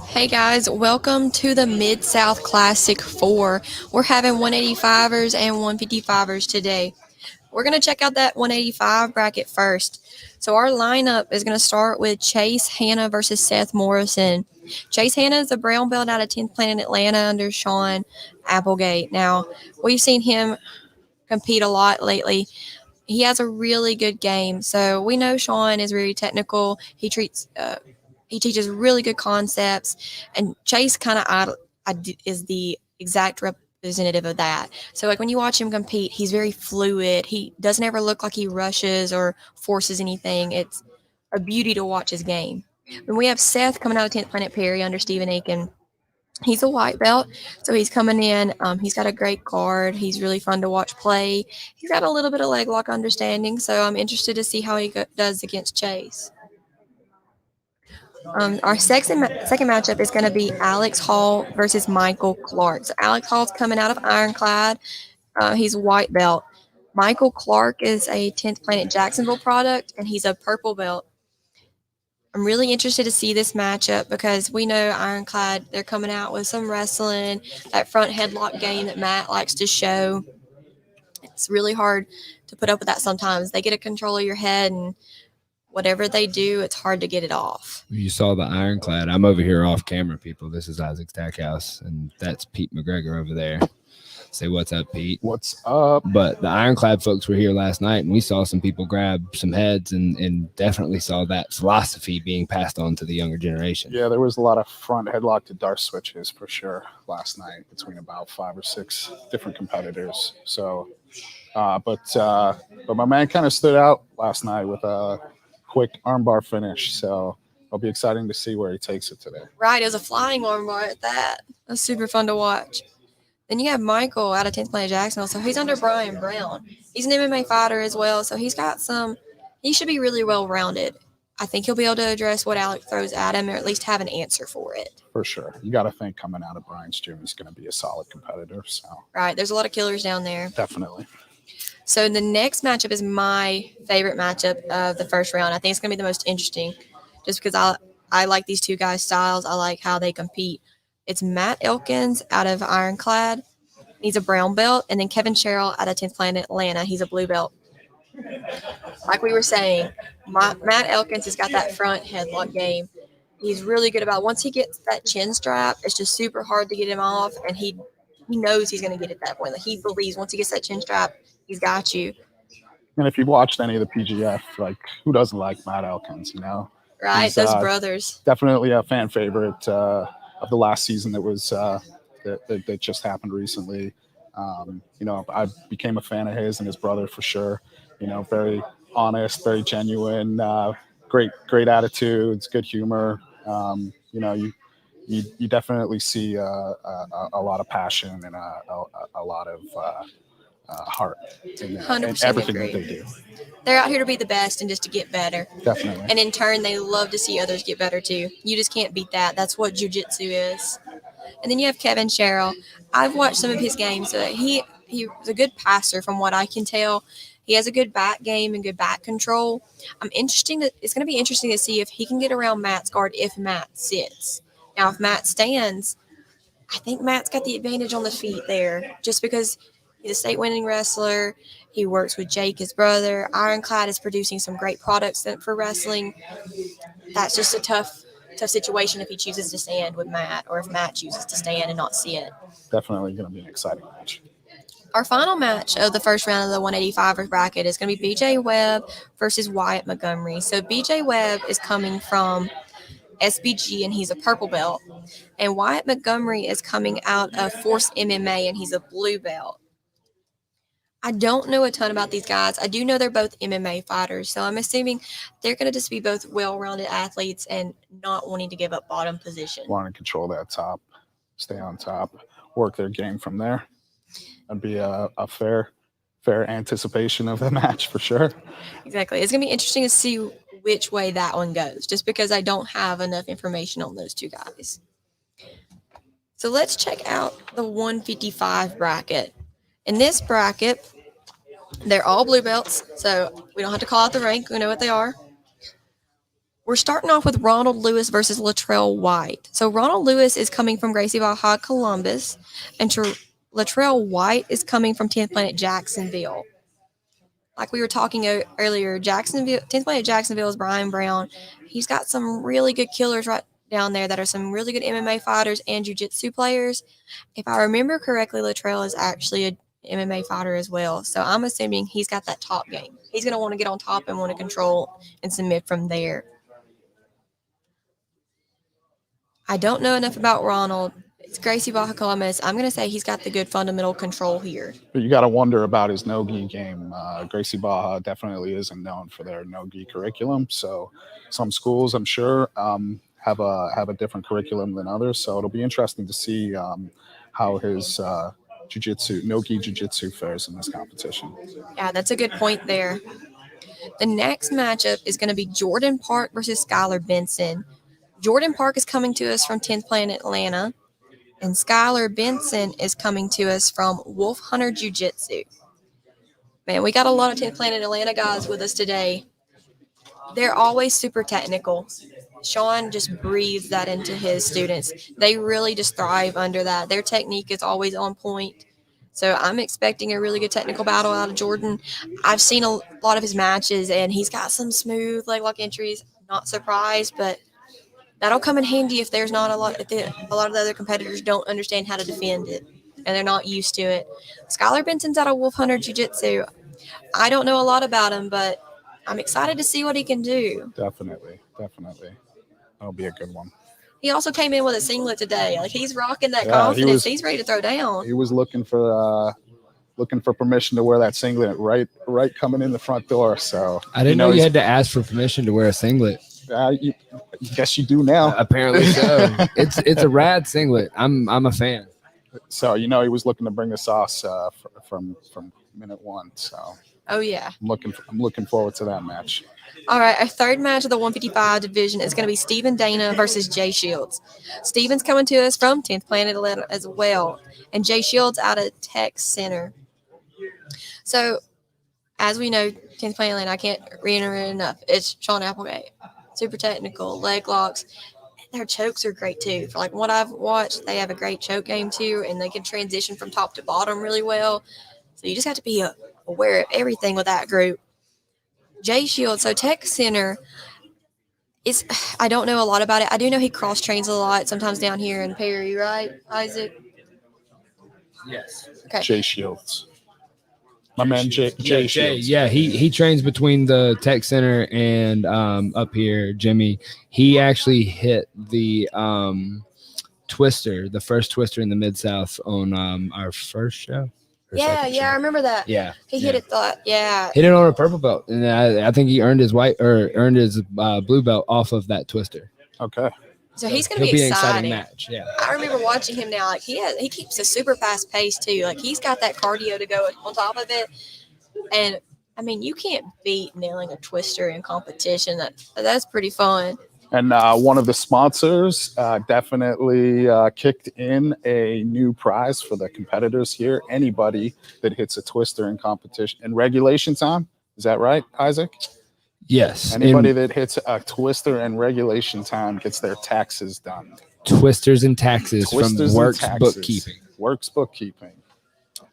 Hey guys, welcome to the Mid-South Classic 4. We're having 185ers and 155ers today. We're going to check out that 185 bracket first. So our lineup is going to start with Chase Hanna versus Seth Morrison. Chase Hanna is a brown belt out of 10th Planet Atlanta under Sean Applegate. Now, we've seen him compete a lot lately. He has a really good game. So we know Sean is very technical. He teaches really good concepts, and Chase kind of is the exact representative of that. So like when you watch him compete, he's very fluid. He doesn't ever look like he rushes or forces anything. It's a beauty to watch his game. When we have Seth coming out of 10th Planet Perry under Stephen Aiken, he's a white belt, so he's coming in. He's got a great guard. He's really fun to watch play. He's got a little bit of leg lock understanding, so I'm interested to see how he does against Chase. Our second matchup is going to be Alex Hall versus Michael Clark. So Alex Hall's coming out of Ironclad. He's white belt. Michael Clark is a 10th Planet Jacksonville product, and he's a purple belt. I'm really interested to see this matchup because we know Ironclad, they're coming out with some wrestling, that front headlock game that Matt likes to show. It's really hard to put up with that sometimes. They get a control of your head, and whatever they do, it's hard to get it off. You saw the Ironclad. I'm over here off camera, people. This is Isaac Stackhouse, and that's Pete McGregor over there. Say what's up, Pete. What's up? But the Ironclad folks were here last night, and we saw some people grab some heads and definitely saw that philosophy being passed on to the younger generation. Yeah, there was a lot of front headlock to dart switches for sure last night between about 5 or 6 different competitors. So, but my man kind of stood out last night with a quick armbar finish. So it'll be exciting to see where he takes it today. Right, it was a flying armbar at that. That's super fun to watch. Then you have Michael out of 10th Planet Jacksonville, so he's under Brian Brown. He's an MMA fighter as well, so he should be really well-rounded. I think he'll be able to address what Alex throws at him, or at least have an answer for it. For sure. You got to think coming out of Brian's gym, he's going to be a solid competitor. So right, there's a lot of killers down there. Definitely. So the next matchup is my favorite matchup of the first round. I think it's going to be the most interesting just because I like these two guys' styles. I like how they compete. It's Matt Elkins out of Ironclad. He's a brown belt. And then Kevin Cheryl out of 10th Planet Atlanta. He's a blue belt. Like we were saying, Matt Elkins has got that front headlock game. He's really good about once he gets that chin strap, it's just super hard to get him off. And he knows he's going to get it at that point. Like he believes once he gets that chin strap, he's got you. And if you've watched any of the PGF, like who doesn't like Matt Elkins, you know? Right, those brothers. Definitely a fan favorite of the last season that was that just happened recently. I became a fan of his and his brother for sure. Very honest, very genuine, great attitudes, good humor. You definitely see a lot of passion and a lot of heart in everything that they do. They're out here to be the best and just to get better. Definitely. And in turn, they love to see others get better too. You just can't beat that. That's what jiu-jitsu is. And then you have Kevin Cheryl. I've watched some of his games. He's a good passer from what I can tell. He has a good back game and good back control. It's going to be interesting to see if he can get around Matt's guard if Matt sits. Now, if Matt stands, I think Matt's got the advantage on the feet there just because he's a state-winning wrestler. He works with Jake, his brother. Ironclad is producing some great products for wrestling. That's just a tough situation if he chooses to stand with Matt or if Matt chooses to stand and not sit. Definitely going to be an exciting match. Our final match of the first round of the 185 bracket is going to be BJ Webb versus Wyatt Montgomery. So BJ Webb is coming from SBG, and he's a purple belt. And Wyatt Montgomery is coming out of Force MMA, and he's a blue belt. I don't know a ton about these guys. I do know they're both MMA fighters, so I'm assuming they're going to just be both well-rounded athletes and not wanting to give up bottom position. Want to control that top, stay on top, work their game from there. That'd be a fair anticipation of the match for sure. Exactly. It's going to be interesting to see which way that one goes, just because I don't have enough information on those two guys. So let's check out the 155 bracket. In this bracket, they're all blue belts, so we don't have to call out the rank. We know what they are. We're starting off with Ronald Lewis versus Latrell White. So Ronald Lewis is coming from Gracie Baja, Columbus, and Latrell White is coming from 10th Planet Jacksonville. Like we were talking earlier, 10th Planet Jacksonville is Brian Brown. He's got some really good killers right down there that are some really good MMA fighters and jiu-jitsu players. If I remember correctly, Latrell is actually a MMA fighter as well. So I'm assuming he's got that top game. He's going to want to get on top and want to control and submit from there. I don't know enough about Ronald. It's Gracie Baja Columbus. I'm going to say he's got the good fundamental control here. But you got to wonder about his no-gi game. Gracie Baja definitely isn't known for their no-gi curriculum. So some schools, I'm sure, have a different curriculum than others. So it'll be interesting to see how his no-gi jiu-jitsu fares in this competition. Yeah, that's a good point there. The next matchup is going to be Jordan Park versus Skyler Benson. Jordan Park is coming to us from 10th Planet Atlanta, and Skyler Benson is coming to us from Wolf Hunter Jiu-Jitsu. Man, we got a lot of 10th Planet Atlanta guys with us today. They're always super technical. Sean just breathes that into his students. They really just thrive under that. Their technique is always on point. So I'm expecting a really good technical battle out of Jordan. I've seen a lot of his matches, and he's got some smooth leg lock entries. Not surprised, but that'll come in handy if there's not a lot of the other competitors don't understand how to defend it and they're not used to it. Skyler Benson's out of Wolf Hunter Jiu-Jitsu. I don't know a lot about him, but I'm excited to see what he can do. Definitely. That'll be a good one. He also came in with a singlet today. Like, he's rocking that confidence. He's ready to throw down. He was looking for permission to wear that singlet right coming in the front door. So I didn't know you had to ask for permission to wear a singlet. Guess you do now. Apparently so. It's a rad singlet. I'm a fan. So he was looking to bring the sauce from minute one. So oh yeah, I'm looking forward to that match. All right, our third match of the 155 division is going to be Stephen Dana versus Jay Shields. Stephen's coming to us from 10th Planet Atlanta as well, and Jay Shields out of Tech Center. So, as we know, 10th Planet Atlanta, I can't reiterate enough. It's Sean Applegate. Super technical, leg locks. Their chokes are great too. For like what I've watched, they have a great choke game too, and they can transition from top to bottom really well. So you just have to be aware of everything with that group. Jay Shields, so Tech Center, I don't know a lot about it. I do know he cross trains a lot, sometimes down here in Perry, right, Isaac? Yes. Okay. Jay Shields. My man Jay Shields. Yeah, he trains between the Tech Center and up here, Jimmy. He actually hit the twister, the first twister in the Mid-South on our first show. Yeah, I remember that. Yeah. He hit it Hit it on a purple belt. And I think he earned his blue belt off of that twister. Okay. So he's going to be an exciting exciting match. Yeah. I remember watching him now. Like he keeps a super fast pace too. Like he's got that cardio to go on top of it. And I mean, you can't beat nailing a twister in competition. That's pretty fun. And one of the sponsors definitely kicked in a new prize for the competitors here. Anybody that hits a twister in competition in regulation time. Is that right, Isaac? Yes. Anybody that hits a twister in regulation time gets their taxes done. Twisters and taxes from Works Bookkeeping. Works Bookkeeping.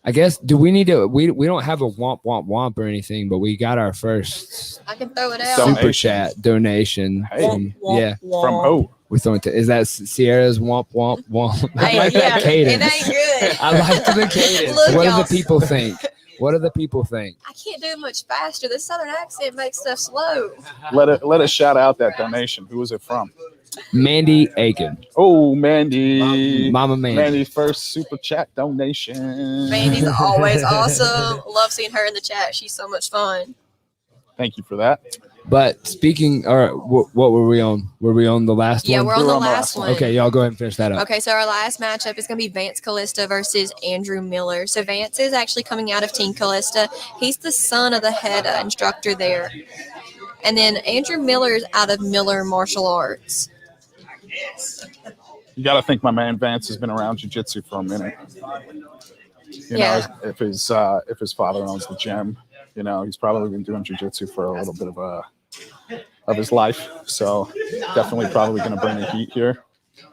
I guess, do we need to, we don't have a womp or anything, but we got our first I can throw it out. super chat donation. Hey. From From who? We're throwing is that Sierra's womp. I like that cadence. It ain't good. I like the cadence. Look, what do the people think? What do the people think? I can't do it much faster. The Southern accent makes stuff slow. Let us shout out that donation. Who was it from? Mandy Aiken. Oh, Mandy. Mama Mandy. Mandy's first super chat donation. Mandy's always awesome. Love seeing her in the chat. She's so much fun. Thank you for that. But speaking, all right, what were we on? Were we on the last one? Yeah, we're on the last one. Okay, y'all go ahead and finish that up. Okay, so our last matchup is going to be Vance Kalista versus Andrew Miller. So Vance is actually coming out of Team Kalista. He's the son of the head instructor there. And then Andrew Miller is out of Miller Martial Arts. You got to think my man Vance has been around jiu-jitsu for a minute. You know, if his father owns the gym, you know, he's probably been doing jiu-jitsu for a little bit of of his life. So definitely probably going to bring the heat here.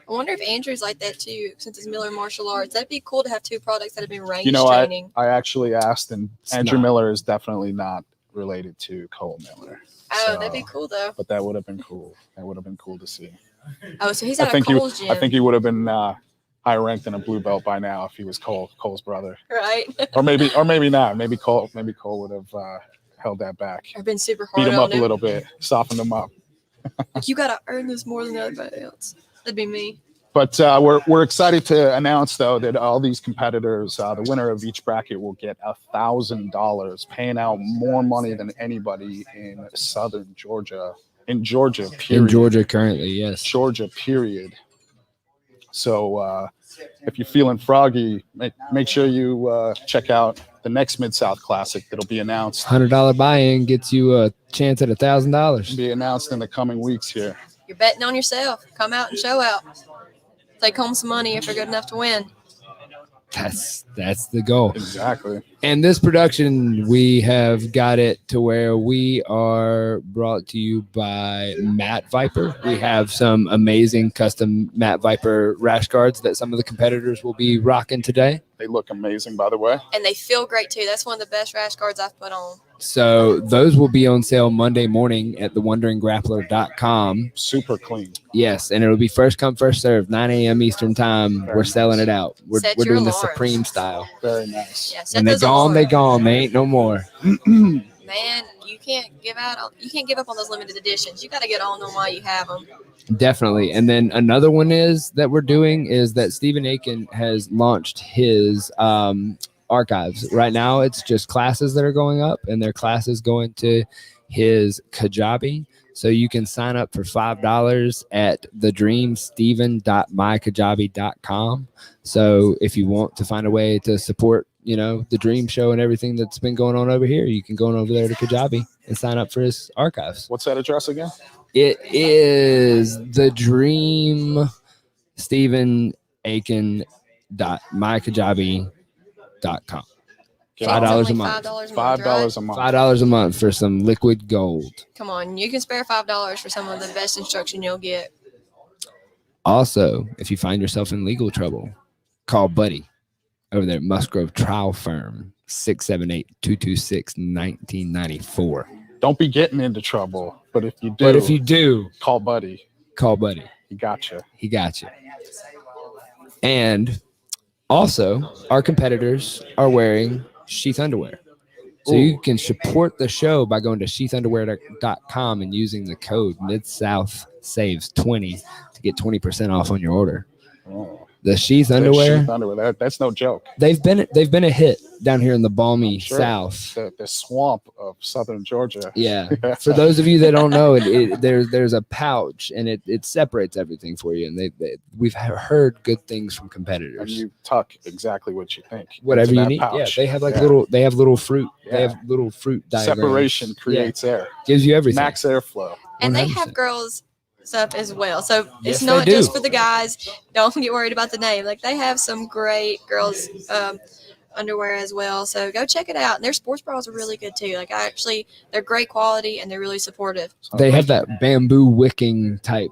I wonder if Andrew's like that too, since it's Miller Martial Arts. That'd be cool to have two products that have been range training. I actually asked, and Andrew Miller is definitely not related to Cole Miller. Oh, that'd be cool though. But that would have been cool. That would have been cool to see. Oh, so he's at a Cole's gym. I think he would have been higher ranked than a blue belt by now if he was Cole's brother. Right. or maybe not. Maybe Cole would have held that back. I've been super hard. Beat him up a little bit, softened him up. Like, you gotta earn this more than everybody else. That'd be me. But we're excited to announce, though, that all these competitors, the winner of each bracket will get $1,000, paying out more money than anybody in Southern Georgia. In Georgia, period. In Georgia currently, yes. Georgia, period. So if you're feeling froggy, make sure you check out the next Mid-South Classic that'll be announced. $100 buy-in gets you a chance at $1,000. Be announced in the coming weeks here. You're betting on yourself. Come out and show out. Take home some money if you're good enough to win. That's the goal. Exactly. And this production, we have got it to where we are brought to you by Matt Viper. We have some amazing custom Matt Viper rash guards that some of the competitors will be rocking today. They look amazing, by the way. And they feel great, too. That's one of the best rash guards I've put on. So those will be on sale Monday morning at thewonderinggrappler.com. Super clean. Yes, and it'll be first come, first serve, 9 a.m. Eastern time. We're selling it out. We're doing the Supreme style. Very nice. Yeah, and they gone. They ain't no more. Man, you can't give up on those limited editions. You got to get on them while you have them. Definitely. And then another one is that we're doing is that Stephen Aiken has launched his archives. Right now, it's just classes that are going up, and their classes going to his Kajabi. So you can sign up for $5 at thedreamsteven.mykajabi.com. So if you want to find a way to support, the Dream Show and everything that's been going on over here, you can go on over there to Kajabi and sign up for his archives. What's that address again? It is the Dream Stephen Aiken.mykajabi.com. $5 a month. $5 a month. $5 a month for some liquid gold. Come on, you can spare $5 for some of the best instruction you'll get. Also, if you find yourself in legal trouble, call Buddy over there at Musgrove Trial Firm, 678-226-1994. Don't be getting into trouble, but if you do, call Buddy. Call Buddy. He got you. He got you. And also, our competitors are wearing sheath underwear. So you can support the show by going to sheathunderwear.com and using the code MidSouthSaves20 to get 20% off on your order. Oh. The sheath underwear. That's no joke. They've been a hit down here in the balmy South. The swamp of Southern Georgia. Yeah. For those of you that don't know, there's a pouch and it separates everything for you. And we've heard good things from competitors. And you tuck exactly what you think. Whatever you need. Pouch. Yeah. They have little fruit. Yeah. They have little fruit diagrams. Separation creates air. Gives you everything. Max airflow. And 100%. They have girls stuff as well, so it's not just for the guys. Don't get worried about the name. Like, they have some great girls underwear as well, so go check it out. And their sports bras are really good too. Like, they're great quality and they're really supportive. They have that bamboo wicking type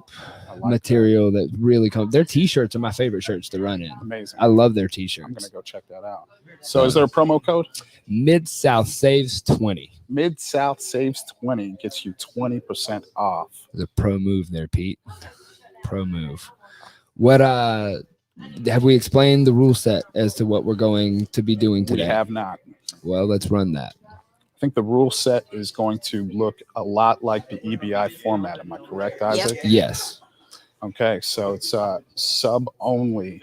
material that really comes. Their t-shirts are my favorite shirts to run in. Amazing. I love their t-shirts. I'm gonna go check that out. So is there a promo code? Mid-South Saves 20. Mid-South Saves 20 gets you 20% off. The pro move there, Pete. Pro move. What have we explained the rule set as to what we're going to be doing today? We have not. Well, let's run that. I think the rule set is going to look a lot like the EBI format. Am I correct, Isaac? Yep. Yes. Okay, so it's a sub-only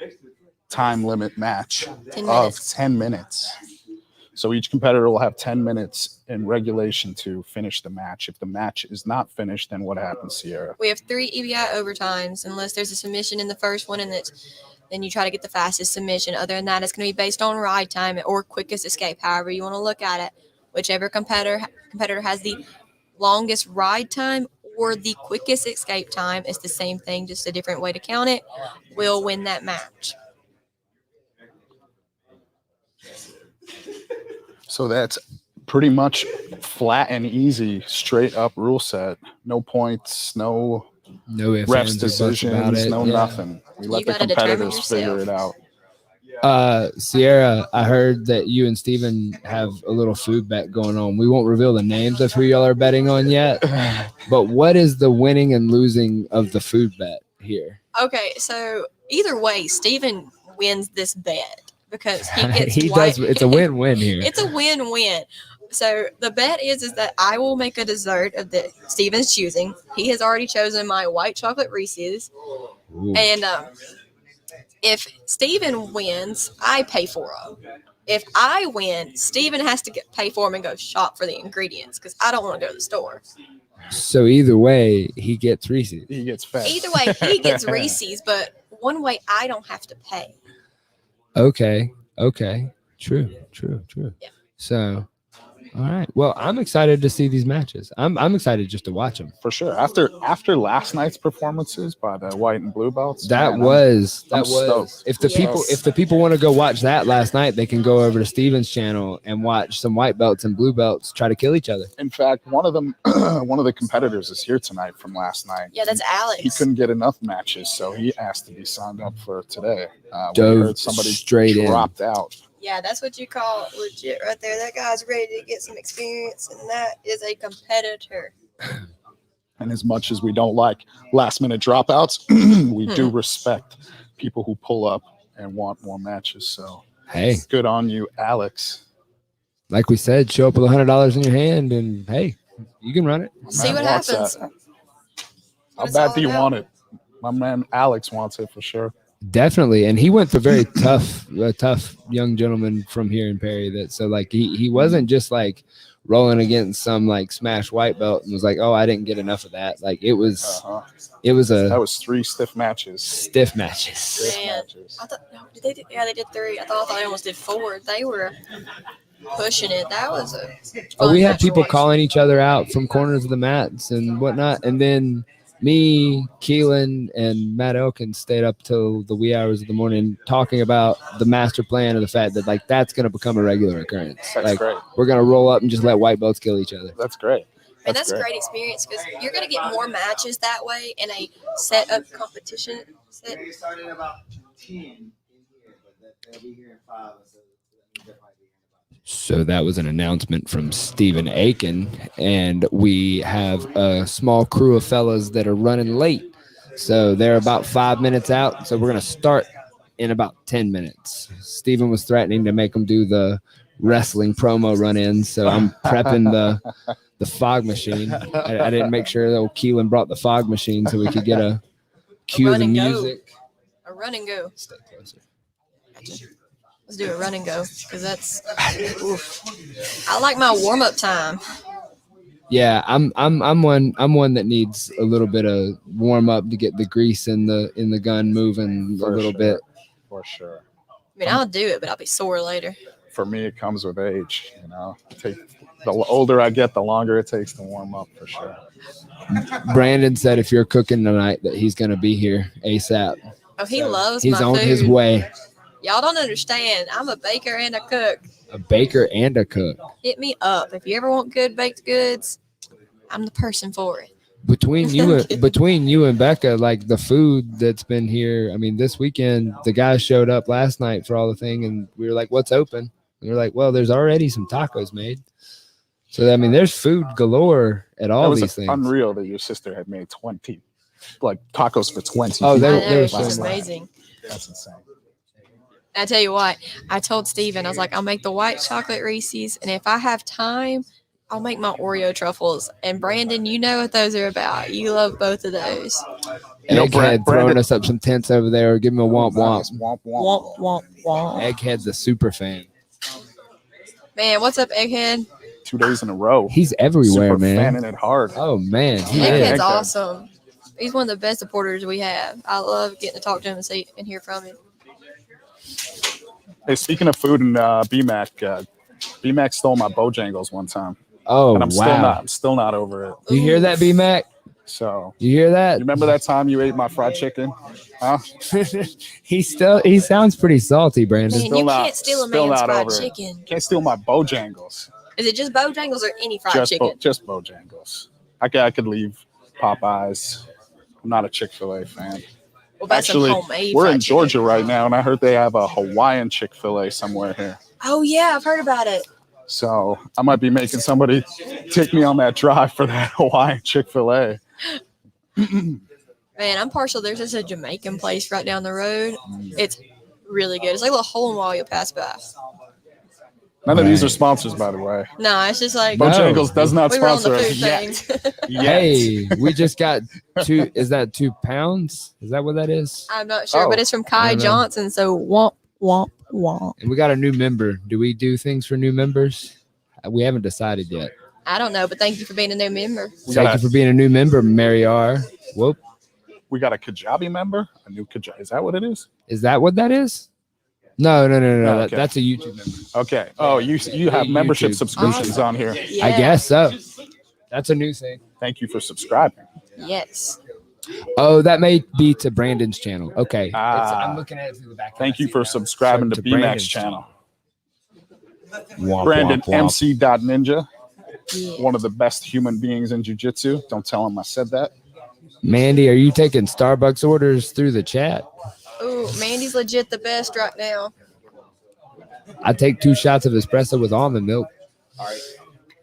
time limit match 10 minutes. So each competitor will have 10 minutes in regulation to finish the match. If the match is not finished, then what happens, Sierra? We have 3 EBI overtimes, unless there's a submission in the first one, and then you try to get the fastest submission. Other than that, it's going to be based on ride time or quickest escape, however you want to look at it. Whichever competitor has the longest ride time or the quickest escape time, it's the same thing, just a different way to count it, will win that match. So that's pretty much flat and easy, straight up rule set. No points, no ifs, refs ands, or buts about decisions, it. no Yeah. nothing. We let the gotta determine competitors figure it out. Sierra, I heard that you and Steven have a little food bet going on. We won't reveal the names of who y'all are betting on yet, but what is the winning and losing of the food bet here? Okay, so either way, Steven wins this bet because he gets He does. It's a win-win here. It's a win-win. So the bet is that I will make a dessert of the Steven's choosing. He has already chosen my white chocolate Reese's, Ooh. and if Steven wins, I pay for them. If I win, Steven has to pay for them and go shop for the ingredients because I don't want to go to the store. So either way, he gets Reese's. He gets fed. Either way, he gets Reese's, but one way I don't have to pay. Okay. True. Yeah. So, all right. Well, I'm excited to see these matches. I'm excited just to watch them. For sure. After last night's performances by the white and blue belts, That man, was stoked. if the people want to go watch that last night, they can go over to Steven's channel and watch some white belts and blue belts try to kill each other. In fact, one of them, one of the competitors is here tonight from last night. Yeah, that's Alex. He couldn't get enough matches, so he asked to be signed up for today. When he Dove heard somebody straight in. dropped out. Yeah, that's what you call legit right there. That guy's ready to get some experience, and that is a competitor. And as much as we don't like last minute dropouts, we do respect people who pull up and want more matches. So Hey, good on you, Alex. like we said, show up with $100 in your hand, and hey, you can run it. See Man what wants happens. that. How What it's bad all do you about. want it? My man Alex wants it for sure. Definitely, and he went for very tough young gentleman from here in Perry. He wasn't just like rolling against some like smash white belt and was like, oh, I didn't get enough of that. Like it was That was 3 stiff matches. stiff matches. Stiff Man. matches. I thought they did 3. I thought they almost did 4. They were pushing it. That was a Oh, fun we had match people to watch. calling each other out from corners of the mats and whatnot, and then me, Keelan, and Matt Elkins stayed up till the wee hours of the morning talking about the master plan of the fact that like that's going to become a regular occurrence. That's like great. we're going to roll up and just let white belts kill each other. That's great. And that's a great experience because you're going to get more matches that way in a set up competition. Set. We started about 10 in here, but they'll be here in 5. So they'll definitely be here in 5. So that was an announcement from Stephen Aiken, and we have a small crew of fellas that are running late. So they're about 5 minutes out. So we're going to start in about 10 minutes. Stephen was threatening to make them do the wrestling promo run-in. So I'm prepping the fog machine. I didn't make sure that Keelan brought the fog machine so we could get a cue of the music. A run and go. Stay closer. Let's do a run and go because that's. Oof. I like my warm up time. Yeah, I'm one that needs a little bit of warm up to get the grease in the gun moving a little bit. For sure. I mean, I'll do it, but I'll be sore later. For me, it comes with age. You know, the older I get, the longer it takes to warm up. For sure. Brandon said if you're cooking tonight that he's gonna be here ASAP. Oh, he loves He's my on food. his way. Y'all don't understand. I'm a baker and a cook. A baker and a cook. Hit me up if you ever want good baked goods. I'm the person for it. Between you and Becca, like the food that's been here. I mean, this weekend the guys showed up last night for all the thing, and we were like, "What's open?" And they're like, "Well, there's already some tacos made." So I mean, there's food galore at all That these was things. unreal that your sister had made 20, like tacos for 20. Oh, I they know, were it's so just nice. amazing. That's insane. I tell you what, I told Steven, I was like, I'll make the white chocolate Reese's, and if I have time, I'll make my Oreo truffles. And Brandon, you know what those are about. You love both of those. You know, Egghead throwing Brandon- us up some tents over there. Give him a womp womp. Womp, Womp, womp, womp. Egghead's a super fan. Man, what's up, Egghead? 2 days in a row. He's everywhere, Super man. fanning it hard. Oh man, he Egghead's is. Egghead. awesome. He's one of the best supporters we have. I love getting to talk to him and see and hear from him. Hey, speaking of food and BMAC, BMAC stole my Bojangles one time, Oh and I'm wow! still not over it. You hear that, B-Mac? So You hear you that? remember that time you ate my fried chicken? Huh? he sounds pretty salty, Brandon. Man, Still you not- can't steal a still man's not fried over it. chicken. Can't steal my Bojangles. Is it just Bojangles or any fried chicken? Just Bojangles. I could leave Popeyes. I'm not a Chick-fil-A fan. What about Actually, some homemade we're fried in Georgia chicken? right now, and I heard they have a Hawaiian Chick-fil-A somewhere here. Oh, yeah, I've heard about it. So I might be making somebody take me on that drive for that Hawaiian Chick-fil-A. Man, I'm partial. There's just a Jamaican place right down the road. It's really good. It's like a little hole in the wall you'll pass by. None of these are sponsors, by the way. No, it's just like Bojangles does not we were on sponsor the us food yet. thing. Hey, we just got 2. Is that 2 pounds? Is that what that is? I'm not sure, Oh, but it's from I Kai don't know. Johnson. So womp, womp, womp. And we got a new member. Do we do things for new members? We haven't decided yet. I don't know, but thank you for being a new member. Thank you for being a new member, Mary R. Whoop. We got a Kajabi member. A new Kajabi. Is that what it is? Is that what that is? No. Okay. That's a YouTube member. Okay. Oh, you have membership YouTube. subscriptions on here. Yeah. I guess so. That's a new thing. Thank you for subscribing. Yes. Oh, that may be to Brandon's channel. Okay. Ah. I'm looking at it through the back. Thank you for subscribing to BMAX Brandon's channel. Womp, Brandon womp, womp. MC.Ninja, Yeah. one of the best human beings in jiu-jitsu. Don't tell him I said that. Mandy, are you taking Starbucks orders through the chat? Ooh, Mandy's legit the best right now. I take 2 shots of espresso with almond milk.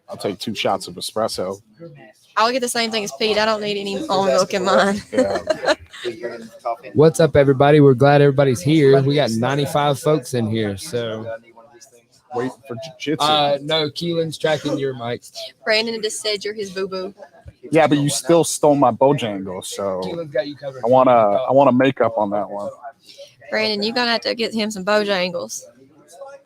I'll take 2 shots of espresso. I'll get the same thing as Pete. I don't need any almond milk in mine. Yeah. What's up, everybody? We're glad everybody's here. We got 95 folks in here. So, Wait for jiu-jitsu. no, Keelan's tracking your mic. Brandon just said you're his boo-boo. Yeah, but you still stole my Bojangles, so Keelan's got you covered. I wanna make up on that one Brandon, you're going to have to get him some Bojangles.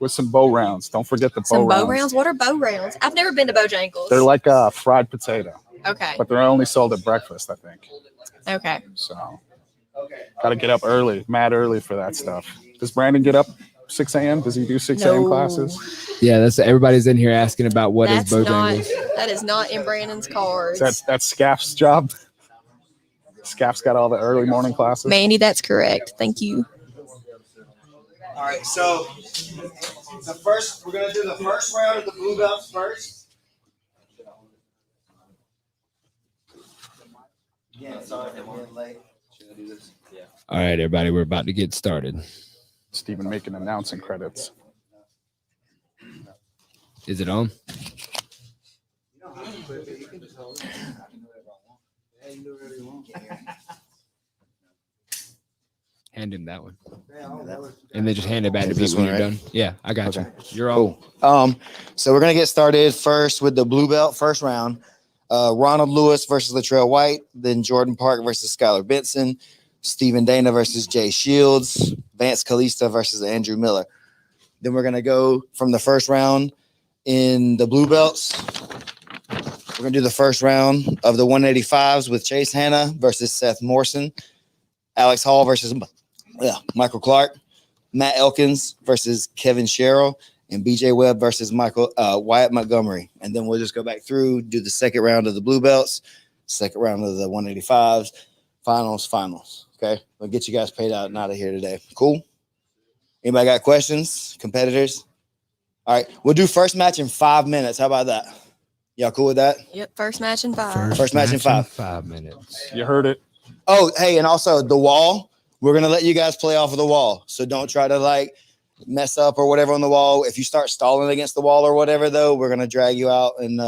with some bow rounds. Don't forget the Some bow bow rounds? What are bow rounds? I've never been to Bojangles. They're like a fried potato, Okay. but they're only sold at breakfast, I think. Okay. So, gotta get up early, mad early for that stuff. Does Brandon get up 6 a.m.? Does he do 6 a.m. No. classes? Yeah, that's everybody's in here asking about what is That's not, Bojangles. that is not in Brandon's cards. That's Scaff's job. Scaff's got all the early morning classes. Mandy, that's correct. Thank you. All right, so we're gonna do the first round of the blue belts first. Yeah, sorry for being late. Should I do this? Yeah. All right, everybody, we're about to get started. Stephen making announcing credits. Is it on? Hand him that one. And then just hand it back to This people when one, you're right? done. Yeah, I got Okay. you. You're on. Cool. So we're gonna get started first with the blue belt first round. Ronald Lewis versus Latrell White, then Jordan Park versus Skyler Benson, Stephen Dana versus Jay Shields, Vance Kalista versus Andrew Miller. Then we're gonna go from the first round in the blue belts. We're gonna do the first round of the 185s with Chase Hanna versus Seth Morrison, Alex Hall versus Michael Clark, Matt Elkins versus Kevin Cheryl, and BJ Webb versus Wyatt Montgomery. And then we'll just go back through, do the second round of the blue belts, second round of the 185s, finals. Okay. We'll get you guys paid out and out of here today. Cool. Anybody got questions? Competitors? All right. We'll do first match in 5 minutes. How about that? Y'all cool with that? Yep, first match in 5. First match in 5. 5 minutes. You heard it. Oh, hey, and also the wall. We're going to let you guys play off of the wall. So don't try to mess up or whatever on the wall. If you start stalling against the wall or whatever, though, we're going to drag you out and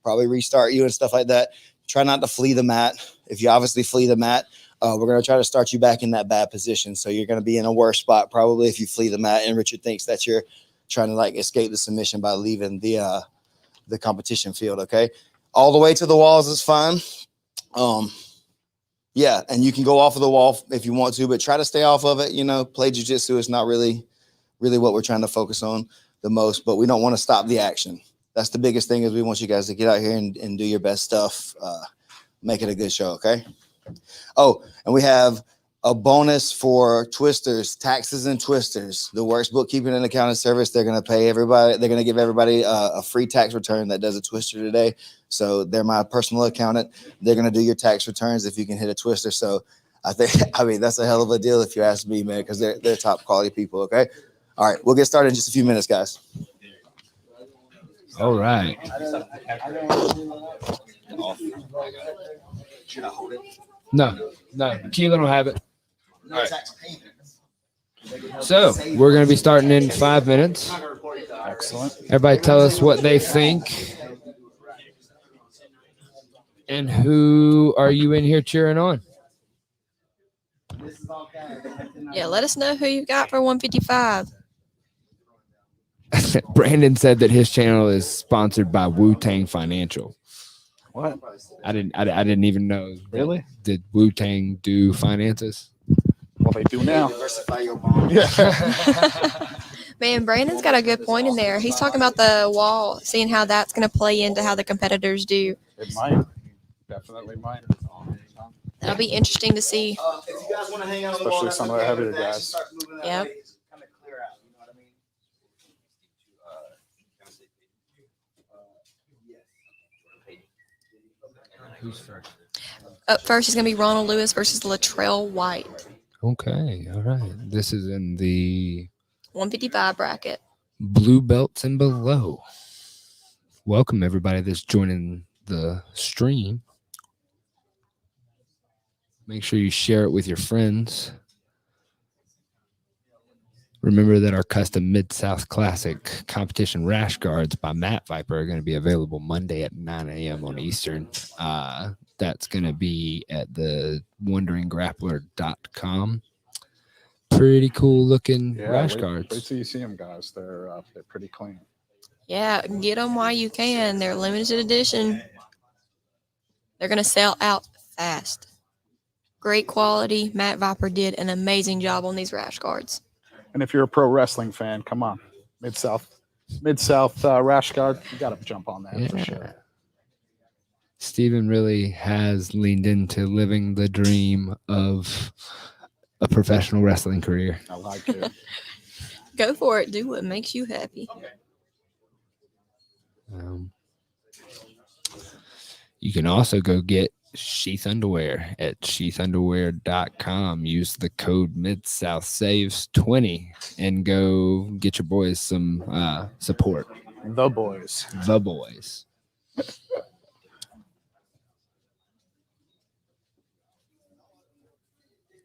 probably restart you and stuff like that. Try not to flee the mat. If you obviously flee the mat, we're going to try to start you back in that bad position. So you're going to be in a worse spot probably if you flee the mat. And Richard thinks that you're trying to escape the submission by leaving the competition field. Okay. All the way to the walls is fine. Yeah. And you can go off of the wall if you want to, but try to stay off of it. Play jiu-jitsu is not really what we're trying to focus on the most, but we don't want to stop the action. That's the biggest thing is we want you guys to get out here and do your best stuff. Make it a good show. Okay. Oh, and we have a bonus for twisters, taxes and twisters. The Works Bookkeeping and Accounting Service, they're going to pay everybody. They're going to give everybody a free tax return that does a twister today. So they're my personal accountant. They're going to do your tax returns if you can hit a twister. So I mean, that's a hell of a deal if you ask me, man, because they're top quality people. Okay. All right. We'll get started in just a few minutes, guys. All right. Should I hold it? No. Keelan will have it. No, it's actually So we're going to be starting in 5 minutes. Excellent. Everybody tell us what they think. And who are you in here cheering on? Yeah, let us know who you got for 155. Brandon said that his channel is sponsored by Wu-Tang Financial. What? I didn't even know. Really? Did Wu-Tang do finances? Well, they do now. diversify your bond. Yeah. Man, Brandon's got a good point in there. He's talking about the wall, seeing how that's going to play into how the competitors do. It might. Definitely might. That'll be interesting to see. If you guys want to hang out on the Especially wall, some of the heavier guys. Yep. Kind of clear out. You know what I mean? Who's first? Up first is going to be Ronald Lewis versus Latrell Wyatt. Okay, all right. This is in the 155 bracket. blue belts and below. Welcome everybody that's joining the stream. Make sure you share it with your friends. Remember that our custom Mid-South Classic competition rash guards by Matt Viper are going to be available Monday at 9 a.m. on Eastern. That's going to be at the wonderinggrappler.com. Pretty cool looking rash guards. Wait till you see them, guys. They're pretty clean. Yeah, get them while you can. They're limited edition. They're going to sell out fast. Great quality. Matt Viper did an amazing job on these rash guards. And if you're a pro wrestling fan, come on. Mid-South rash guard. You got to jump on that for sure. Steven really has leaned into living the dream of a professional wrestling career. I like it. Go for it. Do what makes you happy. You can also go get Sheath Underwear at sheathunderwear.com. Use the code Mid-South Saves 20 and go get your boys some support. The boys. The boys.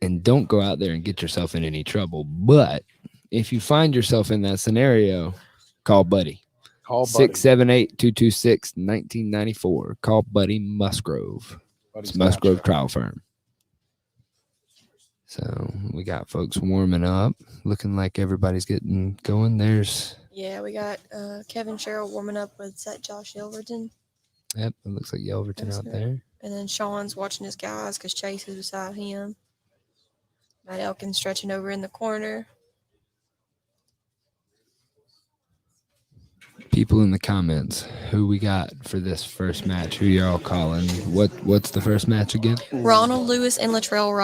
And don't go out there and get yourself in any trouble. But if you find yourself in that scenario, call Buddy. Call Buddy. 678-226-1994. Call Buddy Musgrove. It's Musgrove Trial Firm. So we got folks warming up. Looking like everybody's getting going. Yeah, we got Kevin Cheryl warming up with Seth Josh Yelverton. Yep, it looks like Yelverton out there. And then Sean's watching his guys because Chase is beside him. Got Elkins stretching over in the corner. People in the comments, who we got for this first match? Who y'all calling? What's the first match again? Ronald Lewis and Latrell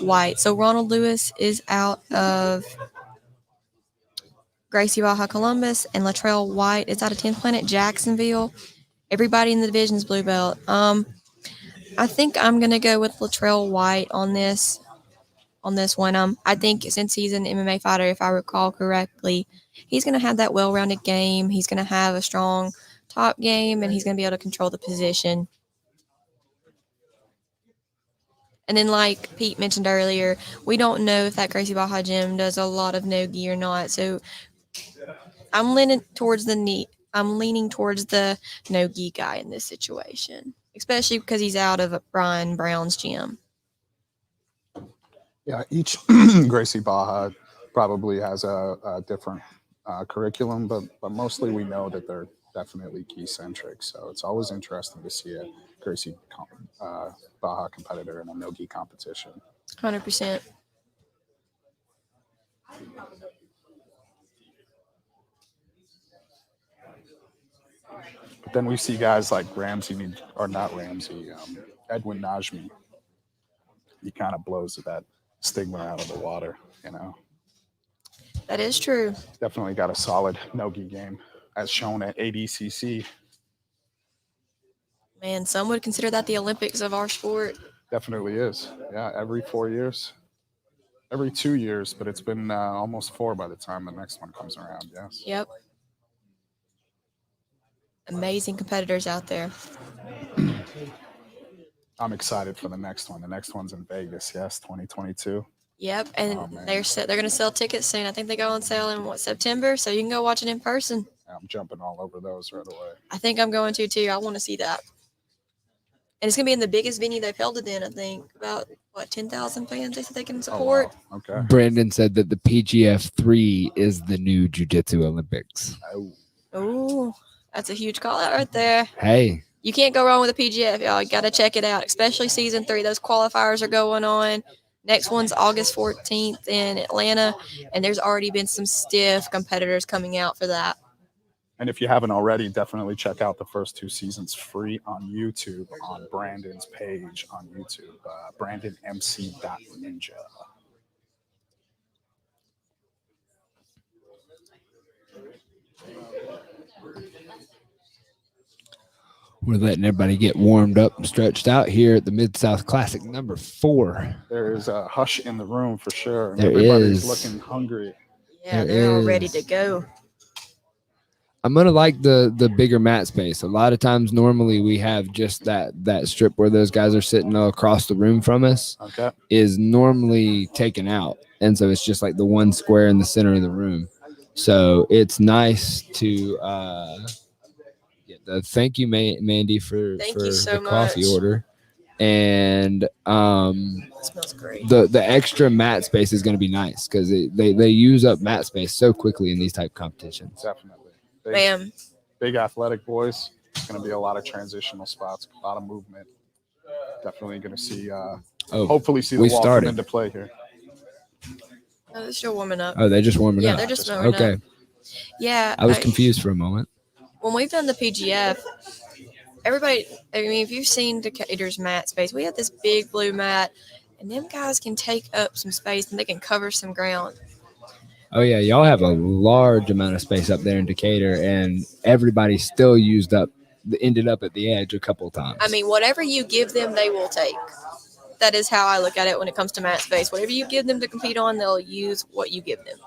White. So Ronald Lewis is out of Gracie Baja Columbus, and Latrell White is out of 10th Planet Jacksonville. Everybody in the division's blue belt. I think I'm gonna go with Latrell White on this one. I think since he's an MMA fighter, if I recall correctly, he's gonna have that well-rounded game. He's gonna have a strong top game, and he's gonna be able to control the position. And then, like Pete mentioned earlier, we don't know if that Gracie Baja gym does a lot of no-gi or not. So I'm leaning towards the no-gi guy in this situation, especially because he's out of Brian Brown's gym. Yeah, each Gracie Baja probably has a different curriculum, but mostly we know that they're definitely key-centric. So it's always interesting to see a Gracie Baja competitor in a no-gi competition. 100%. But then we see guys like Edwin Najmi. He kind of blows that stigma out of the water, you know. That is true. Definitely got a solid no-gi game, as shown at ADCC. Man, some would consider that the Olympics of our sport. Definitely is. Yeah, every 4 years. Every 2 years, but it's been almost 4 by the time the next one comes around, yes. Yep. amazing competitors out there. I'm excited for the next one. The next one's in Vegas. Yes, 2022. Yep, and Oh, man. they're going to sell tickets soon. I think they go on sale in September, so you can go watch it in person. I'm jumping all over those right away. I think I'm going to too. I want to see that. And it's going to be in the biggest venue they've held it in, I think. About, 10,000 fans they said they can support. Oh, wow. Okay. Brandon said that the PGF 3 is the new Jiu-Jitsu Olympics. Oh, that's a huge call out right there. Hey, You can't go wrong with the PGF, y'all. You got to check it out, especially season 3. Those qualifiers are going on. Next one's August 14th in Atlanta, and there's already been some stiff competitors coming out for that. And if you haven't already, definitely check out the first 2 seasons free on YouTube on Brandon's page on YouTube, BrandonMC.Ninja. we're letting everybody get warmed up and stretched out here at the Mid-South Classic number 4. There is a hush in the room for sure. And There everybody's is. looking hungry. Yeah, There they're all ready is. to go. I'm gonna like the bigger mat space. A lot of times, normally we have just that strip where those guys are sitting across the room from us Okay. is normally taken out, and so it's just like the one square in the center of the room. So it's nice to thank you, Mandy, for Thank you so the coffee much. order, and It smells great. the extra mat space is going to be nice because they use up mat space so quickly in these type competitions. Definitely. Ma'am. Big athletic boys. It's going to be a lot of transitional spots, a lot of movement. Definitely going to see, hopefully see the we wall started. come into play here. Oh, they're still warming up. Oh, they're just warming Yeah, up. they're just warming Okay. up. Yeah. I was confused for a moment. When we've done the PGF, everybody, I mean, if you've seen Decatur's mat space, we have this big blue mat, and them guys can take up some space and they can cover some ground. Oh yeah, y'all have a large amount of space up there in Decatur, and everybody still ended up at the edge a couple of times. I mean, whatever you give them, they will take. That is how I look at it when it comes to mat space. Whatever you give them to compete on, they'll use what you give them.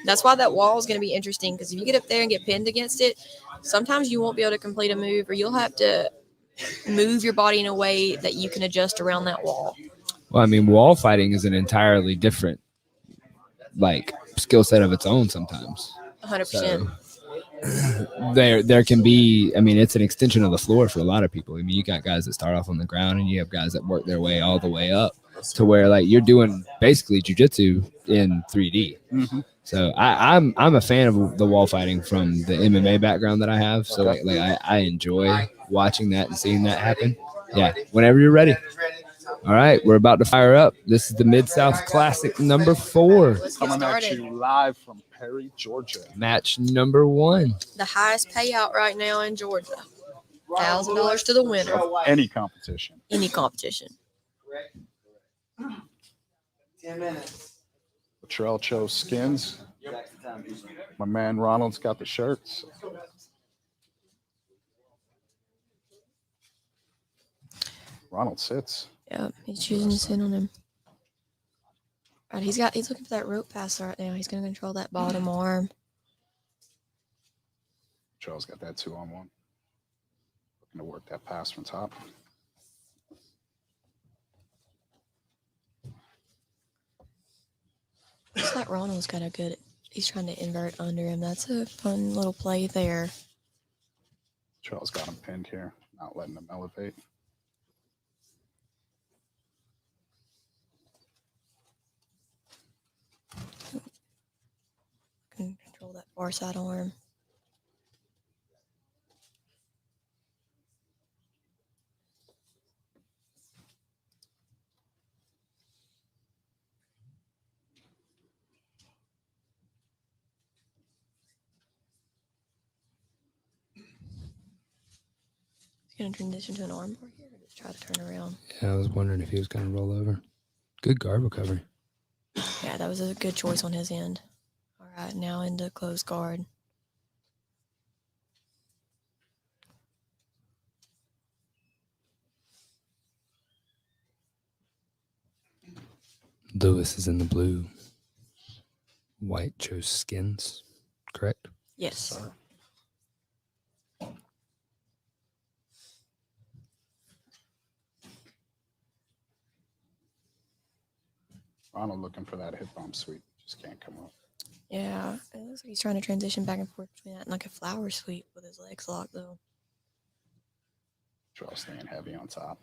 That's why that wall is going to be interesting, because if you get up there and get pinned against it, sometimes you won't be able to complete a move, or you'll have to move your body in a way that you can adjust around that wall. Well, I mean, wall fighting is an entirely different skill set of its own sometimes. 100%. So, there can be, I mean, it's an extension of the floor for a lot of people. I mean, you got guys that start off on the ground, and you have guys that work their way all the way up to where you're doing basically jiu-jitsu in 3D. Mm-hmm. So I'm a fan of the wall fighting from the MMA background that I have. So I enjoy watching that and seeing that happen. Yeah, whenever you're ready. All right, we're about to fire up. This is the Mid-South Classic number 4. Let's get Coming at started. you live from Perry, Georgia. Match number 1. The highest payout right now in Georgia. $1,000 to the winner. Any competition. Any competition. 10 minutes. Latrell chose skins. My man Ronald's got the shirts. Ronald sits. Yeah, he's choosing to sit on him. Right, he's looking for that rope pass right now. He's going to control that bottom arm. Latrell's got that 2-on-1. Looking to work that pass from top. Looks like Ronald's got a good. He's trying to invert under him. That's a fun little play there. Latrell's got him pinned here, not letting him elevate. Can control that far side arm. Going to transition to an arm bar here, or just try to turn around? Yeah, I was wondering if he was going to roll over. Good guard recovery. Yeah, that was a good choice on his end. All right, now into closed guard. Lewis is in the blue. White chose skins, correct? Yes. Sir. Ronald looking for that hip bump sweep. Just can't come up. Yeah, it looks like he's trying to transition back and forth between that and like a flower sweep with his legs locked, though. Cheryl staying heavy on top.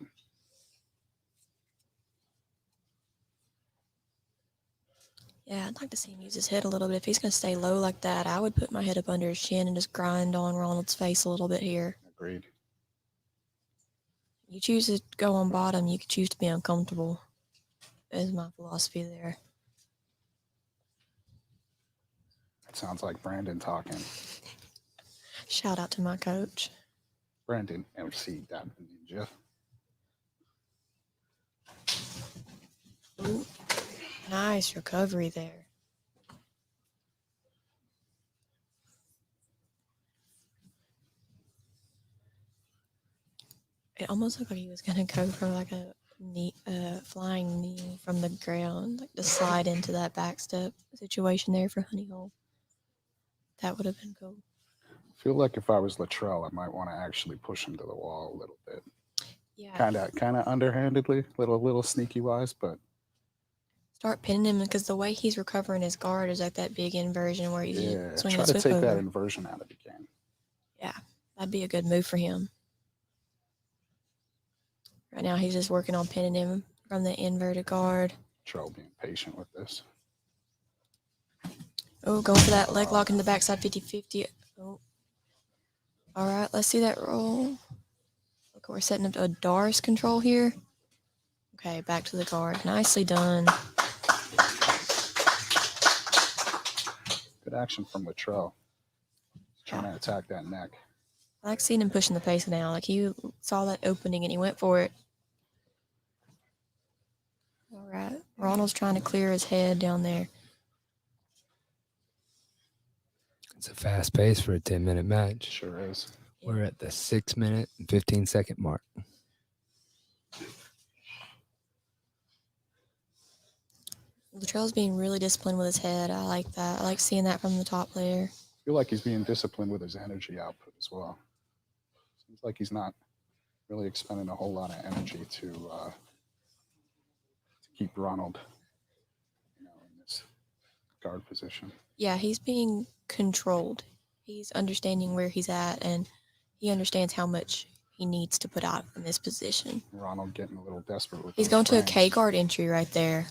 Yeah, I'd like to see him use his head a little bit. If he's going to stay low like that, I would put my head up under his chin and just grind on Ronald's face a little bit here. Agreed. You choose to go on bottom, you could choose to be uncomfortable, is my philosophy there. That sounds like Brandon talking. Shout out to my coach. Brandon, MC that ninja. Ooh, nice recovery there. It almost looked like he was going to go for like a knee, flying knee from the ground, like to slide into that back step situation there for Honey Hole. That would have been cool. I feel like if I was Latrell, I might want to actually push him to the wall a little bit. Yeah. Kind of underhandedly, little sneaky wise, but Start pinning him because the way he's recovering his guard is like that big inversion where you yeah, swing try and to swip take over. that inversion out of the game. Yeah, that'd be a good move for him. Right now, he's just working on pinning him from the inverted guard. Cheryl being patient with this. Oh, going for that leg lock in the backside 50-50. Oh. All right, let's see that roll. Look, we're setting up a Darce control here. Okay, back to the guard. Nicely done. Good action from Latrell. Trying to attack that neck. I like seeing him pushing the pace now. Like he saw that opening and he went for it. All right, Ronald's trying to clear his head down there. It's a fast pace for a 10-minute match. Sure is. We're at the 6-minute and 15-second mark. Latrell's being really disciplined with his head. I like that. I like seeing that from the top player. I feel like he's being disciplined with his energy output as well. Seems like he's not really expending a whole lot of energy to keep Ronald, in this guard position. Yeah, he's being controlled. He's understanding where he's at, and he understands how much he needs to put out in this position. Ronald getting a little desperate with. He's those going to a frames. K guard entry right there.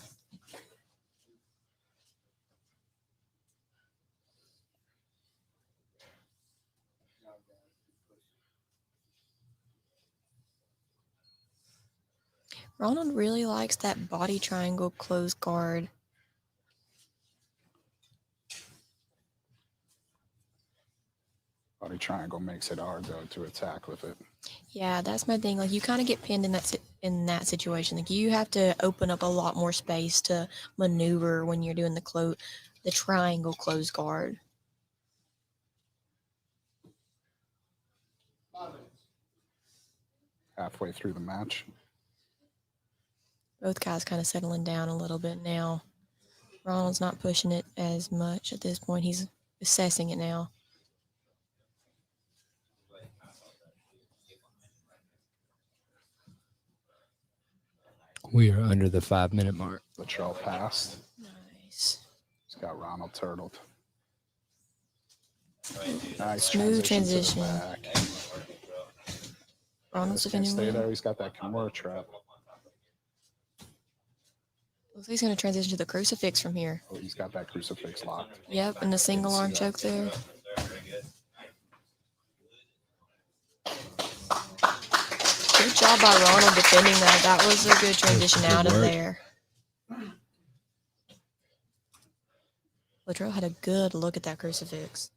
Ronald really likes that body triangle closed guard. Body triangle makes it hard though to attack with it. Yeah, that's my thing. Like you kind of get pinned in that situation. Like you have to open up a lot more space to maneuver when you're doing the triangle closed guard. Halfway through the match. Both guys kind of settling down a little bit now. Ronald's not pushing it as much at this point. He's assessing it now. We are under the 5-minute mark. Latrell passed. Nice. He's got Ronald turtled. Nice Smooth transition. To the transition. back. Ronald's Just can't defending stay well. there. He's got that Kimura trap. Looks like he's going to transition to the crucifix from here. Oh, he's got that crucifix locked. Yep, and the single arm choke there. Good job by Ronald defending that. That was a good transition out of there. Latrell had a good look at that crucifix.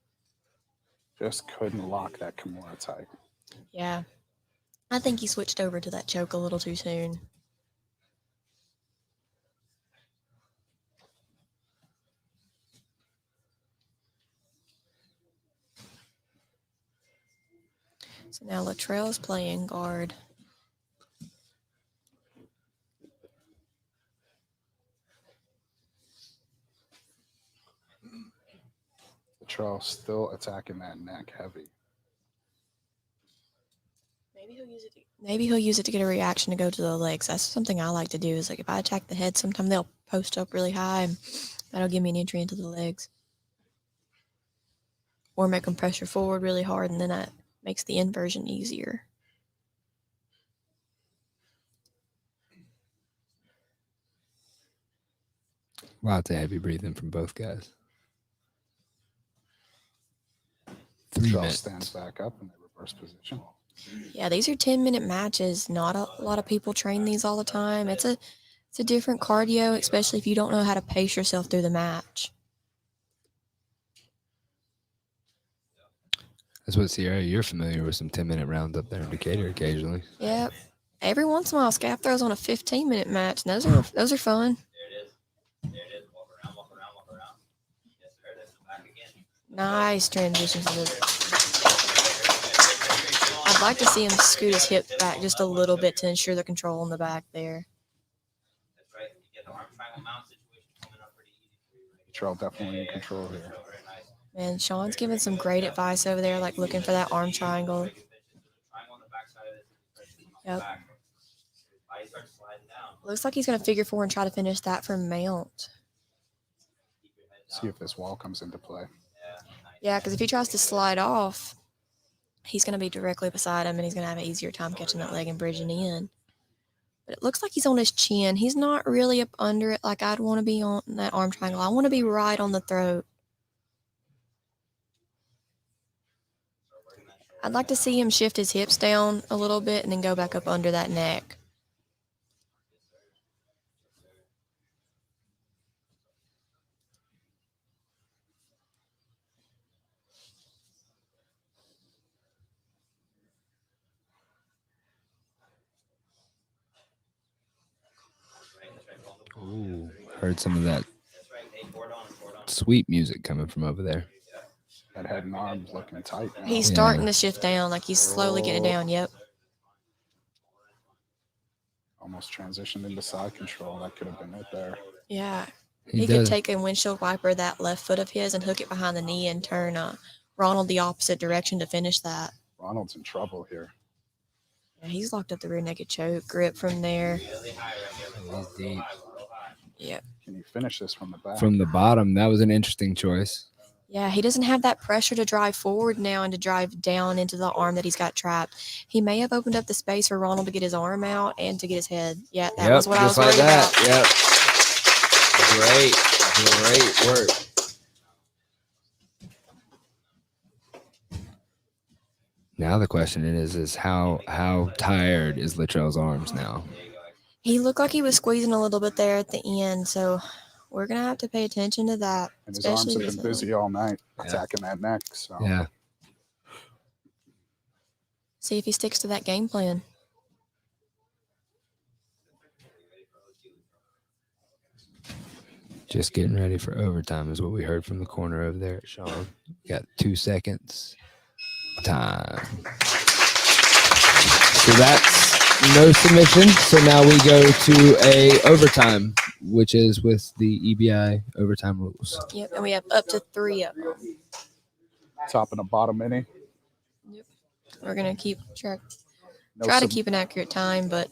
Just couldn't lock that Kimura tight. Yeah. I think he switched over to that choke a little too soon. So now Latrell's playing guard. Latrell still attacking that neck heavy. Maybe he'll use it to get a reaction to go to the legs. That's something I like to do. Is like if I attack the head, sometimes they'll post up really high, and that'll give me an entry into the legs. Or make them pressure forward really hard, and then that makes the inversion easier. Lots of heavy breathing from both guys. 3 Cheryl minutes. stands back up in the reverse position. Yeah, these are 10-minute matches. Not a lot of people train these all the time. It's a different cardio, especially if you don't know how to pace yourself through the match. That's what, Sierra, you're familiar with some 10-minute rounds up there in Decatur occasionally. Yep. Every once in a while, Scap throws on a 15-minute match, and those are fun. Nice transitions. I'd like to see him scoot his hip back just a little bit to ensure the control in the back there. Cheryl definitely in control here. Man, Sean's giving some great advice over there, like looking for that arm triangle. Yep. Looks like he's going to figure 4 and try to finish that from mount. See if this wall comes into play. Yeah, because if he tries to slide off, he's going to be directly beside him, and he's going to have an easier time catching that leg and bridging in. But it looks like he's on his chin. He's not really up under it like I'd want to be on that arm triangle. I want to be right on the throat. I'd like to see him shift his hips down a little bit and then go back up under that neck. Ooh, heard some of that sweet music coming from over there. That head and arms looking tight now. He's starting to shift down, like he's slowly getting it down. Yep. Almost transitioned into side control. That could have been it there. Yeah. He could take a windshield wiper, that left foot of his, and hook it behind the knee and turn Ronald the opposite direction to finish that. Ronald's in trouble here. Yeah, he's locked up the rear naked choke grip from there. He's deep. Yep. Can you finish this from the back? From the bottom, that was an interesting choice. Yeah, he doesn't have that pressure to drive forward now and to drive down into the arm that he's got trapped. He may have opened up the space for Ronald to get his arm out and to get his head. Yeah, that was what I was worried about. Great work. Now the question is how tired is Latrell's arms now? He looked like he was squeezing a little bit there at the end, so we're going to have to pay attention to that. And his arms have been busy all night attacking that neck. So. Yeah. See if he sticks to that game plan. Just getting ready for overtime is what we heard from the corner over there at Sean. Got 2 seconds. Time. So that's no submission. So now we go to a overtime, which is with the EBI overtime rules. Yep, and we have up to 3 of them. Top and a bottom inning. Yep. We're going to keep track. Try to keep an accurate time, but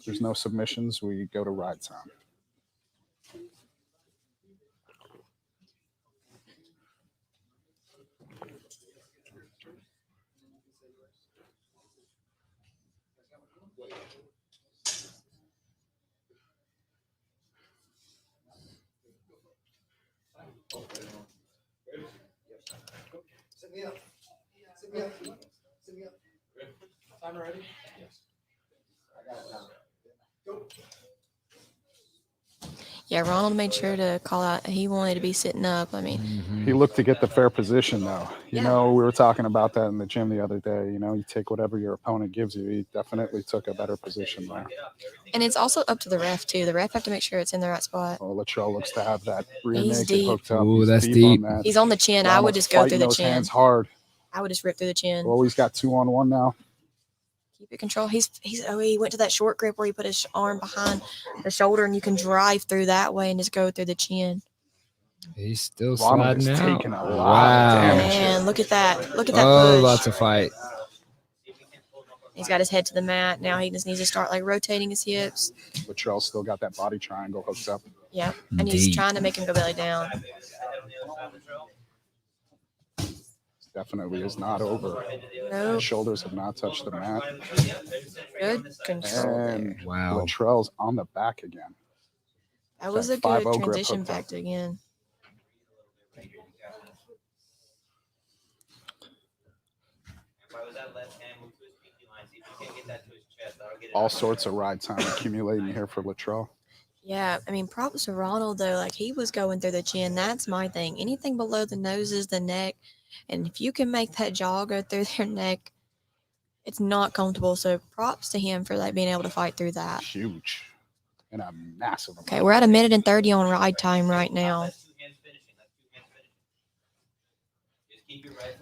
there's no submissions. We go to ride time. Time ready? Yes. I got it down. Go. yeah, Ronald made sure to call out. He wanted to be sitting up. I mean, he looked to get the fair position, though. You know, we were talking about that in the gym the other day. You know, you take whatever your opponent gives you. He definitely took a better position there. And it's also up to the ref, too. The ref have to make sure it's in the right spot. Oh, Latrell looks to have that rear He's naked deep. hooked up. Ooh, that's deep. On that. He's on the chin. I would just go through the those chin. Hands hard. I would just rip through the chin. Well, he's got 2-on-1 now. Keep it control. He went to that short grip where he put his arm behind the shoulder, and you can drive through that way and just go through the chin. He's still Ronald sliding is out. taking a lot of damage. Man, look at that. Look at that Oh, push. lots of fight. He's got his head to the mat. Now he just needs to start like rotating his hips. Latrell still got that body triangle hooked up. Yep. And he's Indeed. trying to make him go belly down. Definitely is not over. Nope. Shoulders have not touched the mat. Good control there. And Wow. Latrell's on the back again. That was that a good 5-0 grip transition hooked up. factor again. All sorts of ride time accumulating here for Latrell. Yeah, I mean, props to Ronald, though. Like, he was going through the chin. That's my thing. Anything below the noses, the neck, and if you can make that jaw go through their neck, it's not comfortable. So props to him for like being able to fight through that. Huge. And a massive amount. Okay, we're at 1:30 on ride time right now.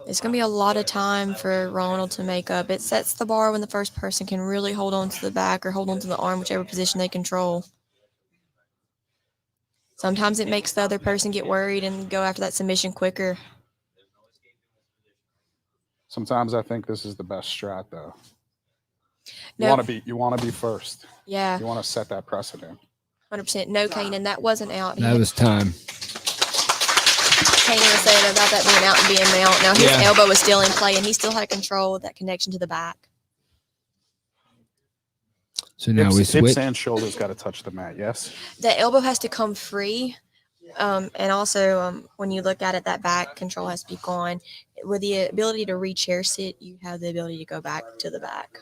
It's going to be a lot of time for Ronald to make up. It sets the bar when the first person can really hold on to the back or hold on to the arm, whichever position they control. Sometimes it makes the other person get worried and go after that submission quicker. Sometimes I think this is the best strat, though. No. You want to be first. Yeah, You want to set that precedent. 100%. No, Kanan, that wasn't out. That was time. Kanan was saying about that being out and being out. Now his Yeah. elbow was still in play, and he still had control of that connection to the back. So now we Hips switch. and shoulders got to touch the mat, yes? The elbow has to come free. And also, when you look at it, that back control has to be gone. With the ability to re-chair sit, you have the ability to go back to the back.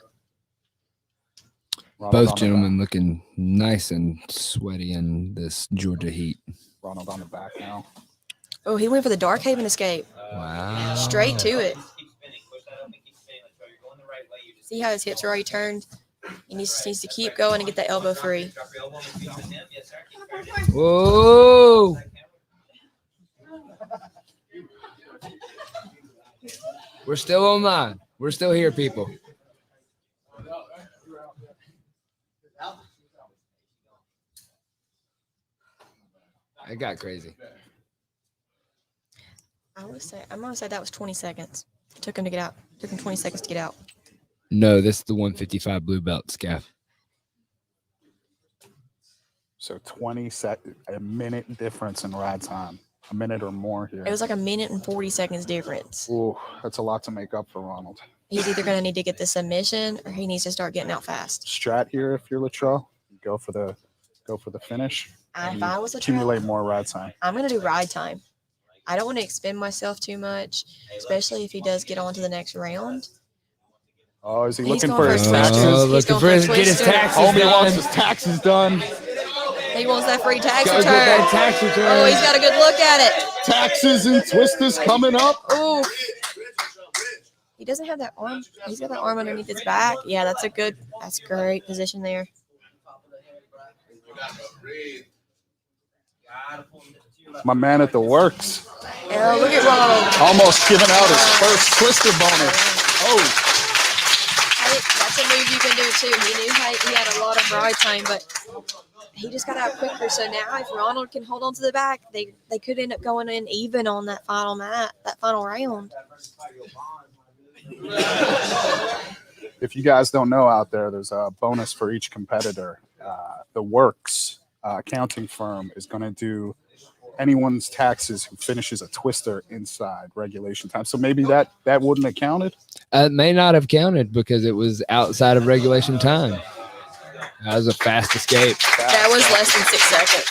Ronald on Both the gentlemen looking nice and sweaty in this Georgia heat. back. Ronald on the back now. Oh, he went for the Dark Haven escape. Wow. Straight to it. See how his hips are already turned? He needs to keep going and get that elbow free. Whoa. We're still online. We're still here, people. It got crazy. I'm gonna say that was 20 seconds. It took him to get out. It took him 20 seconds to get out. No, this is the 155 blue belt, Scaff. So a minute difference in ride time. A minute or more here. It was like 1 minute and 40 seconds difference. Ooh, that's a lot to make up for Ronald. He's either gonna need to get the submission or he needs to start getting out fast. Strat here if you're Latrell. Go for the finish. If I was a Accumulate more ride time. I'm gonna do ride time. I don't want to expend myself too much, especially if he does get on to the next round. Oh, is he He's looking going for for his a taxes? twister. Oh, He's looking going for for a his get his twister. taxes Homie done. wants his taxes done. He wants that free tax Gotta return. get that tax return. Oh, he's got a good look at it. Taxes and twisters coming up. Oh, he doesn't have that arm. He's got that arm underneath his back. Yeah, that's great position there. My man at the works. Oh, look at Ronald. Almost giving out his first twister bonus. Oh, Hey, that's a move you can do too. He knew he had a lot of ride time, but he just got out quicker. So now if Ronald can hold on to the back, they could end up going in even on that final round. if you guys don't know out there, there's a bonus for each competitor. The Works accounting firm is going to do anyone's taxes who finishes a twister inside regulation time. So maybe that wouldn't have counted. It may not have counted because it was outside of regulation time. That was a fast escape. That was less than 6 seconds.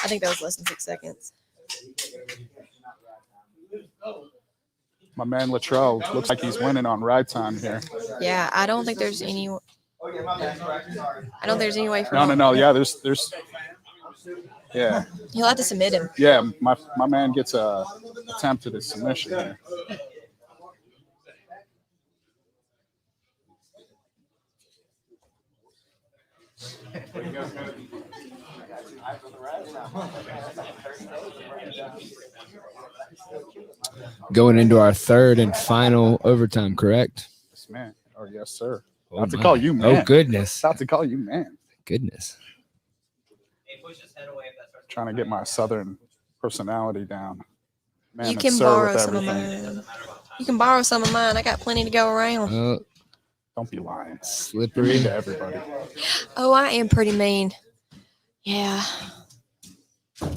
I think that was less than 6 seconds. My man Latrell looks like he's winning on ride time here. Yeah, I don't think there's any. I don't think there's any way for him. No. Yeah, there's. Yeah, He'll have to submit him. yeah. My man gets a attempt at a submission here. Going into our third and final overtime, correct? Yes, man. Or yes, sir. Oh, Not to my. call you man. Oh, goodness. Not to call you man. Goodness. Trying to get my southern personality down. Man, You and can sir borrow with some of everything. mine. You can borrow some of mine. I got plenty to go around. Oh, Don't be lying. You're mean slippery. to everybody. Oh, I am pretty mean. Yeah. I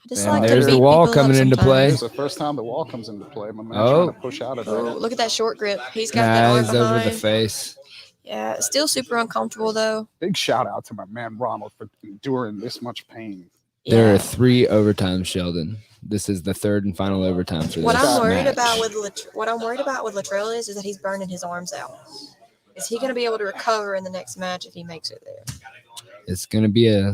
just And like to there's the beat wall people up coming into play. It's the first time the wall comes into play. My man Oh. trying to push out of Oh, that. look at that short grip. He's got that arm Guys over behind. the face. Yeah, still super uncomfortable though. Big shout out to my man Ronald for enduring this much pain. There Yeah. are 3 overtimes, Sheldon. This is the 3rd and final overtime for What this I'm worried match. about with Latrell is that he's burning his arms out. Is he going to be able to recover in the next match if he makes it there? It's going to be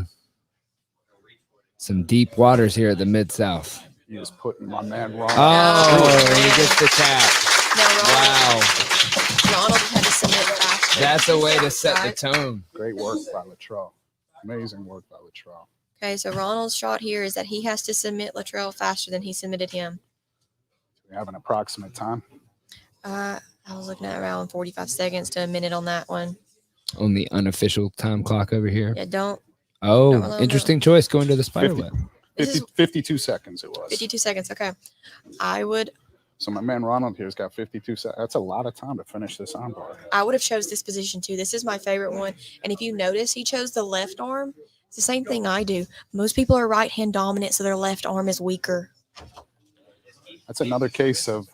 some deep waters here at the Mid-South. He was putting my man Ronald. Oh, he gets the tap. No, Wow. Ronald had to submit faster. That's a way to set the tone. Great work by Latrell. Amazing work by Latrell. Okay, so Ronald's shot here is that he has to submit Latrell faster than he submitted him. We have an approximate time. I was looking at around 45 seconds to a minute on that one. On the unofficial time clock over here. Yeah, don't. Oh, interesting choice going to the spider 50. web. 52 seconds it was. 52 seconds. Okay. I would So my man Ronald here's got 52 seconds. That's a lot of time to finish this armbar. have chose this position too. This is my favorite one. And if you notice, he chose the left arm. It's the same thing I do. Most people are right hand dominant, so their left arm is weaker. That's another case of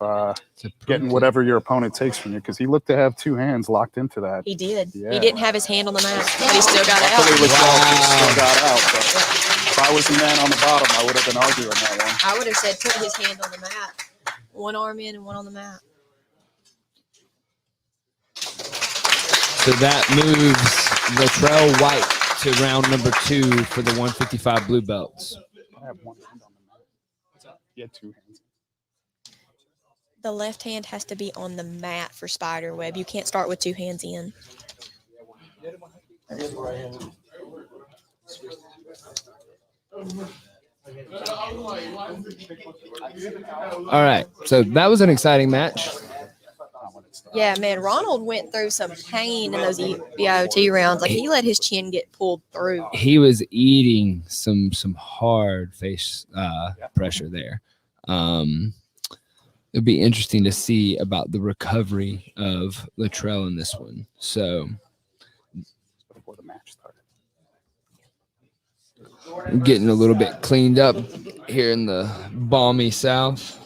getting whatever your opponent takes from you, because he looked to have 2 hands locked into that. He did. Yeah. He didn't have his hand on the mat, but he still got out. Luckily, Latrell still got out. But if I was the man on the bottom, I would have been arguing that one. I would have said put his hand on the mat. One arm in and one on the mat. So that moves Latrell White to round number 2 for the 155 blue belts. I have 1 hand on the mat. He had 2 hands. The left hand has to be on the mat for spider web. You can't start with 2 hands in. All right. So that was an exciting match. Yeah, man, Ronald went through some pain in those BIOT rounds. Like, he let his chin get pulled through. He was eating some hard face pressure there. It'd be interesting to see about the recovery of Latrell in this one. So Before the match started. I'm getting a little bit cleaned up here in the balmy South.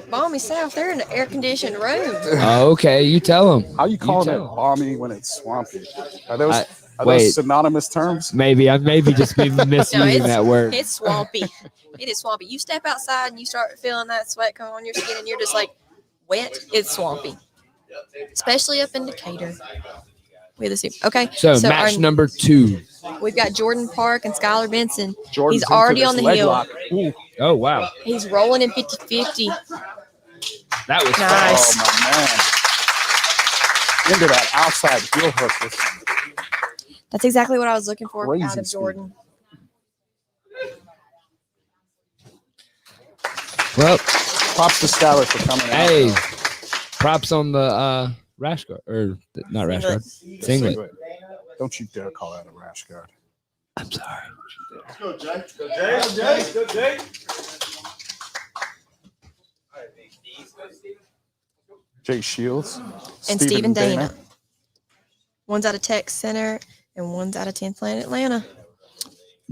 Balmy South, they're in an air-conditioned room. Okay, you tell them. How you calling it tell. balmy when it's swampy? Are wait. those synonymous terms? Maybe I just be misusing that word. It's swampy. It is swampy. You step outside and you start feeling that sweat come on your skin and you're just like, wet. It's swampy. Especially up in Decatur. We have the soup. Okay. So match number 2. We've got Jordan Park and Skyler Benson. Jordan's He's already into on this the leg heel. lock. Ooh. Oh, wow. He's rolling in 50-50. That was Nice. Oh, my man. Into that outside heel hook. That's exactly what I was looking for Crazy out of speed. Jordan. Well, Props to Skyler for coming out. hey, props on the rash guard, or not rash guard, singlet. Don't you dare call that a rash guard. I'm sorry. Let's go, Jay. Let's go, Jay. Let's go, Jay. Jay Shields. And Stephen Dana. One's out of Tech Center and one's out of 10th Planet Atlanta.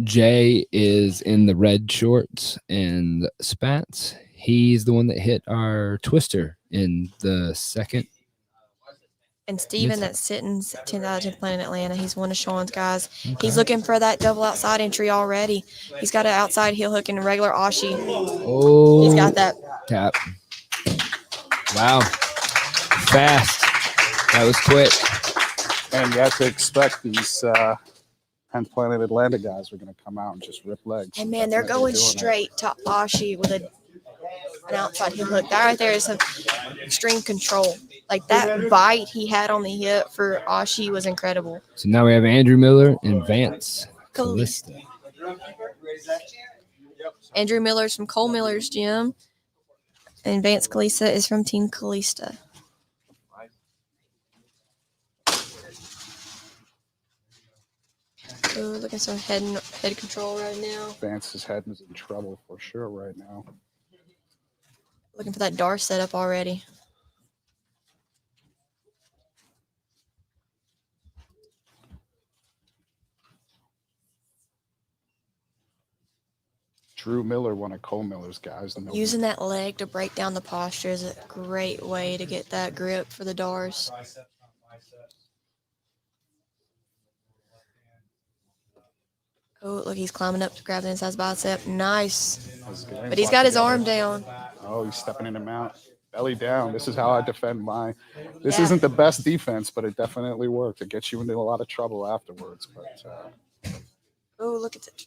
Jay is in the red shorts and spats. He's the one that hit our twister in the second. And Steven, that's sitting 10th out of 10th Planet Atlanta. He's one of Sean's guys. Okay. He's looking for that double outside entry already. He's got an outside heel hook and a regular Ashi. Oh, he's got that. Tap. Wow. Fast. That was quick. And you have to expect these 10th Planet Atlanta guys are going to come out and just rip legs. And, man, they're going straight to Ashi with an outside heel hook. That right there is some extreme control. Like, that bite he had on the hip for Ashi was incredible. So now we have Andrew Miller and Vance Kalista. Andrew Miller's from Cole Miller's gym. And Vance Kalista is from Team Kalista. Oh, look at some head control right now. Vance's head is in trouble for sure right now. Looking for that Dar setup already. Drew Miller, one of Cole Miller's guys. Using that leg to break down the posture is a great way to get that grip for the Dars. Oh, look, he's climbing up to grab the inside bicep. Nice. But he's got his arm down. Oh, he's stepping in the mount. Belly down. This is how I defend my. This Yeah. isn't the best defense, but it definitely worked. It gets you into a lot of trouble afterwards. But Oh, look at it.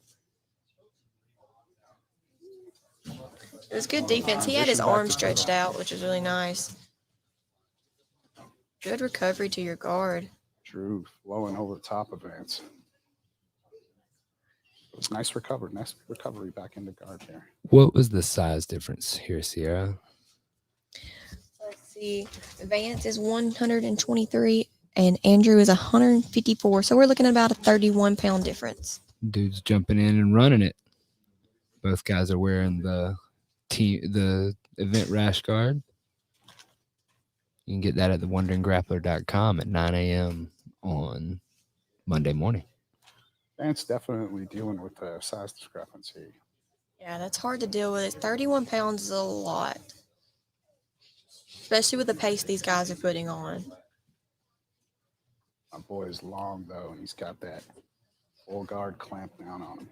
It was good defense. He had his arm stretched out, which is really nice. Good recovery to your guard. Drew flowing over the top of Vance. It was nice recovery back into guard here. What was the size difference here, Sierra? Let's see. Vance is 123 and Andrew is 154. So we're looking at about a 31-pound difference. Dude's jumping in and running it. Both guys are wearing the event rash guard. You can get that at thewonderinggrappler.com at 9 a.m. on Monday morning. Vance definitely dealing with the size discrepancy. Yeah, that's hard to deal with. 31 pounds is a lot, especially with the pace these guys are putting on. My boy is long, though, and he's got that full guard clamp down on him.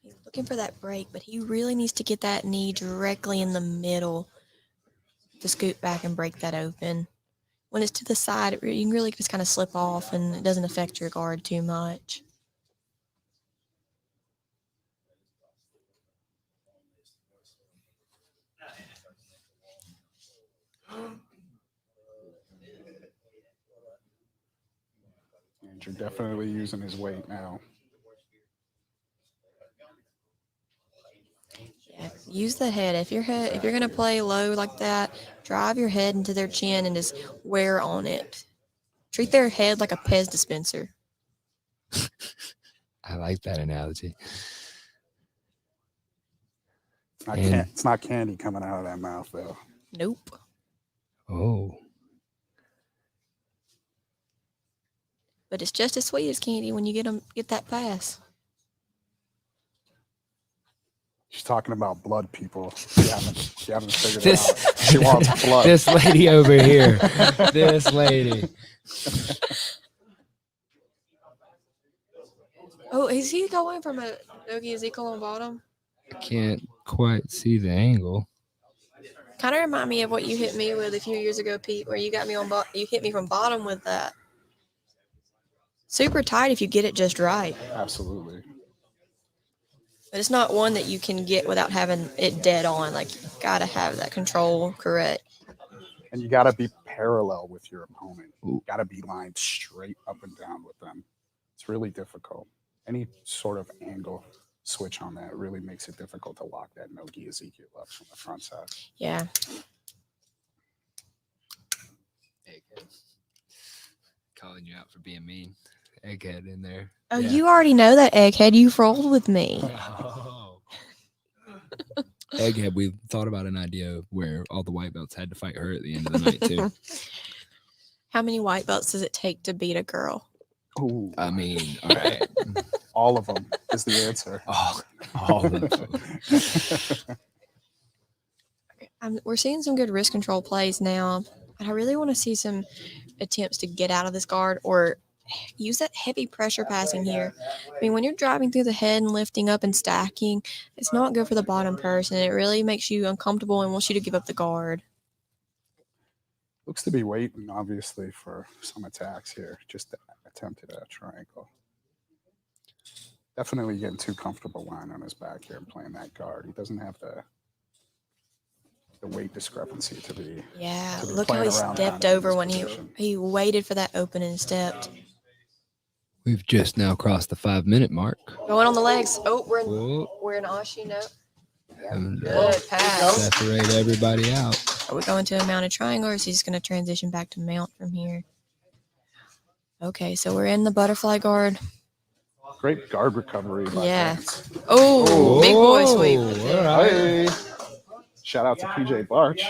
He's looking for that break, but he really needs to get that knee directly in the middle to scoot back and break that open. When it's to the side, you can really just kind of slip off and it doesn't affect your guard too much. Andrew definitely using his weight now. Yeah, use the head. If you're gonna play low like that, drive your head into their chin and just wear on it. Treat their head like a Pez dispenser. I like that analogy. It's not candy coming out of that mouth, though. Nope. Oh. But it's just as sweet as candy when you get that pass. She's talking about blood, people. She haven't figured it out. She wants blood. This lady over here. This lady. Oh, is he going from a Nogi Ezekiel on bottom? I can't quite see the angle. Kind of remind me of what you hit me with a few years ago, Pete, where you got me on you hit me from bottom with that. Super tight if you get it just right. Absolutely. But it's not one that you can get without having it dead on. Like, you got to have that control correct. And you got to be parallel with your opponent. You got to be lined straight up and down with them. It's really difficult. Any sort of angle switch on that really makes it difficult to lock that Nogi Ezekiel up from the front side. Yeah. Calling you out for being mean. Egghead in there. Oh, Yeah. you already know that, Egghead. You've rolled with me. Oh. Egghead, we thought about an idea where all the white belts had to fight her at the end of the night, too. How many white belts does it take to beat a girl? Ooh, I mean, all right. all of them is the answer. All of them. We're seeing some good wrist control plays now. But I really want to see some attempts to get out of this guard or use that heavy pressure passing here. I mean, when you're driving through the head and lifting up and stacking, it's not good for the bottom person. It really makes you uncomfortable and wants you to give up the guard. Looks to be waiting, obviously, for some attacks here. Just attempted a triangle. Definitely getting too comfortable lying on his back here and playing that guard. He doesn't have the weight discrepancy to be. Yeah, to be look how playing he around stepped down in over this when position. he waited for that open and stepped. We've just now crossed the 5-minute mark. Going on the legs. Oh, Whoa. we're in Ashi now. And, Good pass. separate everybody out. Are we going to a mounted triangle or is he just going to transition back to mount from here? Okay, so we're in the butterfly guard. Great guard recovery by Yeah. Vance. Oh, big boy sweep. All right. Hey. Shout out to PJ Barch.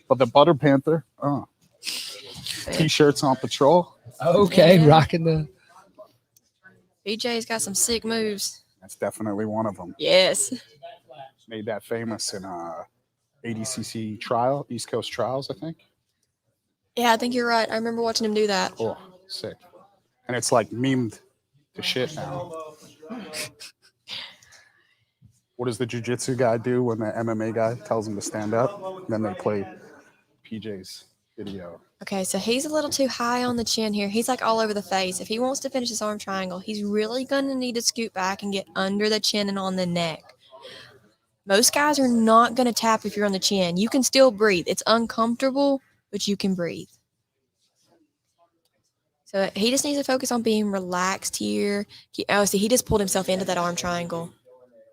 But the Butter Panther, t-shirts on patrol. Okay, Yeah. rocking the. BJ's got some sick moves. That's definitely one of them. Yes. Made that famous in ADCC trial, East Coast Trials, I think. Yeah, I think you're right. I remember watching him do that. Oh, sick. And it's like memed to shit now. What does the jiu-jitsu guy do when the MMA guy tells him to stand up? Then they play PJ's video. Okay, so he's a little too high on the chin here. He's like all over the face. If he wants to finish his arm triangle, he's really going to need to scoot back and get under the chin and on the neck. Most guys are not going to tap if you're on the chin. You can still breathe. It's uncomfortable, but you can breathe. So he just needs to focus on being relaxed here. See, he just pulled himself into that arm triangle.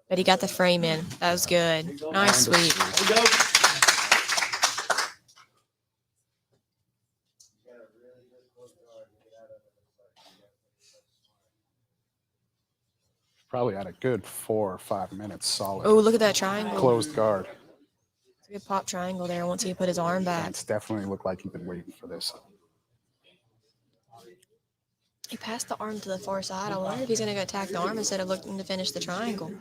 But he got the frame in. That was good. Nice sweep. Probably had a good 4 or 5 minutes solid. Oh, look at that triangle. Closed guard. It's a good pop triangle there once he put his arm back. Vance definitely looked like he'd been waiting for this. He passed the arm to the far side. I wonder if he's going to go attack the arm instead of looking to finish the triangle.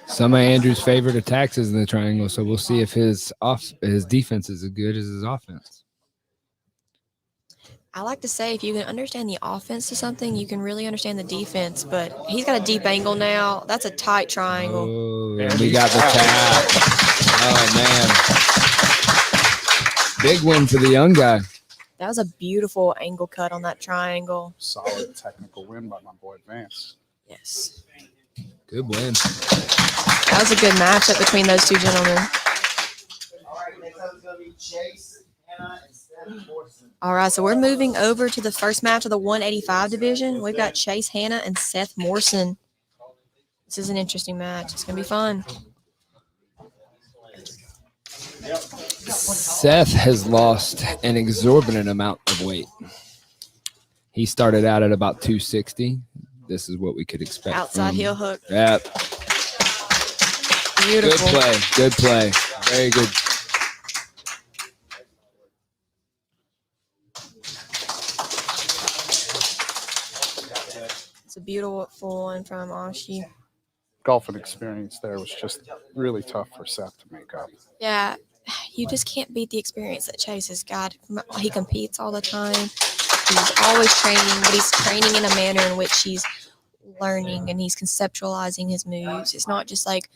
Some of Andrew's favorite attacks is in the triangle, so we'll see if his defense is as good as his offense. I like to say if you can understand the offense to something, you can really understand the defense. But he's got a deep angle now. That's a tight triangle. Oh, and we got the tap. Oh, man. Big win for the young guy. That was a beautiful angle cut on that triangle. Solid technical win by my boy Vance. Yes. Good win. That was a good matchup between those two gentlemen. All right, next up is going to be Chase, Hannah, and Seth Morrison. All right, so we're moving over to the first match of the 185 division. We've got Chase Hannah and Seth Morrison. This is an interesting match. It's going to be fun. Seth has lost an exorbitant amount of weight. He started out at about 260. This is what we could expect. Outside heel hook. Yep. Beautiful. Good play. Good play. Very good. It's a beautiful one from Ashi. Golfing experience there was just really tough for Seth to make up. Yeah, you just can't beat the experience that Chase has got. He competes all the time. He's always training, but he's training in a manner in which he's learning and he's conceptualizing his moves. It's not just like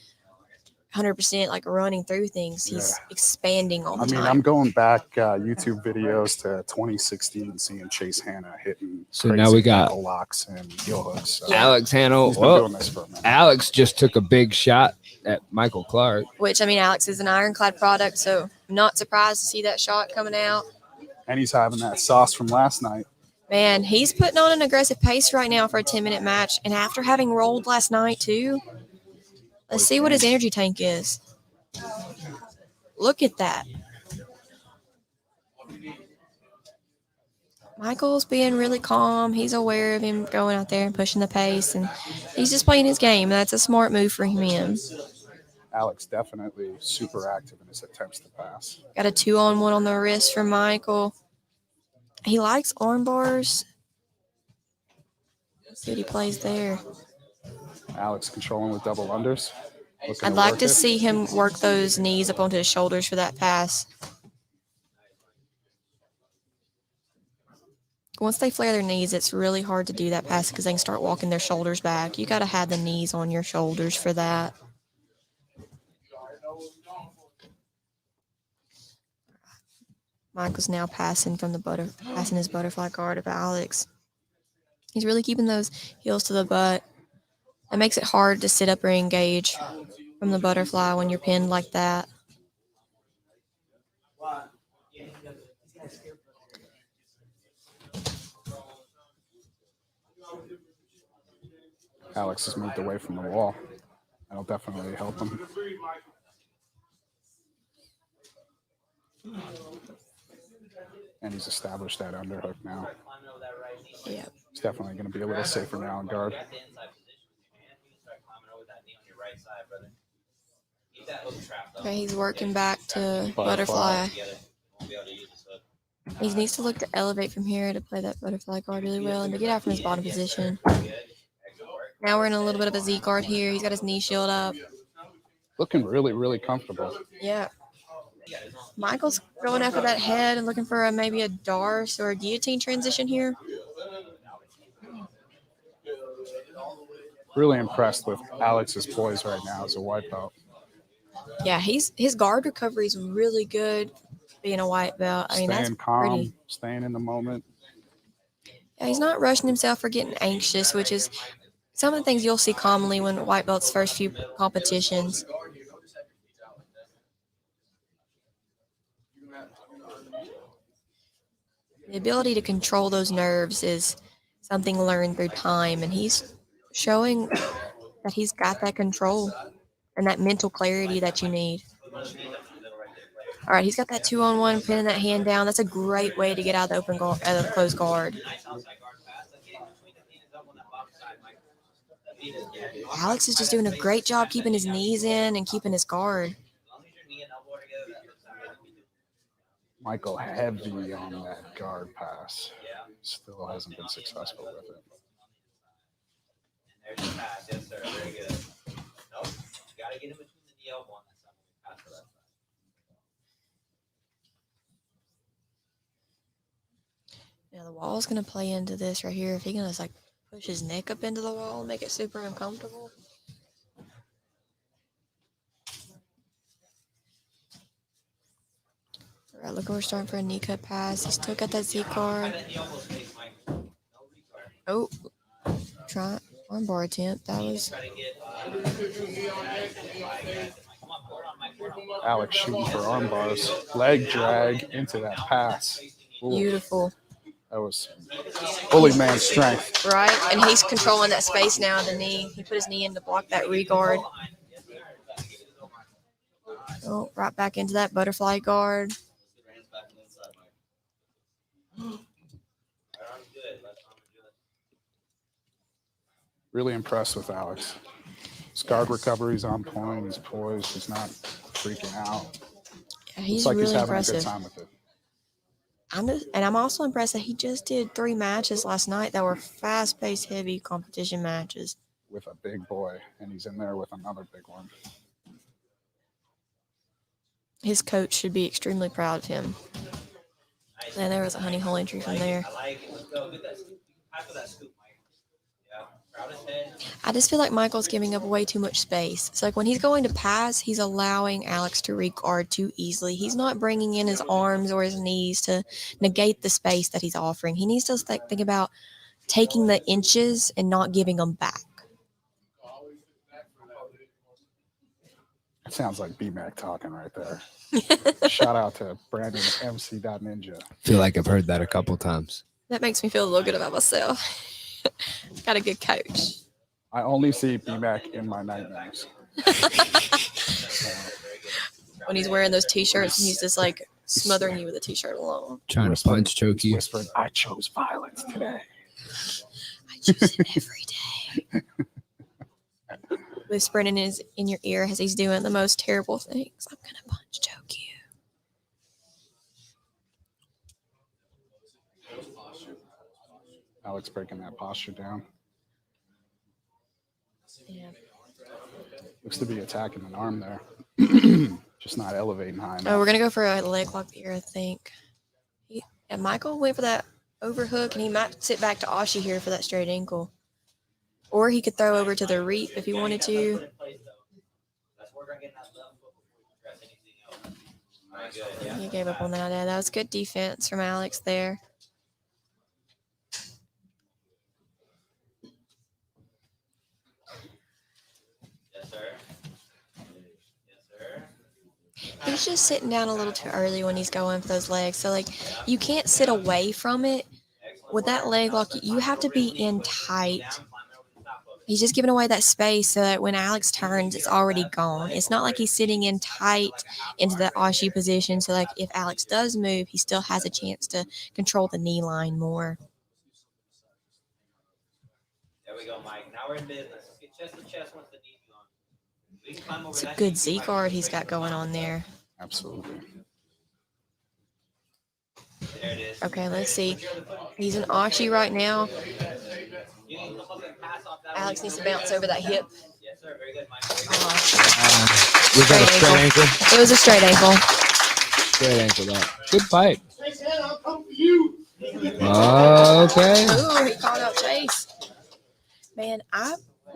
100% like running through things. He's expanding all the time. I'm going back YouTube videos to 2016 and seeing Chase Hannah hitting. So now we got ankle locks and heel hooks. So Alex Hannah. he's been doing this for a minute. Alex just took a big shot at Michael Clark. Which, I mean, Alex is an ironclad product, so I'm not surprised to see that shot coming out. And he's having that sauce from last night. Man, he's putting on an aggressive pace right now for a 10-minute match. And after having rolled last night, too, let's see what his energy tank is. Look at that. Michael's being really calm. He's aware of him going out there and pushing the pace. And he's just playing his game. That's a smart move for him. Alex definitely super active in his attempts to pass. Got a 2-on-1 on the wrist for Michael. He likes arm bars. Let's see what he plays there. Alex controlling with double unders. I'd like to see him work those knees up onto his shoulders for that pass. Once they flare their knees, it's really hard to do that pass because they can start walking their shoulders back. You got to have the knees on your shoulders for that. Michael's now passing his butterfly guard of Alex. He's really keeping those heels to the butt. That makes it hard to sit up or engage from the butterfly when you're pinned like that. Alex has moved away from the wall. That'll definitely help him. And he's established that underhook now. Yeah. He's definitely going to be a little safer now in guard. Okay, he's working back to butterfly. He needs to look to elevate from here to play that butterfly guard really well and to get out from his bottom position. Now we're in a little bit of a Z guard here. He's got his knee shield up. Looking really, really comfortable. Yeah. Michael's going after that head and looking for maybe a Darce or a guillotine transition here. Really impressed with Alex's poise right now as a white belt. Yeah, his guard recovery is really good being a white belt. I mean, Staying that's calm, pretty. staying in the moment. Yeah, he's not rushing himself or getting anxious, which is some of the things you'll see commonly when white belts' first few competitions. The ability to control those nerves is something learned through time, and he's showing that he's got that control and that mental clarity that you need. All right, he's got that 2-on-1, pinning that hand down. That's a great way to get out of the open guard, out of the closed guard. Alex is just doing a great job keeping his knees in and keeping his guard. Michael heavy on that guard pass. Still hasn't been successful with it. Now the wall's gonna play into this right here. If he can just like push his neck up into the wall and make it super uncomfortable. All right, look, we're starting for a knee cut pass. He's still got that Z guard. Oh, try armbar attempt. That was Alex shooting for arm bars. Leg drag into that pass. Ooh, beautiful. that was fully man strength. Right, and he's controlling that space now, the knee. He put his knee in to block that re-guard. Oh, right back into that butterfly guard. Really impressed with Alex. His guard recovery's on point. He's poised. He's not freaking out. Yeah, he's Looks like really he's having impressive. a good time with it. I'm also impressed that he just did 3 matches last night that were fast-paced, heavy competition matches. With a big boy, and he's in there with another big one. His coach should be extremely proud of him. And there was a honey hole entry from there. I just feel like Michael's giving up way too much space. It's like when he's going to pass, he's allowing Alex to re-guard too easily. He's not bringing in his arms or his knees to negate the space that he's offering. He needs to think about taking the inches and not giving them back. It sounds like B-Mac talking right there. Shout out to Brandon MC.Ninja. Feel like I've heard that a couple times. That makes me feel a little good about myself. Got a good coach. I only see B-Mac in my nightmares. When he's wearing those t-shirts and he's just like smothering you with a t-shirt alone. Trying to punch choke you. Whispering, I chose violence today. I choose it every day. Whispering in your ear as he's doing the most terrible things. I'm gonna punch choke you. Alex breaking that posture down. Yeah. Looks to be attacking an arm there. Just not elevating high enough. Oh, we're gonna go for a leg lock here, I think. And Michael went for that overhook, and he might sit back to Ashi here for that straight ankle. Or he could throw over to the reap if he wanted to. He gave up on that. Yeah, that was good defense from Alex there. He's just sitting down a little too early when he's going for those legs. So, like, you can't sit away from it. With that leg lock, you have to be in tight. He's just giving away that space so that when Alex turns, it's already gone. It's not like he's sitting in tight into that Ashi position. So, like, if Alex does move, he still has a chance to control the knee line more. There we go, Mike. Now we're in business. Get chest to chest once the knee's on. It's a good Z guard he's got going on there. Absolutely. Okay, let's see. He's an Achi right now. Alex needs to bounce over that hip. Was that a straight ankle? It was a straight ankle. Straight ankle, that. Good fight. Okay. Ooh, he called out Chase. Man,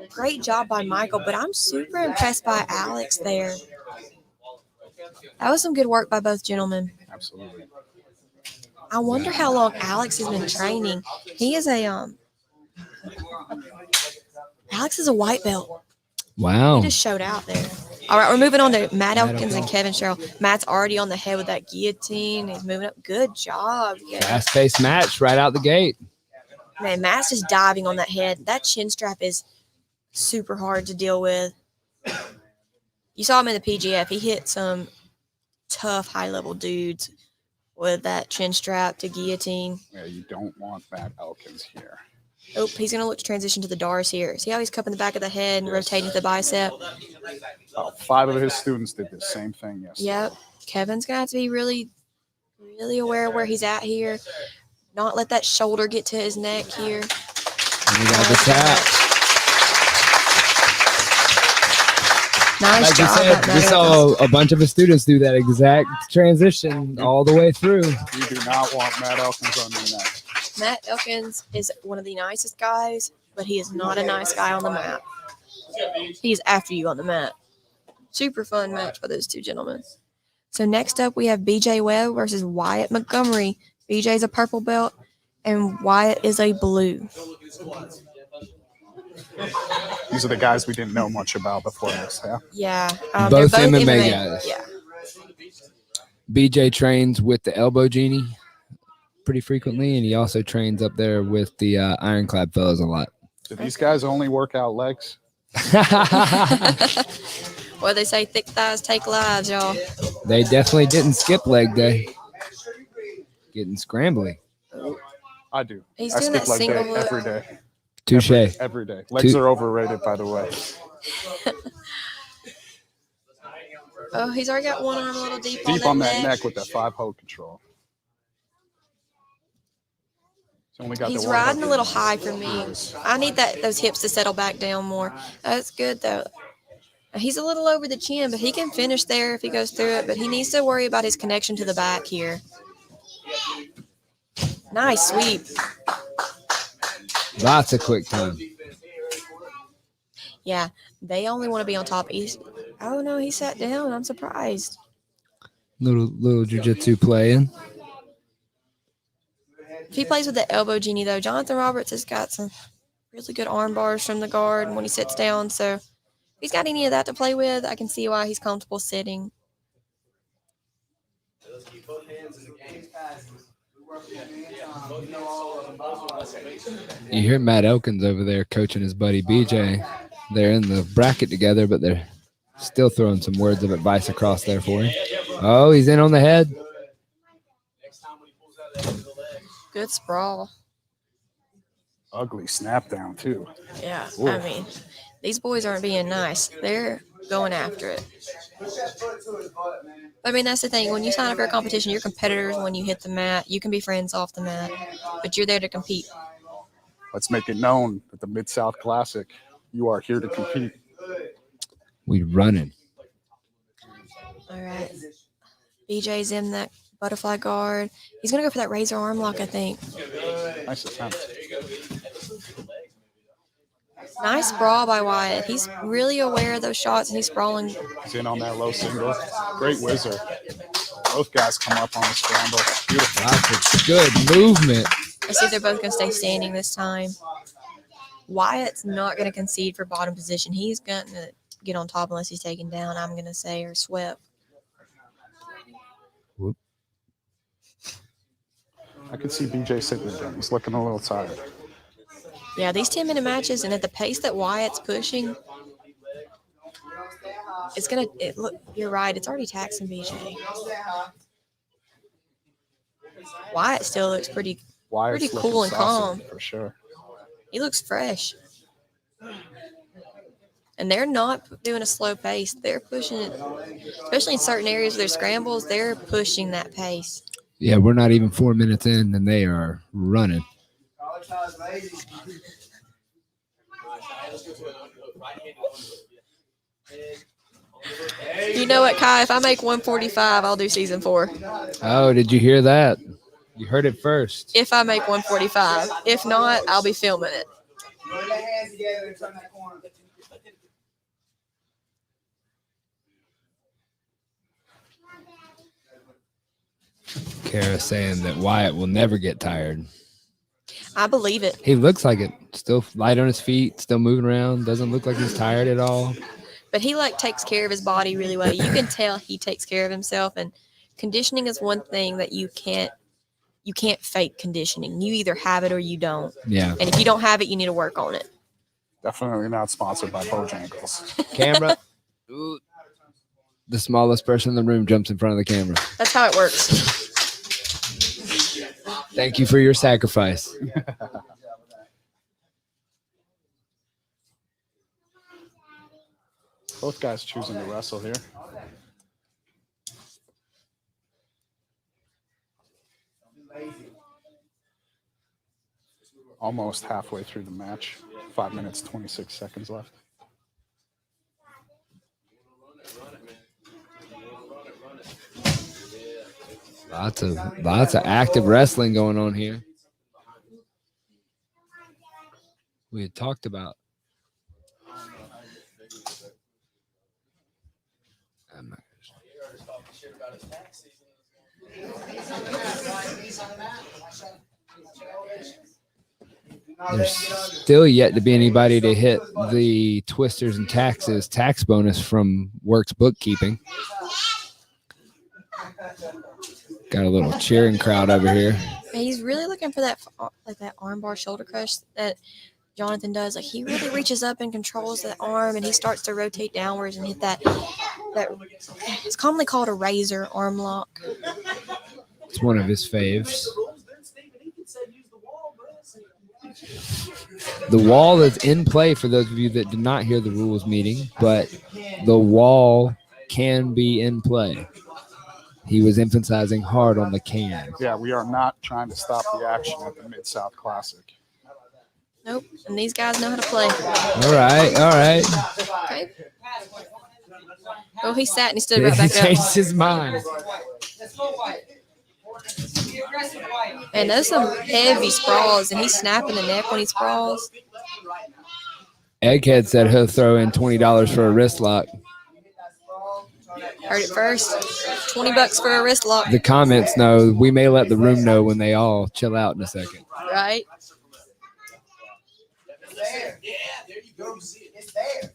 great job by Michael, but I'm super impressed by Alex there. That was some good work by both gentlemen. Absolutely. I wonder how long Alex has been training. He is Alex is a white belt. Wow. He just showed out there. All right, we're moving on to Matt Elkins and Kevin Cheryl. Matt's already on the head with that guillotine. He's moving up. Good job. Yeah. Fast-paced match right out the gate. Man, Matt's just diving on that head. That chin strap is super hard to deal with. You saw him in the PGF. He hit some tough high-level dudes with that chin strap to guillotine. Yeah, you don't want Matt Elkins here. Oh, he's going to look to transition to the Dars here. See how he's cupping the back of the head and rotating the bicep? 5 of his students did the same thing yesterday. Yep. Kevin's going to have to be really, really aware of where he's at here. Not let that shoulder get to his neck here. And we got the tap. Nice Like you job. said, we saw a bunch of his students do that exact transition all the way through. You do not want Matt Elkins on your neck. Matt Elkins is one of the nicest guys, but he is not a nice guy on the mat. He's after you on the mat. Super fun match by those two gentlemen. So next up, we have BJ Webb versus Wyatt Montgomery. BJ's a purple belt, and Wyatt is a blue. These are the guys we didn't know much about before this, yeah? Yeah. Both they're MMA guys. Yeah. BJ trains with the Elbow Genie pretty frequently, and he also trains up there with the Ironclad fellas a lot. Do these guys only work out legs? Well, they say thick thighs take lives, y'all. They definitely didn't skip leg day. Getting scrambly. I do. He's I doing skip that leg single day look. every day. Touche. Every day. Legs are overrated, by the way. Oh, he's already got one arm a little deep On that neck with that 5-hold control. Only got He's the one riding a hook. little high for me. I need those hips to settle back down more. That's good, though. He's a little over the chin, but he can finish there if he goes through it. But he needs to worry about his connection to the back here. Nice sweep. Lots of quick time. Yeah, they only want to be on top. Oh, no, he sat down. I'm surprised. Little jiu-jitsu playing. If he plays with the Elbow Genie, though, Jonathan Roberts has got some really good arm bars from the guard when he sits down. So if he's got any of that to play with, I can see why he's comfortable sitting. You hear Matt Elkins over there coaching his buddy BJ. They're in the bracket together, but they're still throwing some words of advice across there for him. Oh, he's in on the head. Good sprawl. Ugly snap down, too. Yeah, Ooh. I mean, these boys aren't being nice. They're going after it. I mean, that's the thing. When you sign up for a competition, you're competitors when you hit the mat. You can be friends off the mat, but you're there to compete. Let's make it known that the Mid-South Classic, you are here to compete. We running. All right. BJ's in that butterfly guard. He's going to go for that razor arm lock, I think. Nice attempt. Nice sprawl by Wyatt. He's really aware of those shots, and he's sprawling. He's in on that low single. Great whizzer. Both guys come up on the scramble. Beautiful. Lots of good movement. I see they're both going to stay standing this time. Wyatt's not going to concede for bottom position. He's going to get on top unless he's taken down, I'm going to say, or swept. Whoop. I could see BJ sitting there. He's looking a little tired. Yeah, these 10-minute matches, and at the pace that Wyatt's pushing, it's going to – look, you're right. It's already taxing BJ. Wyatt still looks pretty cool and calm. For sure. He looks fresh. And they're not doing a slow pace. They're pushing it, especially in certain areas of their scrambles. They're pushing that pace. Yeah, we're not even 4 minutes in, and they are running. You know what, Kai? If I make 145, I'll do season 4. Oh, did you hear that? You heard it first. If I make 145. If not, I'll be filming it. Put your hands together and turn that corner. Kara saying that Wyatt will never get tired. I believe it. He looks like it. Still light on his feet, still moving around. Doesn't look like he's tired at all. But he takes care of his body really well. You can tell he takes care of himself. And conditioning is one thing that you can't fake conditioning. You either have it or you don't. Yeah. And if you don't have it, you need to work on it. Definitely not sponsored by Bojangles. Camera. Ooh. The smallest person in the room jumps in front of the camera. That's how it works. Thank you for your sacrifice. Both guys choosing to wrestle here. Almost halfway through the match. 5 minutes, 26 seconds left. Lots of active wrestling going on here. We had talked about. There's still yet to be anybody to hit the Twisters and Taxes tax bonus from Works Bookkeeping. Got a little cheering crowd over here. He's really looking for that armbar shoulder crush that Jonathan does. Like, he really reaches up and controls that arm, and he starts to rotate downwards and hit that it's commonly called a razor arm lock. It's one of his faves. The wall is in play for those of you that did not hear the rules meeting, but the wall can be in play. He was emphasizing hard on the can. Yeah, we are not trying to stop the action at the Mid-South Classic. Nope. And these guys know how to play. All right. Okay. Oh, he sat and he stood right back He up. changed his mind. And those some heavy sprawls, and he's snapping the neck when he sprawls. Egghead said he'll throw in $20 for a wrist lock. Heard it first. $20 for a wrist lock. The comments know. We may let the room know when they all chill out in a second. Right? There. Yeah, there you go. It's there.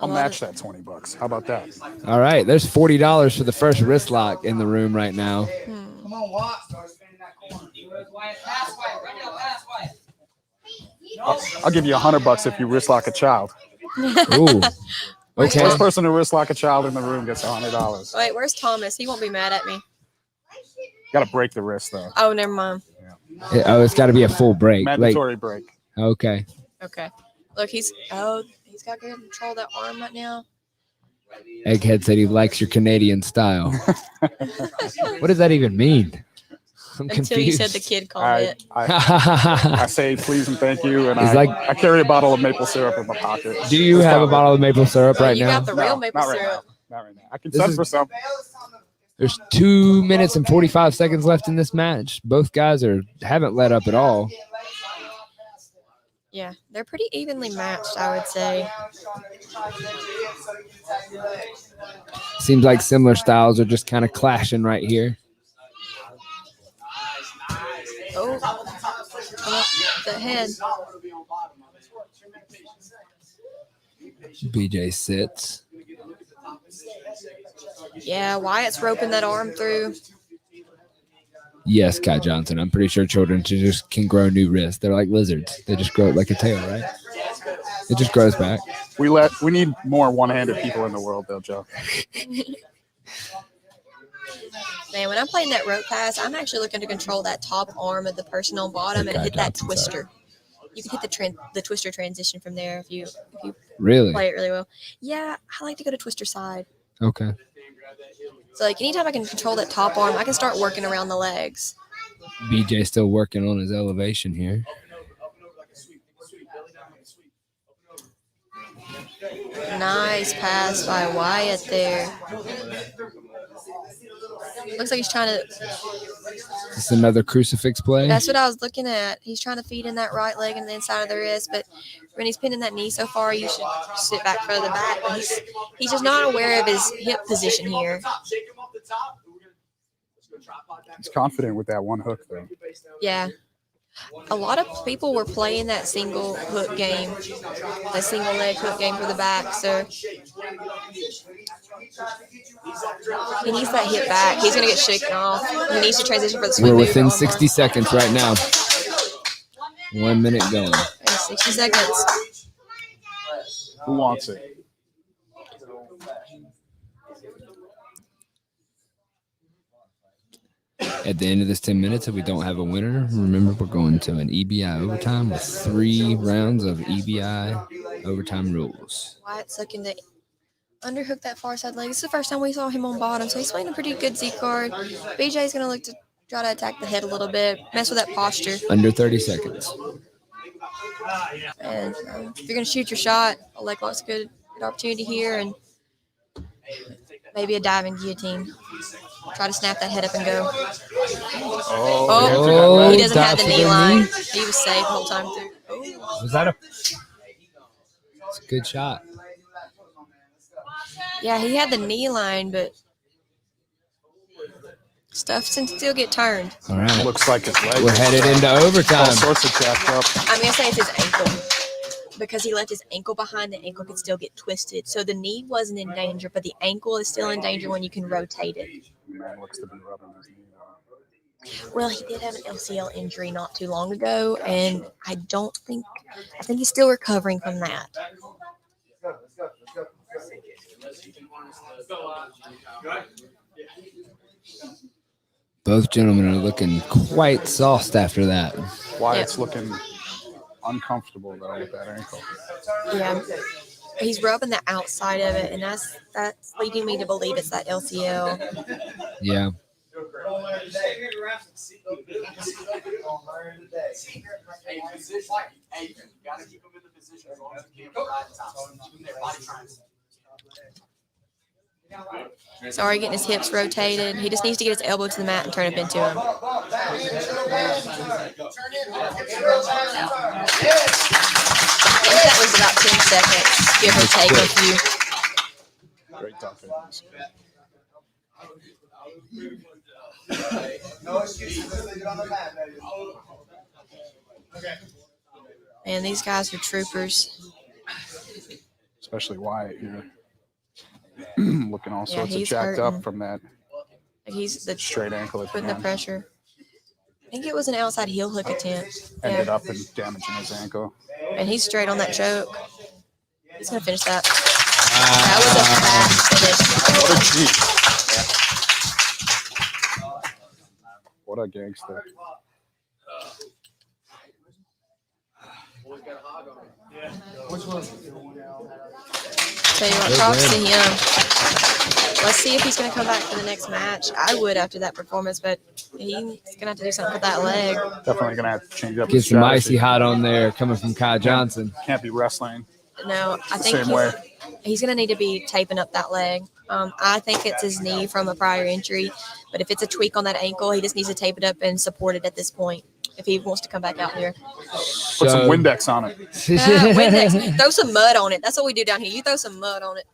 I'll match that $20. How about that? All right. There's $40 for the first wrist lock in the room right now. Come on, Watt. Start spinning that corner. I'll give you $100 if you wrist lock a child. Ooh. Okay. First person to wrist lock a child in the room gets $100. Wait, where's Thomas? He won't be mad at me. Got to break the wrist though. Oh, never mind. Oh, it's got to be a full break. Mandatory break. Okay. Okay. Look, he's got good control of that arm right now. Egghead said he likes your Canadian style. What does that even mean? I'm Until you confused. said the kid comment. I say please and thank you, and It's I carry a bottle of maple syrup in my pocket. Do you have a bottle of maple syrup right You now? got the real maple not right syrup. now. Not right now. I can This send is- for some. There's 2 minutes and 45 seconds left in this match. Both guys haven't let up at all. Yeah, they're pretty evenly matched, I would say. Seems like similar styles are just kind of clashing right here. Oh, come up the head. BJ sits. Yeah, Wyatt's roping that arm through. Yes, Kai Johnson. I'm pretty sure children just can grow new wrists. They're like lizards. They just grow it like a tail, right? It just grows back. We need more one-handed people in the world, though, Joe. Man, when I'm playing that rope pass, I'm actually looking to control that top arm of the person on bottom and hit that twister. You can hit the twister transition from there if you Really? play it really well. Yeah, I like to go to twister side. Okay. So like anytime I can control that top arm, I can start working around the legs. BJ still working on his elevation here. Nice pass by Wyatt there. Looks like he's trying to. This is another crucifix play. That's what I was looking at. He's trying to feed in that right leg and the inside of the wrist, but when he's pinning that knee so far, you should sit back further back. But he's just not aware of his hip position here. He's confident with that one hook, though. Yeah. A lot of people were playing that single hook game, that single leg hook game for the back. So he needs that hit back. He's going to get shaken off. He needs to transition for the swing. We're move within or 60 seconds right now. 1 minute going. 60 seconds. Who wants it? At the end of this 10 minutes, if we don't have a winner, remember we're going to an EBI overtime with 3 rounds of EBI overtime rules. Wyatt's looking to underhook that far side leg. This is the first time we saw him on bottom, so he's playing a pretty good Z card. BJ's going to look to try to attack the head a little bit, mess with that posture. Under 30 seconds. And if you're going to shoot your shot, a leg lock's a good opportunity here, and maybe a diving guillotine. Try to snap that head up and go. Oh, He doesn't have the knee line. knee. He was safe the whole time through. Oh. Was that it's a good shot. Yeah, he had the knee line, but stuff can still get turned. All right. looks like his leg. We're headed into all overtime. sorts of jacked up. I'm going to say it's his ankle. Because he left his ankle behind, the ankle could still get twisted. So the knee wasn't in danger, but the ankle is still in danger when you can rotate it. Man looks to be rubbing his knee. Well, he did have an LCL injury not too long ago, and I think he's still recovering from that. Both gentlemen are looking quite sauced after that. Wyatt's looking uncomfortable though with that ankle. Yeah. He's rubbing the outside of it, and that's leading me to believe it's that LCL. Yeah. Sorry, getting his hips rotated. He just needs to get his elbow to the mat and turn up into him. I think that was about 10 seconds, give or take a few. Great dumping. Man, these guys are troopers. Especially Wyatt here. Looking all sorts of he's jacked hurting. up from that He's the straight ankle at the putting the end. pressure. I think it was an outside heel hook attempt. Ended Yeah. up in damaging his ankle. And he's straight on that choke. He's going to finish that. That was a fast finish. What a G. What a gangster. Tell you what, props to him. Let's see if he's going to come back for the next match. I would after that performance, but he's going to have to do something with that leg. Definitely going to have to change up Get his some strategy. icy hot on there coming from Kai Johnson. Can't be wrestling No, I the think same way. he's going to need to be taping up that leg. I think it's his knee from a prior injury, but if it's a tweak on that ankle, he just needs to tape it up and support it at this point if he wants to come back out here. Put some Windex on it. Windex. Throw some mud on it. That's what we do down here. You throw some mud on it.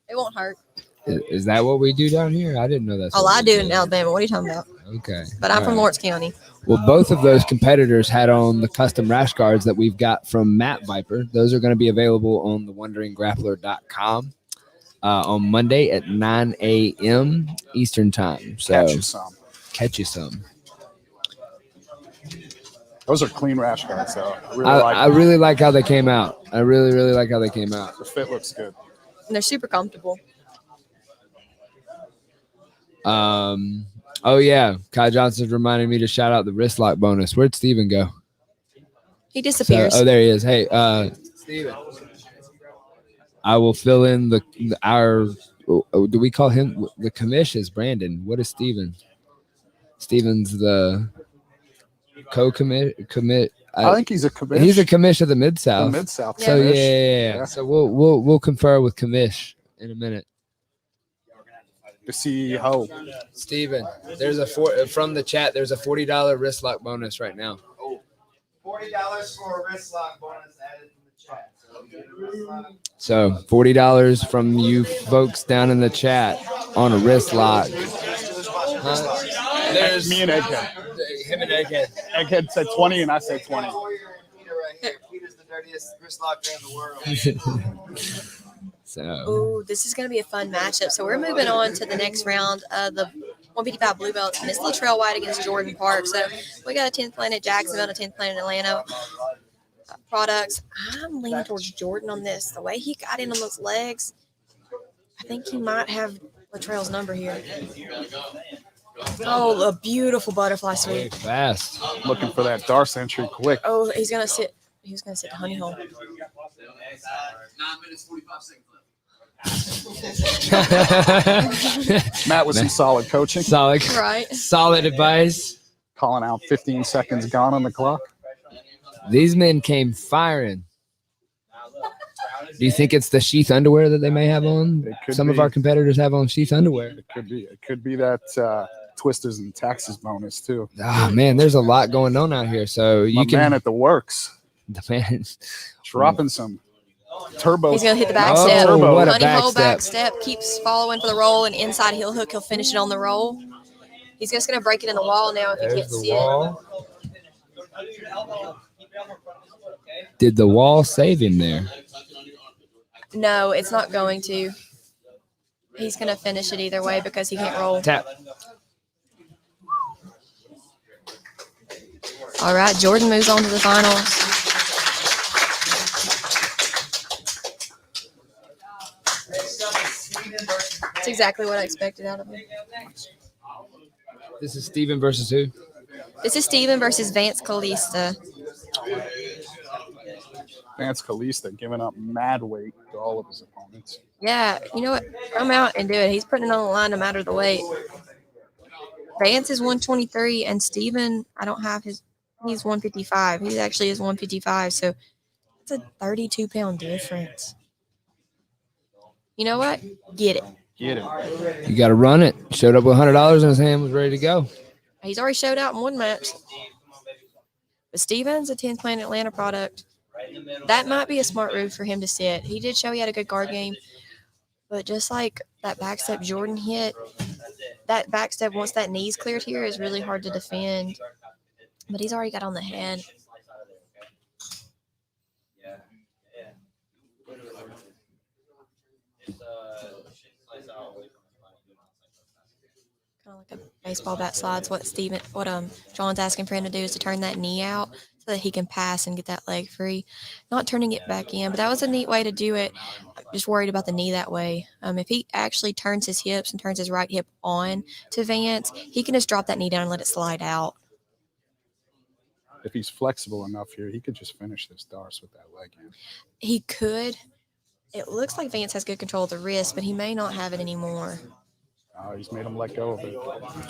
It won't hurt. Is that what we do down here? I didn't know that's All what I we do in Alabama. What are you talking about? Okay. But I'm All from right. Lawrence County. Well, both of those competitors had on the custom rash guards that we've got from Matt Viper. Those are going to be available on thewonderinggrappler.com on Monday at 9 a.m. Eastern time. So Catch you some. catch you some. Those are clean rash guards, though. I really like how they came out. I really, really like how they came out. The fit looks good. And they're super comfortable. Oh yeah, Kai Johnson's reminding me to shout out the wrist lock bonus. Where'd Steven go? He disappears. So, oh, there he is. Hey, Steven. I will fill in our. Do we call him the commish? Is Brandon? What is Steven? Steven's the commit. I think he's a commish. He's a commish of the Mid The South. Mid-South So commish. yeah. So we'll confer with commish in a minute. The CEO. Steven, there's from the chat. There's a $40 wrist lock bonus right now. $40 for a wrist lock bonus added from the chat. So $40 from you folks down in the chat on a wrist lock. There's Me and Egghead. him and Egghead. Egghead said 20 and I said 20. Peter's the dirtiest wrist locker in the world. So Ooh, this is going to be a fun matchup. So we're moving on to the next round of the 155 blue belts. And it's Latrell Wyatt against Jordan Park. So we got a 10th plan at Jacksonville and a 10th plan in Atlanta. Products. I'm leaning towards Jordan on this. The way he got in on those legs, I think he might have Latrell's number here. Oh, a beautiful butterfly sweep. fast. Looking for that Darce entry quick. Oh, he's going to sit. He was going to sit the honey hole. 9 minutes 45 seconds left. Matt with some solid coaching. Solid, Right. solid advice. Calling out 15 seconds gone on the clock. These men came firing. Do you think it's the sheath underwear that they may have on? It could Some of be. our competitors have on sheath underwear. It could be. It could be that Twisters and taxes bonus too. Ah, man, there's a lot going on out here. So you My can man at the works the man. dropping some turbo. He's going to hit the back Oh, step. what a Honey back hole step. back step. Keeps following for the roll and inside heel hook. He'll finish it on the roll. He's just going to break it in the wall now if he There's can't the see wall. Did the wall save him there? it. No, it's not going to. He's going to finish it either way because he can't roll. Tap. All right, Jordan moves on to the finals. That's exactly what I expected out of him. This is Steven versus who? This is Steven versus Vance Kalista. Vance Kalista giving up mad weight to all of his opponents. Yeah, you know what? Come out and do it. He's putting it on the line no matter the weight. Vance is 123, and Steven, I don't have his. He's 155. He actually is 155, so it's a 32-pound difference. You know what? Get it. Get it. You got to run it. Showed up with $100 in his hand, was ready to go. He's already showed out in one match. But Steven's a 10th Planet Atlanta product. That might be a smart move for him to sit. He did show he had a good guard game. But just like that backstep Jordan hit, that backstep, once that knee's cleared here, is really hard to defend. But he's already got on the head. Kind of like a baseball bat slides. What John's asking for him to do is to turn that knee out so that he can pass and get that leg free. Not turning it back in, but that was a neat way to do it. I'm just worried about the knee that way. If he actually turns his hips and turns his right hip on to Vance, he can just drop that knee down and let it slide out. If he's flexible enough here, he could just finish this Darce with that leg in. He could. It looks like Vance has good control of the wrist, but he may not have it anymore. He's made him let go of it.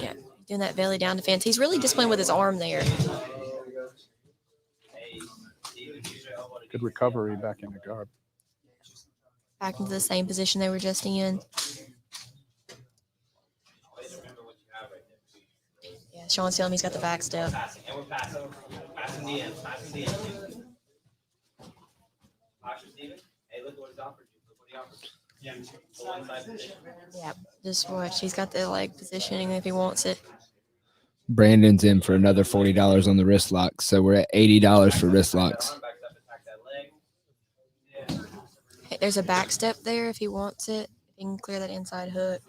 Yeah, doing that belly down defense. He's really disciplined with his arm there. Good recovery back in the guard. Back into the same position they were just in. Yeah, Sean's telling me he's got the back step. Yeah, just watch. He's got the leg positioning if he wants it. Brandon's in for another $40 on the wrist locks. So we're at $80 for wrist locks. Hey, there's a back step there if he wants it. He can clear that inside hook.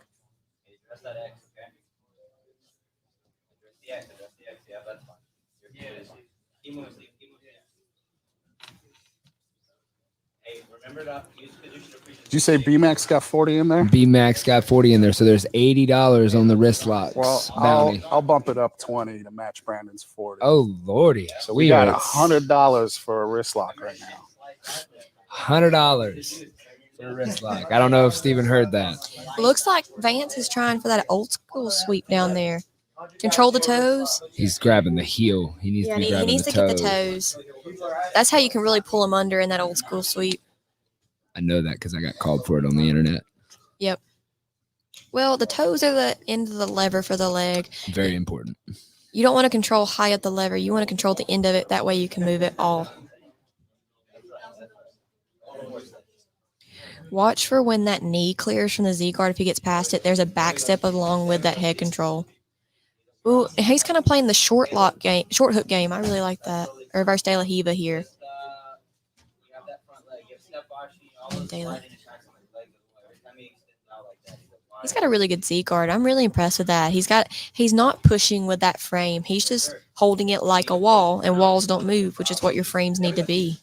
Did you say B-Max got 40 in there? B-Max got 40 in there, so there's $80 on the wrist locks Well, bounty. I'll bump it up 20 to match Brandon's 40. Oh lordy! So we got are at $100 for a wrist lock right now. $100 for a wrist lock. I don't know if Steven heard that. Looks like Vance is trying for that old school sweep down there. Control the toes. He's grabbing the heel. He needs to be He grabbing needs the to toes. get the toes. That's how you can really pull him under in that old school sweep. I know that because I got called for it on the internet. Yep. Well, the toes are the end of the lever for the leg. Very important. You don't want to control high up the lever. You want to control the end of it. That way you can move it all. Watch for when that knee clears from the Z-guard. If he gets past it, there's a back step along with that head control. Ooh, he's kind of playing the short hook game. I really like that. Reverse De La Hiva here. He's got a really good Z-guard. I'm really impressed with that. He's not pushing with that frame. He's just holding it like a wall, and walls don't move, which is what your frames need to be.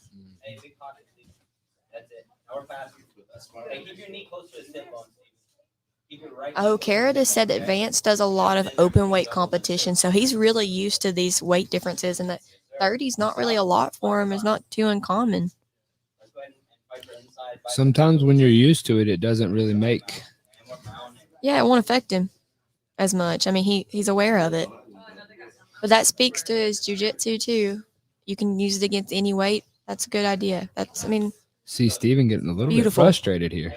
Oh, Kara just said that Vance does a lot of open weight competition, so he's really used to these weight differences, and that 30 is not really a lot for him. It's not too uncommon. Sometimes when you're used to it, it doesn't really make. Yeah, it won't affect him as much. I mean, he's aware of it. But that speaks to his jiu-jitsu, too. You can use it against any weight. That's a good idea. See Steven getting a little Beautiful. bit frustrated here.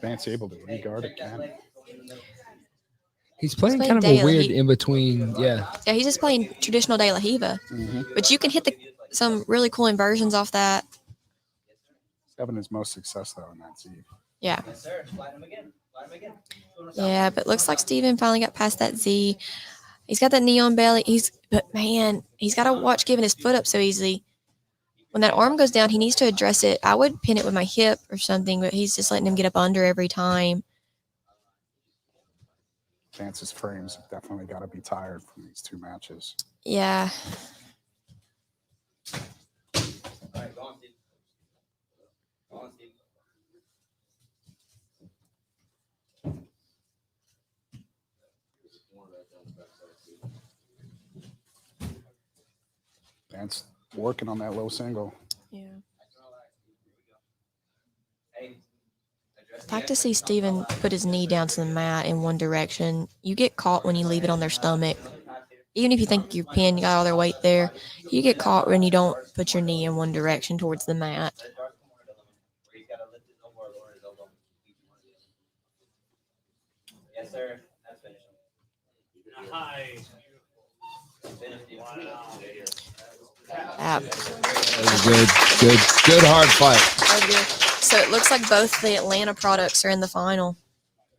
Vance able to re-guard again. He's playing playing kind of a De La weird Hiva. in between. Yeah. Yeah, he's just playing traditional De La Hiva. But you can hit some really cool inversions off that. He's having his most success, though, in that Z. Yeah. Yeah, but looks like Steven finally got past that Z. He's got that knee on belly. But man, he's got to watch giving his foot up so easily. When that arm goes down, he needs to address it. I would pin it with my hip or something, but he's just letting him get up under every time. Vance's frames have definitely got to be tired from these two matches. Yeah. Vance working on that low single. Yeah. I like to see Steven put his knee down to the mat in one direction. You get caught when you leave it on their stomach. Even if you think you're pinned, you got all their weight there, you get caught when you don't put your knee in one direction towards the mat. Yes, sir. That's finished. Nice. Wow. That was a good hard fight. So it looks like both the Atlanta products are in the final.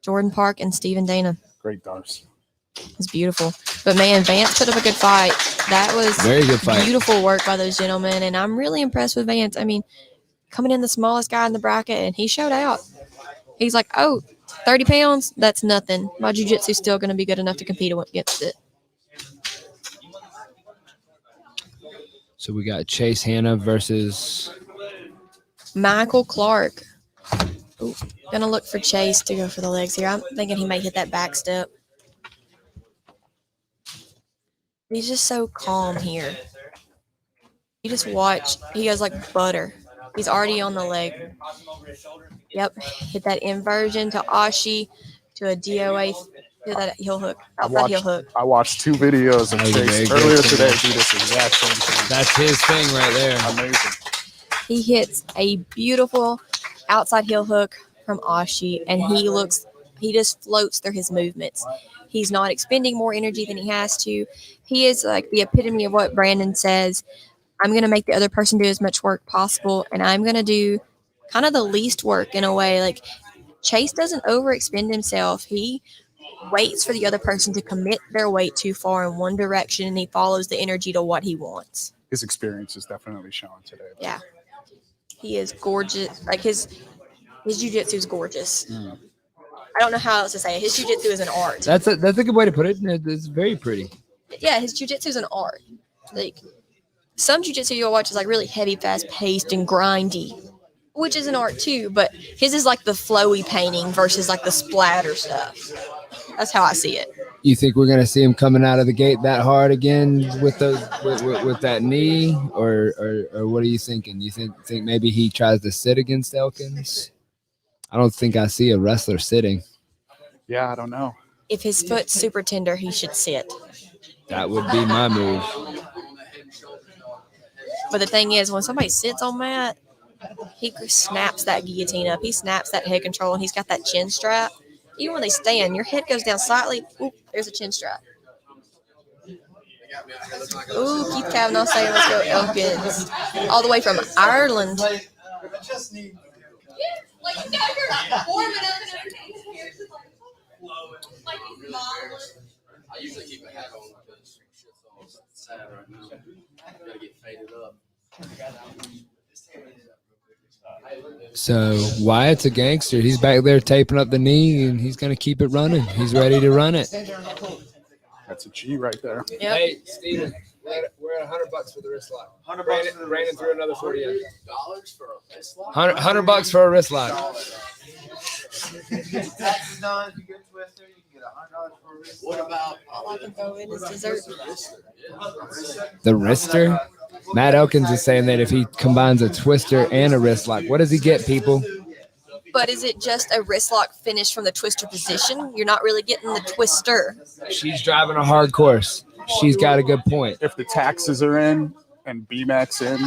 Jordan Park and Steven Dana. Great darts. It's beautiful. But man, Vance put up a good fight. That was Very good fight. Beautiful work by those gentlemen. And I'm really impressed with Vance. I mean, coming in the smallest guy in the bracket, and he showed out. He's like, 30 pounds? That's nothing. My jiu-jitsu's still going to be good enough to compete against it. So we got Chase Hanna versus Michael Clark. Ooh, gonna look for Chase to go for the legs here. I'm thinking he may hit that back step. He's just so calm here. You just watch. He goes like butter. He's already on the leg. Yep. Hit that inversion to Ashi, to a DOA, to that heel hook. Outside heel hook. I watched two videos of That was a very Chase good earlier finish. today. Do this exact same thing. that's his thing right there. Amazing. He hits a beautiful outside heel hook from Ashi, and he just floats through his movements. He's not expending more energy than he has to. He is like the epitome of what Brandon says. I'm going to make the other person do as much work possible, and I'm going to do kind of the least work in a way. Like, Chase doesn't overextend himself. He waits for the other person to commit their weight too far in one direction, and he follows the energy to what he wants. His experience is definitely showing today. Yeah. He is gorgeous. Like, his jiu-jitsu is gorgeous. I don't know how else to say it. His jiu-jitsu is an art. That's a good way to put it. It's very pretty. Yeah, his jiu-jitsu is an art. Like some jiu-jitsu you'll watch is like really heavy, fast-paced, and grindy, which is an art too. But his is like the flowy painting versus like the splatter stuff. That's how I see it. You think we're gonna see him coming out of the gate that hard again with those with that knee, or what are you thinking? You think maybe he tries to sit against Elkins? I don't think I see a wrestler sitting. Yeah, I don't know. If his foot's super tender, he should sit. That would be my move. But the thing is, when somebody sits on Matt, he snaps that guillotine up. He snaps that head control, and he's got that chin strap. Even when they stand, your head goes down slightly. Ooh, there's a chin strap. Ooh, Keith Kavanaugh saying let's go Elkins. All the way from Ireland. I just need. Like, you guys are warming up and everything here. Like he's modeling. I usually keep a hat on because shit's all sad right now. Gotta get faded up. So Wyatt's a gangster. He's back there taping up the knee, and he's gonna keep it running. He's ready to run it. That's a G right there. Yep. Hey, Steven, we're at $100 for the wrist lock. $100 Raining through another 40. $100 for a wrist lock? $100 for a wrist lock. Tax is done. If you get Twister, you can get $100 for a wrist. What about All I can throw in is dessert. The wrister? Matt Elkins is saying that if he combines a twister and a wrist lock, what does he get, people? But is it just a wrist lock finish from the twister position? You're not really getting the twister. She's driving a hard course. She's got a good point. If the taxes are in and BMAX in,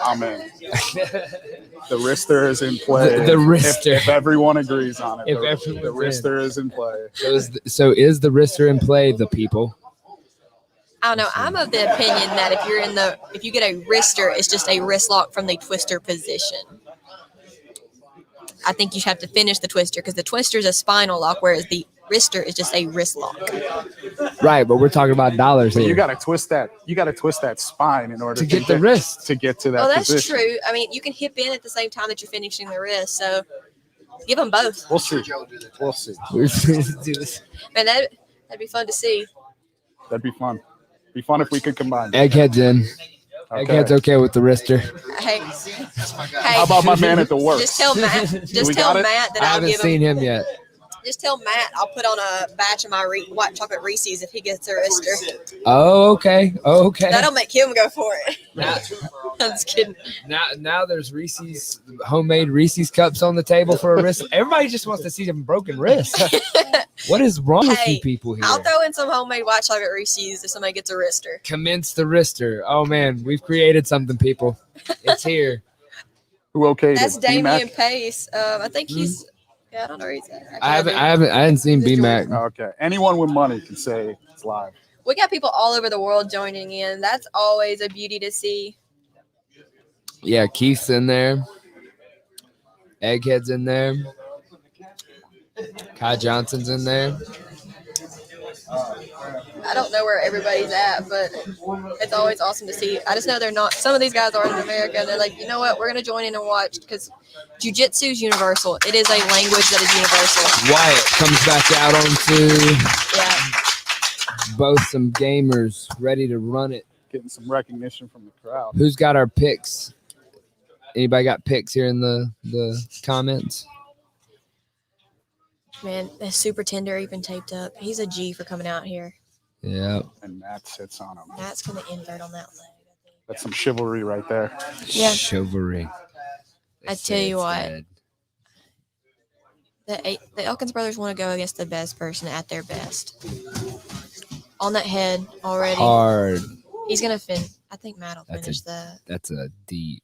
I'm in. The wrister is in play. The wrister. If everyone agrees on it, If the everyone's wrister is in play. So is the wrister in play, the people? I don't know. I'm of the opinion that if you get a wrister, it's just a wrist lock from the twister position. I think you have to finish the twister because the twister is a spinal lock, whereas the wrister is just a wrist lock. Right, but we're talking about dollars So here. you got to twist that. You got to twist that spine in order To get the wrist. to get to that. Oh, that's position. true. I mean, you can hip in at the same time that you're finishing the wrist, so give them both. We'll see. We'll see. Man, that'd be fun to see. That'd be fun. Be fun if we could combine. Egghead's in. Okay. Egghead's okay with the wrister. Hey, How about my man at the works? just tell Matt. Just We tell got it? Matt that I I'll haven't give seen him. him yet. Just tell Matt I'll put on a batch of my white chocolate Reese's if he gets a wrister. Oh, okay. Okay. That'll make him go for it. Now, I'm just kidding. now there's Reese's homemade Reese's cups on the table for a wrist. Everybody just wants to see them broken wrists. What is wrong with Hey, you people here? I'll throw in some homemade white chocolate Reese's if somebody gets a wrister. Commence the wrister. Oh man, we've created something, people. It's here. Who okayed That's it? Damian BMAC? Pace. I think he's. Yeah, I don't know where he's at. I hadn't seen BMAC. Okay. Anyone with money can say it's live. We got people all over the world joining in. That's always a beauty to see. Yeah, Keith's in there. Egghead's in there. Kai Johnson's in there. I don't know where everybody's at, but it's always awesome to see. I just know they're not. Some of these guys are in America, and they're like, you know what? We're gonna join in and watch because jiu-jitsu is universal. It is a language that is universal. Wyatt comes back out onto Yeah. both some gamers ready to run it. Getting some recognition from the crowd. Who's got our picks? Anybody got picks here in the comments? Man, that super tender even taped up. He's a G for coming out here. Yeah. And Matt sits on him. Matt's gonna invert on that leg. That's some chivalry right there. Yeah. Chivalry. I They tell say you it's what. dead. The Elkins brothers want to go against the best person at their best. On that head already. Hard. He's gonna I think Matt will That's finish that. That's a deep.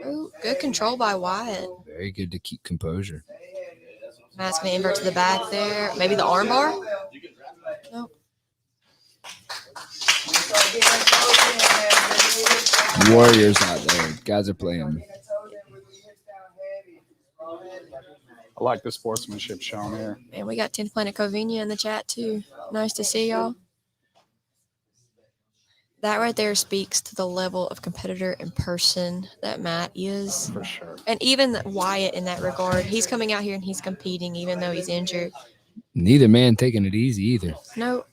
Ooh, good control by Wyatt. Very good to keep composure. Matt's gonna invert to the back there. Maybe the arm bar. Nope. Warriors out there. Guys are playing. I like the sportsmanship shown here. And we got 10th Planet Covina in the chat too. Nice to see y'all. That right there speaks to the level of competitor and person that Matt is. For sure. And even Wyatt in that regard. He's coming out here and he's competing even though he's injured. Neither man taking it easy either. No.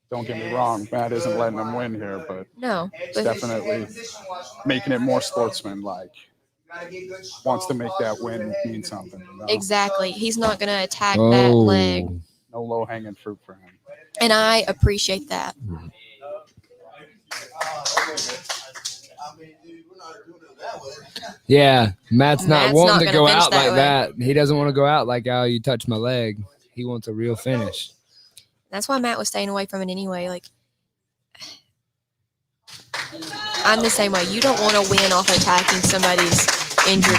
Don't get me wrong, Matt isn't letting him win here, but No, he's but definitely making it more sportsman-like. Wants to make that win mean something. You know? exactly. He's not going to attack that leg. Oh, No low-hanging fruit for him. And I appreciate that. yeah. Matt's not Matt's wanting not to gonna go finish out that like way. that. He doesn't want to go out like, oh, you touched my leg. He wants a real finish. That's why Matt was staying away from it anyway. Like, I'm the same way. You don't want to win off attacking somebody's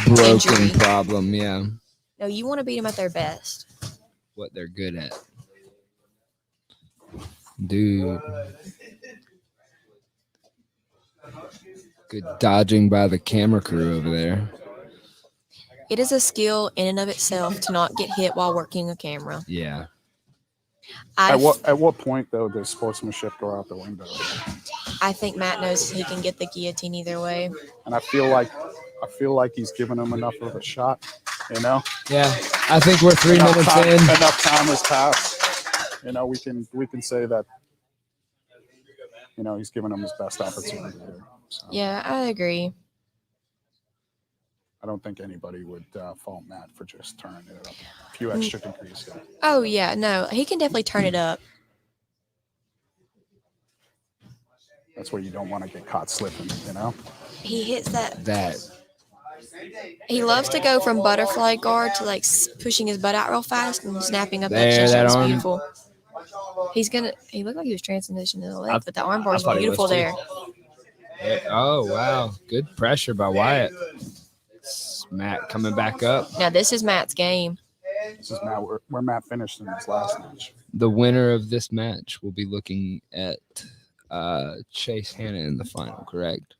Broken injury. problem, yeah. No, you want to beat them at their best. What they're good at. Dude. Good dodging by the camera crew over there. It is a skill in and of itself to not get hit while working a camera. Yeah. I At what point though does sportsmanship go out the window? think Matt knows he can get the guillotine either way. And I feel like he's given him enough of a shot. You know, Yeah. I think we're 3 minutes in. Enough time has passed. You know, we can say that. You know, he's given him his best opportunity here. So Yeah, I agree. I don't think anybody would fault Matt for just turning it up a few extra degrees here. Oh, yeah, no, he can definitely turn it up. That's where you don't want to get caught slipping. You know. He hits that. That. He loves to go from butterfly guard to like pushing his butt out real fast and snapping up There, that chin. that It's arm. beautiful. He looked like he was transitioning to the left, but the arm bar is thought he beautiful was too. there. Oh, wow. Good pressure by Wyatt. It's Matt coming back up. Now, this is Matt's game. This is Matt where Matt finished in his last match. The winner of this match will be looking at Chase Hanna in the final, correct?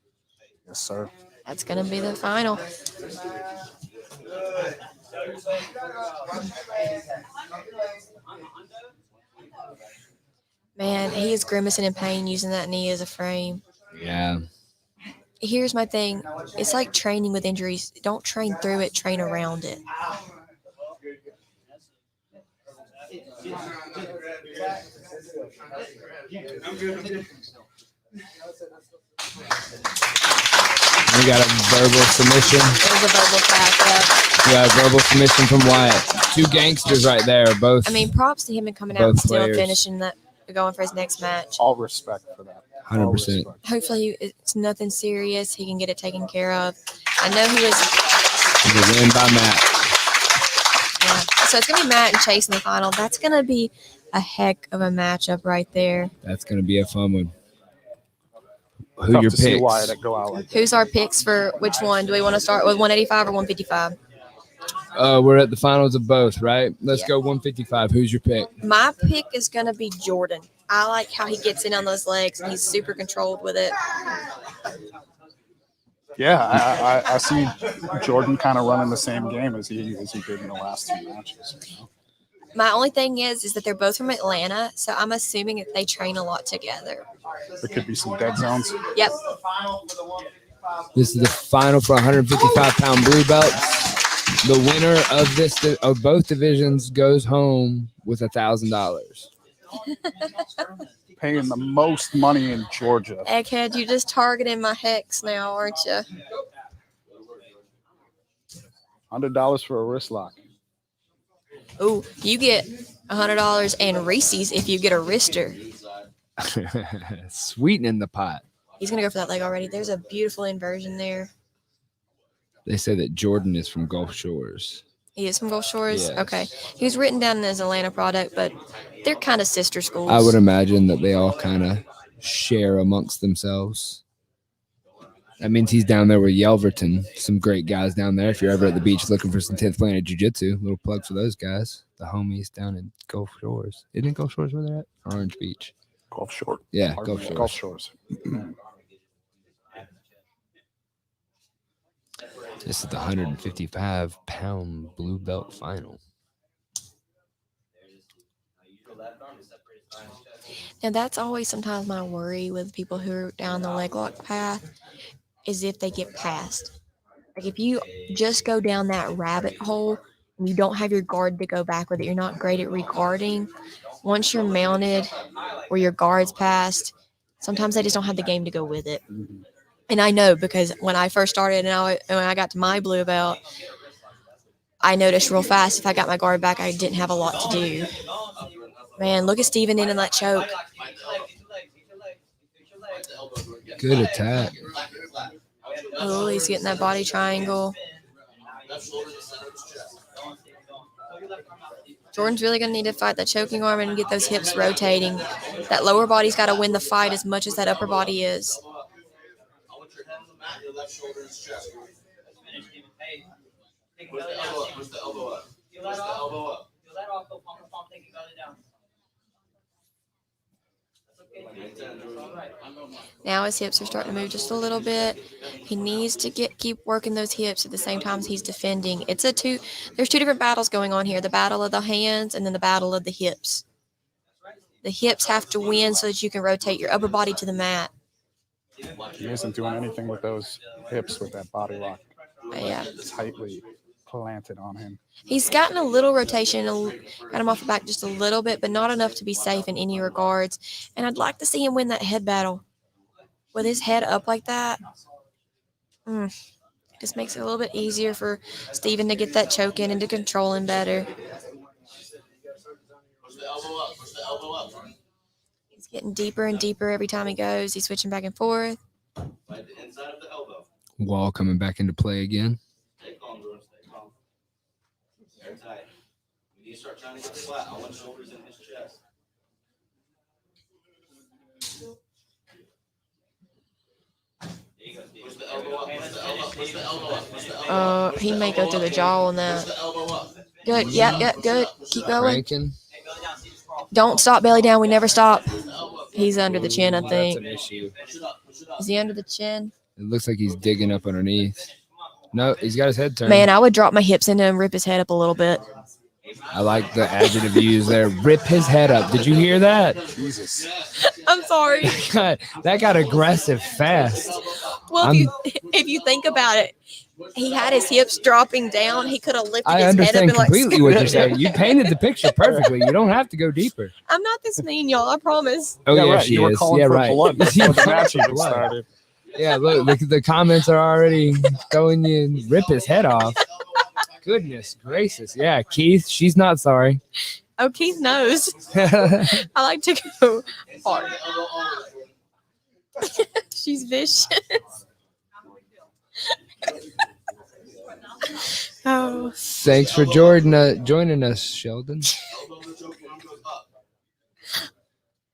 Yes, sir. That's going to be the final. Man, he is grimacing in pain using that knee as a frame. Yeah. Here's my thing. It's like training with injuries. Don't train through it, train around it. We got a verbal submission. It was a verbal pass, Yeah, verbal submission from Wyatt. 2 gangsters right there, both. I mean, props to him and coming out Both and still players. finishing that, going for his next match. All respect for that. 100%. All respect. Hopefully, it's nothing serious. He can get it taken care of. I know he was. The win by Matt. Yeah. So it's gonna be Matt and Chase in the final. That's gonna be a heck of a matchup right there. That's going to be a fun one. Who Tough your to see picks? Wyatt go out like that. Who's our picks for which one? Do we want to start with 185 or 155? We're at the finals of both, right? Let's go 155. Who's your pick? My pick is gonna be Jordan. I like how he gets in on those legs and he's super controlled with it. Yeah, I see Jordan kind of running the same game as he did in the last 2 matches. You know? My only thing is that they're both from Atlanta, so I'm assuming that they train a lot together. There could be some dead zones. Yep. This is the final for 155-pound blue belts. The winner of of both divisions goes home with $1,000. Paying the most money in Georgia. Egghead, you just targeting my hex now, aren't you? $100 for a wrist lock. Ooh, you get $100 and Reese's if you get a wrister. Sweetening the pot. He's gonna go for that leg already. There's a beautiful inversion there. They say that Jordan is from Gulf Shores. He is from Gulf Shores. Yes. Okay, he was written down as Atlanta product, but they're kind of sister schools. I would imagine that they all kind of share amongst themselves. That means he's down there with Yelverton. Some great guys down there. If you're ever at the beach looking for some 10th Planet Jiu-Jitsu, little plug for those guys. The homies down in Gulf Shores. Isn't it Gulf Shores where they're at? Orange Beach. Gulf Shore. Yeah, Gulf Shores. Gulf Shores. This is the 155-pound blue belt final. And that's always sometimes my worry with people who are down the leg lock path is if they get past. Like if you just go down that rabbit hole, You don't have your guard to go back with it. You're not great at reguarding. Once you're mounted or your guard's passed, sometimes they just don't have the game to go with it. Mhm. And I know because when I first started and when I got to my blue belt, I noticed real fast if I got my guard back, I didn't have a lot to do. Man, look at Steven in that choke. Good attack. Oh, he's getting that body triangle. Jordan's really going to need to fight that choking arm and get those hips rotating. That lower body's got to win the fight as much as that upper body is. Now his hips are starting to move just a little bit. He needs to keep working those hips at the same time as he's defending. There's two different battles going on here. The battle of the hands and then the battle of the hips. The hips have to win so that you can rotate your upper body to the mat. He isn't doing anything with those hips with that body lock. Yeah. Tightly planted on him. He's gotten a little rotation, got him off the back just a little bit, but not enough to be safe in any regards. And I'd like to see him win that head battle. With his head up like that, it just makes it a little bit easier for Steven to get that choke in and to control him better. He's getting deeper and deeper every time he goes. He's switching back and forth. Wall coming back into play again. Stay calm, Jordan. Stay calm. Very tight. When you start trying to get flat, I want shoulders in his chest. Push the elbow up. Push the elbow up. Push the elbow up. Push the elbow up. He may go through the jaw on that. Push the elbow up. Good. Yeah, good. Keep going. Ranking. Don't stop belly down. We never stop. He's under the chin, I That's think. an issue. Is he under the chin? It looks like he's digging up underneath. No, he's got his head turned. Man, I would drop my hips into him, rip his head up a little bit. I like the adjective you use there. Rip his head up. Did you hear that? Jesus. I'm sorry. That got aggressive fast. Well, if you think about it, he had his hips dropping down. He could have lifted I his head up understand and like. completely what you're saying. You painted the picture perfectly. You don't have to go deeper. I'm not this mean, y'all. I promise. Oh, yeah, right. she You were is. calling Yeah, for right. blood before the match even started. Yeah, look, the comments are already going you rip his head off. Goodness gracious. Yeah, Keith, she's not sorry. Oh, Keith knows. I like to go hard. She's vicious. Oh. Thanks for joining us, Sheldon.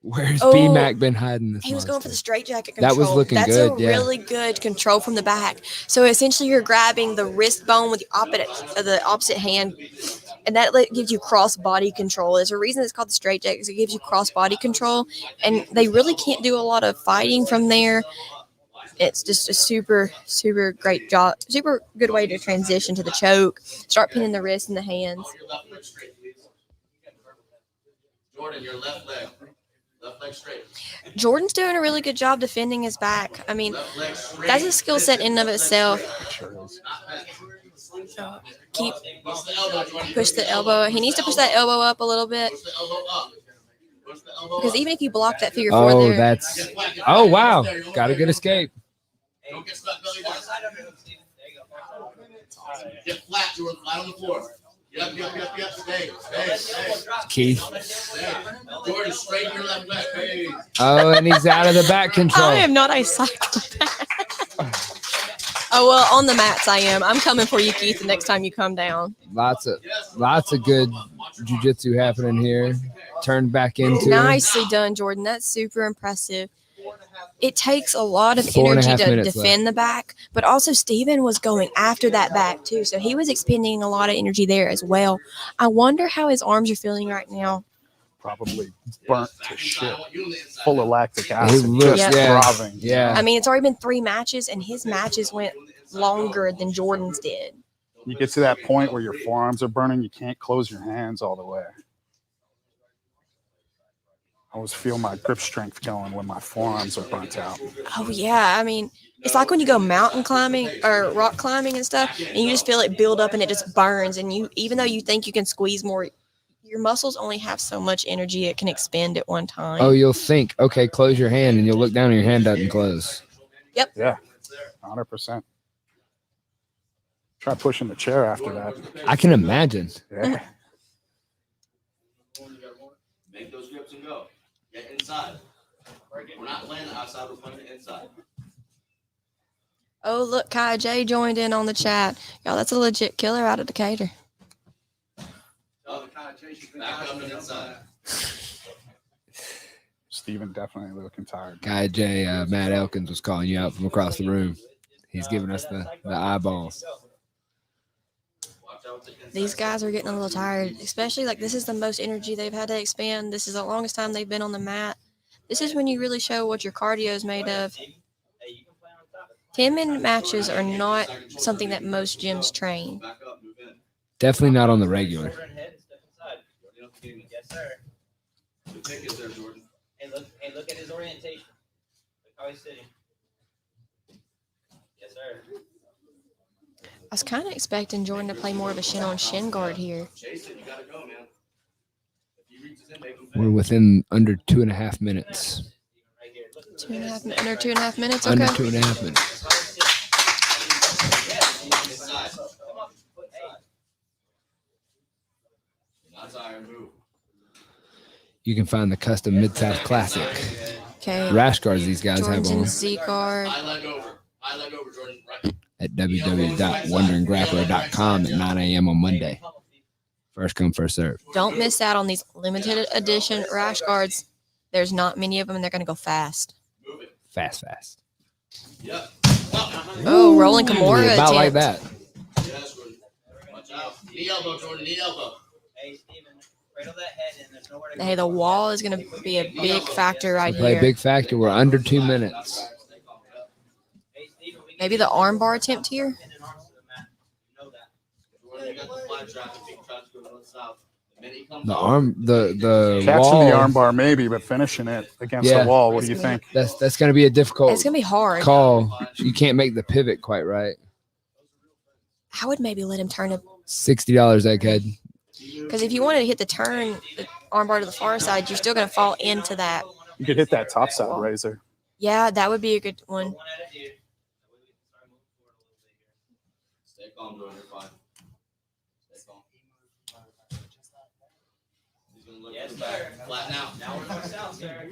Where's B-Mac been hiding this He was going for the straight jacket That control. was looking That's good, a yeah. really good control from the back. So essentially you're grabbing the wrist bone with the opposite hand, and that gives you cross body control. There's a reason it's called the straight jacket, because it gives you cross body control, and they really can't do a lot of fighting from there. It's just a super, super great job, super good way to transition to the choke. Start pinning the wrist and the hands. Jordan, your left leg. Left leg straight. Jordan's doing a really good job defending his back. I mean, Left leg straight. that's a skill set in and of itself. So keep push the elbow. He needs to push that elbow up a little bit, Push the elbow up. Push the elbow because up. even if you block that figure four Oh, there, that's. Oh, wow. Got a good escape. Don't get stuck belly down. Get flat, Jordan. Flat on the floor. Yep. Stay. Keith. Stay. Jordan, straighten your left leg. Hey. Oh, and he's out of the back control. I am not a psychopath. Oh, well, on the mats I am. I'm coming for you, Keith, the next time you come down. Lots of good jiu-jitsu happening here. Turned back into. Nicely done, Jordan. That's super impressive. It takes a lot of 4.5 energy to minutes defend the back, but also Steven was going after that back too, so he was expending a lot of energy there as well. I wonder how his arms are feeling right now. Probably burnt to shit. Full of lactic He acid. looks, Just yeah. throbbing. Yeah. I mean, it's already been 3 matches, and his matches went longer than Jordan's did. You get to that point where your forearms are burning, you can't close your hands all the way. I always feel my grip strength going when my forearms are burnt out. Oh yeah, I mean, it's like when you go mountain climbing or rock climbing and stuff, and you just feel it build up and it just burns. And you, even though you think you can squeeze more, your muscles only have so much energy it can expend at one time. Oh, you'll think, okay, close your hand, and you'll look down and your hand doesn't close. Yep. Yeah, 100%. Try pushing the chair after that. I can imagine. Yeah. Make those grips and go. Get inside. We're not playing the outside, we're playing the inside. Oh, look, Kai J joined in on the chat. Y'all, that's a legit killer out of Decatur. Back up and inside. Steven definitely looking tired. Guy J, Matt Elkins was calling you out from across the room. He's giving us the eyeballs. These guys are getting a little tired, especially like this is the most energy they've had to expend. This is the longest time they've been on the mat. This is when you really show what your cardio is made of. 10-minute matches are not something that most gyms train. Definitely not on the regular. Yes, sir. Hey, look at his orientation. Look how he's sitting. Yes, sir. I was kind of expecting Jordan to play more of a shin-on-shin guard here. We're within under 2.5 minutes. Under 2.5 minutes? Okay. Under 2.5 minutes. You can find the custom Mid-South Classic Okay. rash guards these guys Jordan's have in on Z guard. High leg over, Jordan. Right. at www.wonderinggrappler.com at 9 a.m. on Monday. First come, first serve. Don't miss out on these limited edition rash guards. There's not many of them, and they're going to go fast. Fast. Yep. Oh, rolling Kimura About like attempt. that. Yes, Jordan. Watch out. Knee elbow, Jordan. Knee elbow. Hey, Steven, cradle that head in. There's nowhere to go. Hey, the wall is going to be a big factor right Play a here. big factor. We're under 2 minutes. Hey, Steven, we Maybe the armbar attempt here. can in arms to the mat. You know that. Jordan, you got the flat trap. If you try to go north-south. The minute he comes The out, arm, the Catching wall. the armbar maybe, but finishing it against Yeah. the wall. What do you think? That's going to be a difficult It's going to be hard. call. You can't make the pivot quite right. I would maybe let him turn it. $60 egghead. Because if you wanted to hit the turn, the armbar to the far side, you're still going to fall into that. You could hit that top side razor. Yeah, that would be a good one. One at a dude. That way we can start moving forward a little bit here. stay calm, Jordan. You're fine. Stay calm. He's gonna look Yes, to the back. sir. Flatten out. Now we're going south, sir.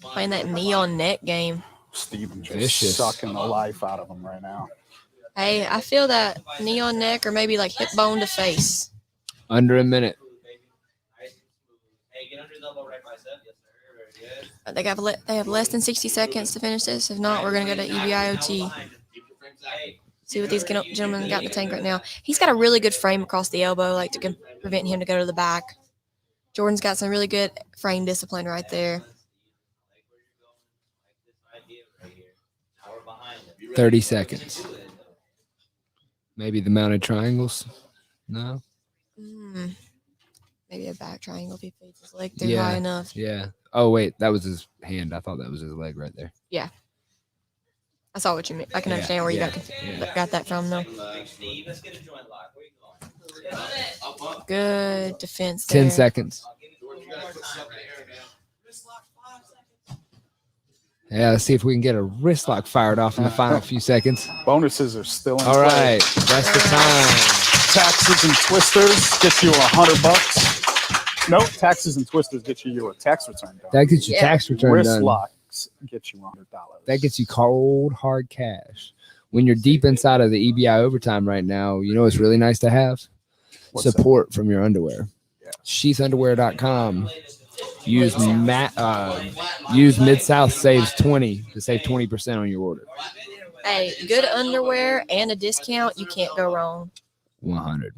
Playing that knee on neck game. Steven just Vicious. sucking the life out of him right now. Hey, I feel that knee on neck or maybe like hip bone to face. Under a minute. Hey, get under his elbow right bicep. Yes, sir. Very good. They have less than 60 seconds to finish this. If not, we're going to go to EBIOT. Keep your frames active. Hey, See what these gentlemen got in the tank right now. He's got a really good frame across the elbow, like to prevent him to go to the back. Jordan's got some really good frame discipline right there. like where you're going. Like this idea right here. Now we're behind him. Be ready. 30 seconds. Maybe the mounted triangles. No? Maybe a back triangle if he feeds his leg through Yeah. high enough. Yeah. Oh, wait. That was his hand. I thought that was his leg right there. I saw what you mean. I can Yeah, understand where you yeah. got that from, though. Big Steve, let's get a joint lock. Where you going? Up, up. Good defense there. 10 seconds. I'll give it Jordan, one you more gotta put time. stuff in the air, man. Wrist lock, 5 seconds. Yeah, let's see if we can get a wrist lock fired off in the final few seconds. Bonuses are still in All play. right. That's the time. Taxes and twisters get you $100. Nope, taxes and twisters get you a tax return done. That gets your Yeah. tax return Wrist done. locks get you $100. That gets you cold, hard cash. When you're deep inside of the EBI overtime right now, you know what's really nice to have? What's that? Support from your underwear. Yeah. Sheathunderwear.com. Use use Mid-South saves 20 to save 20% on your order. Hey, good underwear and a discount. You can't go wrong. 100.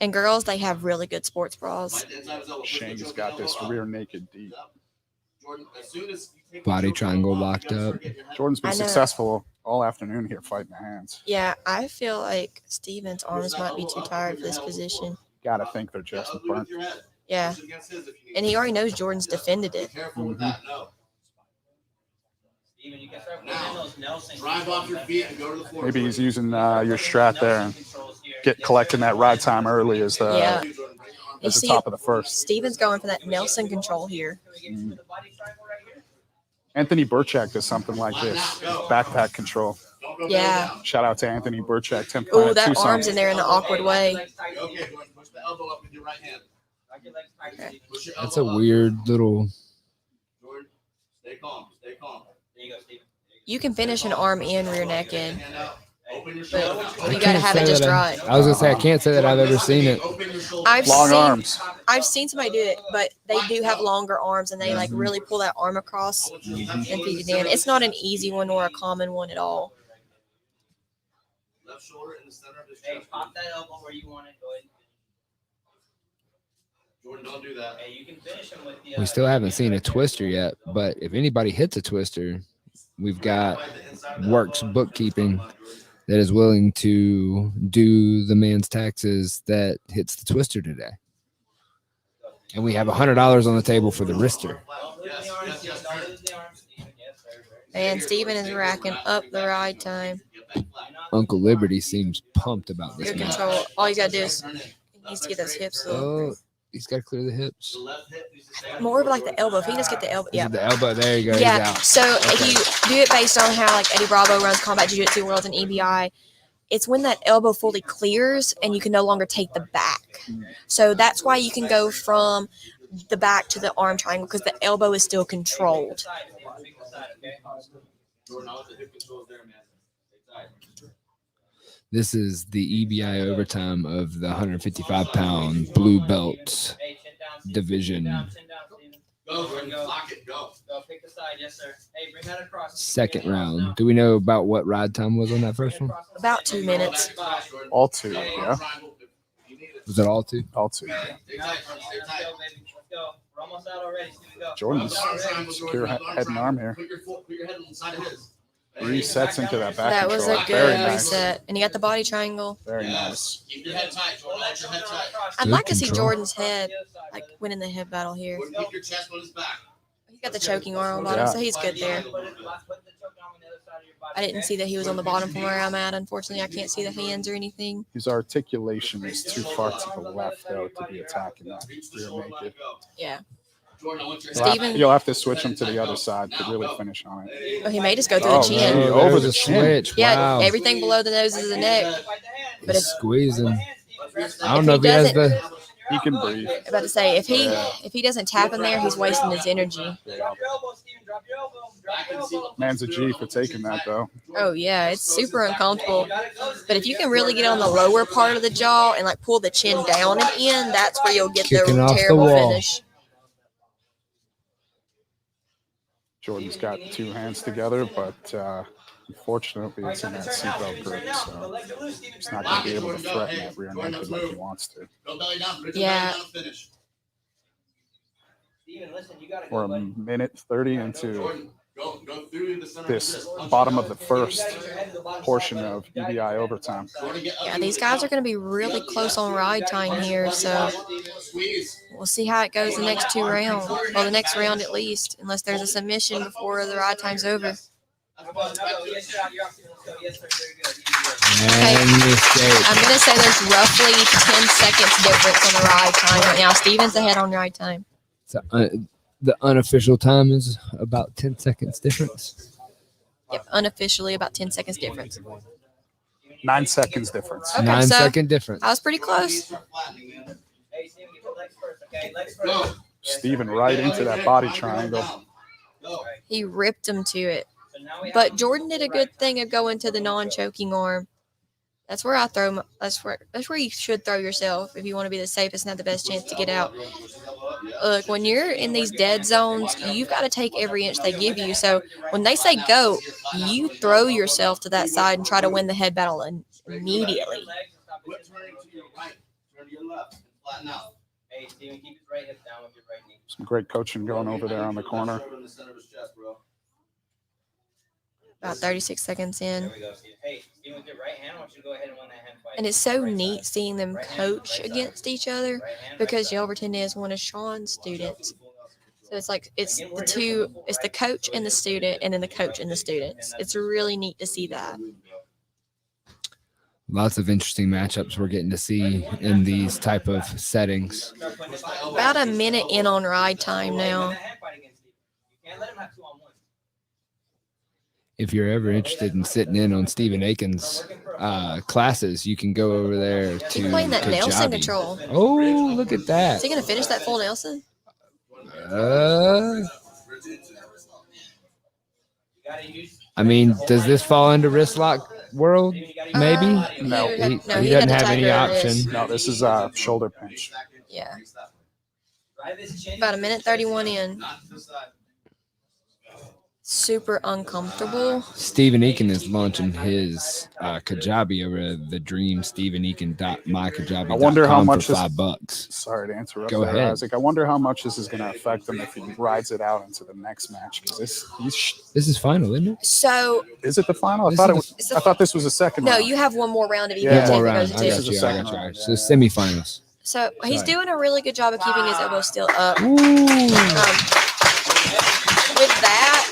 And girls, they have really good sports bras. Right, the inside of his elbow. Push Shane's the got elbow this up. rear naked deep. Jordan, as soon as you take the Body choke triangle off, you locked gotta start up. getting your head Jordan's been I know. successful all afternoon here fighting the hands. Yeah, I feel like Steven's arms might be too tired for this position. Gotta think they're Yeah, just ugly with burnt. your head. Yeah. Push it against his if you need And to. he already knows Jordan's defended Be it. careful with that. No. Steven, you can start putting in those Nelson Drive off your feet and go to the floor. Maybe he's using your strat there and collecting that ride time early as Yeah. at the top of the first. Steven's going for that Nelson control here. Anthony Burchak does something like this. Backpack control. Yeah. Shout out to Anthony Burchak, 10 Oh, that Tucson. arm's in there in an awkward way. Okay, Jordan, push the elbow up with your right hand. Push your That's elbow a up. weird little. Jordan, stay calm. Stay calm. There you go, Steven. You can finish an arm and rear naked, Hand out. Open your but shoulder. you got to have it just right. I was gonna say I can't say that I've ever seen it. Open your shoulder. I've seen somebody do it, but they do have longer arms and they like really pull that arm across and feed it in. It's not an easy one or a common one at all. Left shoulder in the center of his Hey, chest. pop that elbow where you want it. Go ahead. Jordan, don't do that. Hey, you can finish him with the. We still haven't seen a twister yet, but if anybody hits a twister, we've got Works Bookkeeping that is willing to do the man's taxes that hits the twister today. And we have $100 on the table for the wrister. And Steven is racking up the ride time. Uncle Liberty seems pumped about this Good match. control. All you got to do is he needs to get those hips. Oh, he's got to clear the hips. More of like the elbow. If he just get the elbow. Is Yeah. it the elbow? There you go. Yeah. He's out. So if you do it based on how like Eddie Bravo runs Combat Jiu-Jitsu Worlds and EBI, it's when that elbow fully clears and you can no longer take the back. So that's why you can go from the back to the arm triangle because the elbow is still controlled. Jordan, all the hip control is there, man. Stay tight. This is the EBI overtime of the 155-pound blue belt division. Go, Jordan. Lock it. Go. Go pick the side, yes, sir. Hey, bring that across. Second round. Do we know about what ride time was on that first one? About 2 minutes. All two, yeah. Was it all two? All two. Stay tight, Jordan. Stay tight. Let's go. We're almost out already. Steven, go. Jordan's secure head and arm here. Put your head on the side of his. Resets into that back That was control. a Very good nice. reset. And you got the body triangle. Very nice. Keep your head tight, Jordan. Hold your head tight. I'd Good like to see control. Jordan's head like winning the head battle here. Jordan, keep your chest on his back. He's got the choking arm on bottom, Yeah. so he's good there. I didn't see that he was on the bottom from where I'm at. Unfortunately, I can't see the hands or anything. His articulation is too far to the left, though, to be attacking that rear naked. Yeah. Jordan, I want your Steven- You'll have to switch him to the other side to really finish on it. Oh, he may just go through Oh, the chin. man. Oh, Over there's the a chin. switch. Yeah, Wow. everything below the nose is the neck. But He's if, squeezing. I If don't know he if he has doesn't- the. He can breathe. I'm about to say, if Yeah. he doesn't tap in there, he's wasting his energy. Drop your elbow, Steven. Drop your elbow. Drop your elbow. Man's a G for taking that, though. Oh yeah, it's super uncomfortable. But if you can really get on the lower part of the jaw and like pull the chin down and in, that's where you'll get Kicking the off the terrible wall. finish. Jordan's got two hands together, but unfortunately, it's in that seatbelt grip, so he's not going to be able to threaten that rear naked like he wants to. Go belly down. Bring the Yeah. belly down and finish. Steven, listen, you gotta We're go, a buddy. minute 30 into Jordan, go through the center this of his wrist. bottom of the first portion of EBI overtime. Jordan, get Yeah, ugly these with guys it. are going to be really close on ride time here, so Squeeze. we'll see how it goes the next 2 rounds, or the next round at least, unless there's a submission before the ride time's over. And mistake. I'm going to say there's roughly 10 seconds difference on the ride time right now. Steven's ahead on ride time. So, the unofficial time is about 10 seconds difference. Yep, unofficially about 10 seconds difference. 9 seconds difference. Okay, 9-second difference. I was pretty close. Hey, Steven, get your legs first, okay? Legs Go. first. Steven right into that body triangle. Go. He ripped him to it. So now we have But to Jordan move did a the good right thing of going to the non-choking arm. That's where I throw. That's where you should throw yourself if you want to be the safest and have the best chance to get out. Look, when you're in these dead zones, you've got to take every inch they give you. So when they say go, you throw yourself to that side and try to win the head battle immediately. Quit turning to your right. Turn to your left. And flatten out. Hey, Steven, keep his right hip down with your right knee. Some great coaching going over there on the corner. Shoulder in the center of his chest, bro. About 36 seconds in. There we go, Steve. Hey, Steve, with your right hand, I want you to go ahead and win that hand fight. And it's so Right neat side. seeing them Right hand, coach right side. against each other Right hand, right because side. Yelverton is one of Sean's students. So it's like it's Again, the we're here two, for the it's the right? coach Go and the ahead. student, and then the coach and the students. It's really neat to see that. Lots of interesting matchups we're getting to see in these type of settings. About a minute in on ride time now. You can't let him have 2-on-1. If you're ever interested in sitting in on Stephen Aiken's classes, you can go over there He's to playing that Nelson Kajabi. control. Oh, look at that. Is he going to finish that full Nelson? I mean, does this fall into wrist lock world? Maybe. No. He doesn't have any option. No, this is shoulder pinch. Yeah. About a minute 31 in. Super uncomfortable. Stephen Eakin is launching his Kajabi over the Dream StephenEakin.mykajabi.com I wonder how much for this- $5. Sorry to interrupt. Go there, ahead. Isaac. I wonder how much this is going to affect him if he rides it out into the next match. Because This is final, isn't it? So, is it the final? I This thought is I thought this was the second. no, round. you have one more round of Yeah, EPT One more that round. goes I into. This got is the you. I second got you. round, So yeah. semifinals. So he's Sorry. doing a really good job of keeping his elbow still up. Ooh. With that,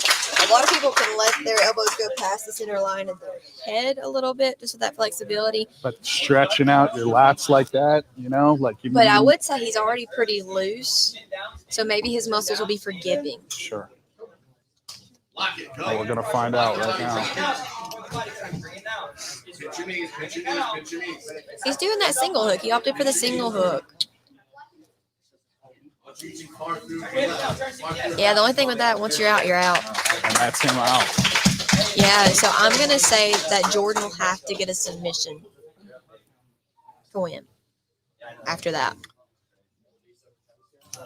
a lot of people can let their elbows go past the center line of their head a little bit, just with that flexibility. But stretching out your lats like that, like you. But I would say he's already pretty loose, so maybe his muscles will be forgiving. Sure. Well, we're gonna find out right now. He's doing that single hook. He opted for the single hook. Yeah, the only thing with that, once you're out, you're out. And that's him out. Yeah, so I'm going to say that Jordan will have to get a submission to win after that.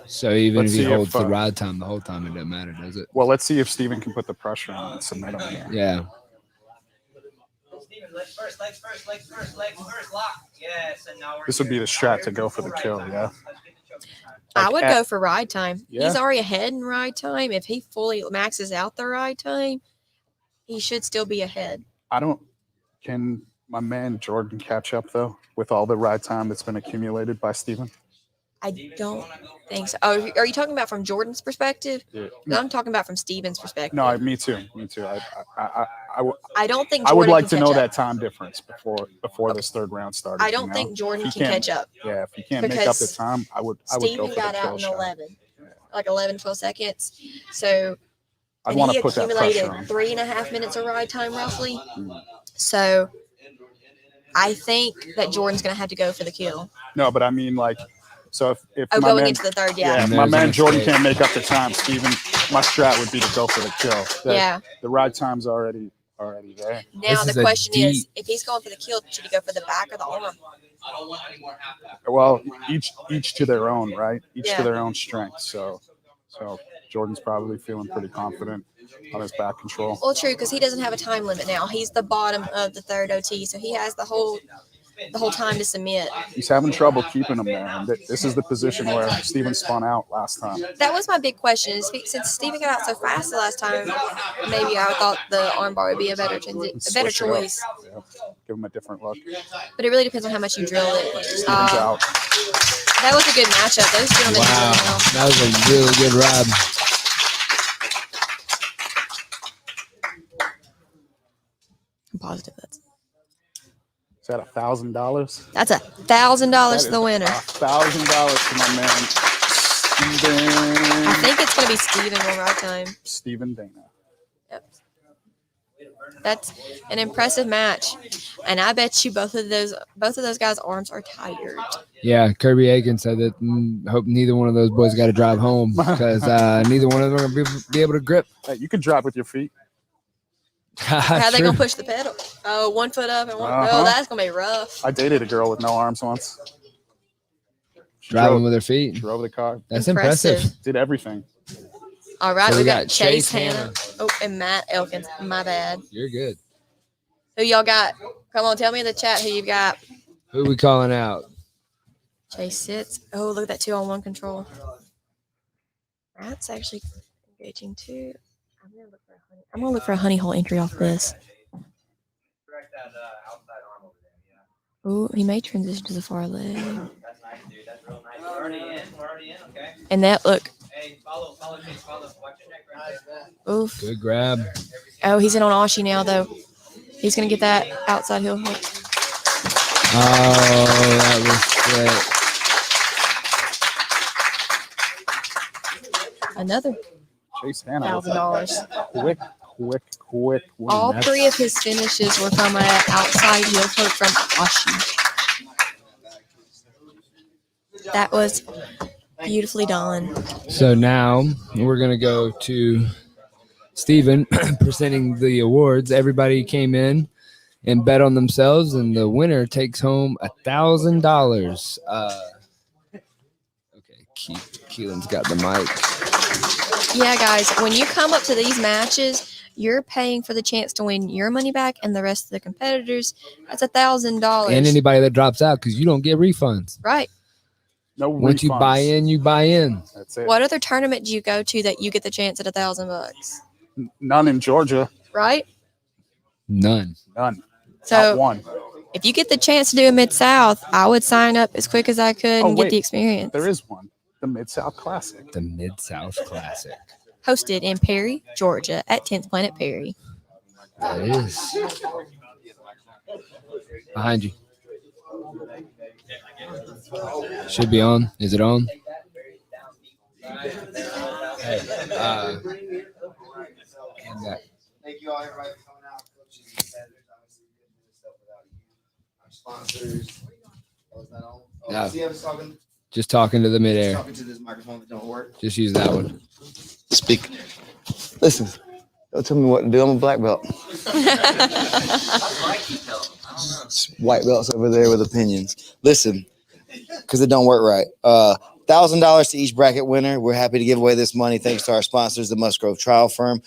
So even Let's if he see holds if, the ride time the whole time, it doesn't matter, does it? Well, let's see if Steven can put the pressure on and submit him here. Yeah. Steven, legs first, lock. Yes, and now we're This would be the strat to go for the kill, yeah. I Like would at- go for ride time. Yeah. He's already ahead in ride time. If he fully maxes out the ride time, he should still be ahead. Can my man Jordan catch up, though, with all the ride time that's been accumulated by Steven? I don't think so. Oh, are you talking about from Jordan's perspective? Yeah. I'm talking about from Steven's perspective. No, me too. I don't think I Jordan would like can to know catch up. that time difference before this third round started. I don't think Jordan He can can't- catch up. Yeah, if he can't make up the Because time, I would go Steven for got the out kill in shot. 11, like 11, 12 seconds. So, I'd and want he to put that accumulated pressure on. 3.5 minutes of ride time roughly. So, I think that Jordan's going to have to go for the kill. No, but I mean, so if Oh, my going man, into the third, yeah, yeah. if And my there's a man Jordan mistake. can't make up the time, Steven, my strat would be to go for the kill. Yeah. The ride time's already there. Now This the is a question is, deep- if he's going for the kill, should he go for the back or the arm? Well, each to their own, right? Each Yeah. to their own strength. So Jordan's probably feeling pretty confident on his back control. Well, true, because he doesn't have a time limit now. He's the bottom of the third OT, so he has the whole time to submit. He's having trouble keeping him there. And this is the position where Steven spun out last time. That was my big question. Since Steven got out so fast the last time, maybe I thought the armbar would be a better Switch it up. choice. Yeah. Give him a different look. But it really depends on how much you drill it. Steven's out. That was a good matchup. Those gentlemen did Wow. really well. That was a really good ride. I'm positive Is that $1,000? that's $1,000 to the winner. $1,000 to my man I think it's going to be Steven on ride time. Steven Dana. Yep. That's an impressive match, and I bet you both of those guys' arms are tired. Yeah, Kirby Aiken said that hope neither one of those boys got to drive home because neither one of them are going to be able to grip. Hey, you can drive with your feet. How they gonna push the pedal? Oh, 1 foot up and one. Uh-huh. Oh, that's gonna be rough. I dated a girl with no arms once. She Driving drove, with their feet. drove the car, That's impressive. did everything. All right, So we we got got Chase Chase Hanna. Hanna. Oh, and Matt Elkins. My bad. You're good. Who y'all got? Come on, tell me in the chat who you got. Who we calling out? Chase sits. Oh, look at that 2-on-1 control. That's actually engaging too. I I'm gonna look for a honey hole entry off this. Correct that outside arm over there. Yeah. Ooh, he may transition to the far leg. That's nice, dude. That's real nice. We're already in. We're already in. Okay. And that look. Hey, follow, Chase, follow. Watch your neck right there. Oof. Good grab. Oh, he's in on Ashi now though. He's gonna get that outside heel hook. Oh, that was sick. Another Chase Hannah with a $1,000. quick win. All That's- three of his finishes were from an outside heel hook from Ashi. That was beautifully done. So now we're going to go to Steven presenting the awards. Everybody came in and bet on themselves, and the winner takes home $1,000. Okay, Keelan's got the mic. Yeah, guys, when you come up to these matches, you're paying for the chance to win your money back and the rest of the competitors. That's $1,000. And anybody that drops out, because you don't get refunds. Right. No Once you refunds. buy in, you buy in. That's it. What other tournament do you go to that you get the chance at $1,000? None in Georgia. Right. None. None. Not So one. if you get the chance to do a Mid-South, I would sign up as quick as I could and wait. get the experience. There is one. The Mid-South Classic. The Mid-South Classic. Hosted in Perry, Georgia at 10th Planet Perry. That is. Behind you. Should be on. Is it on? Hey, and that. Thank you all, everybody, for coming out. Coaches and competitors, obviously, we couldn't do this stuff without you. Our sponsors. Oh, is that on? Oh, No. see, I was talking, Just talking to the midair. talking to this microphone that don't work. Just use that one. Speak. Listen, don't tell me what to do. I'm a black belt. White belts over there with opinions. Listen, because it don't work right. $1,000 to each bracket winner. We're happy to give away this money thanks to our sponsors, the Musgrove Trial Firm,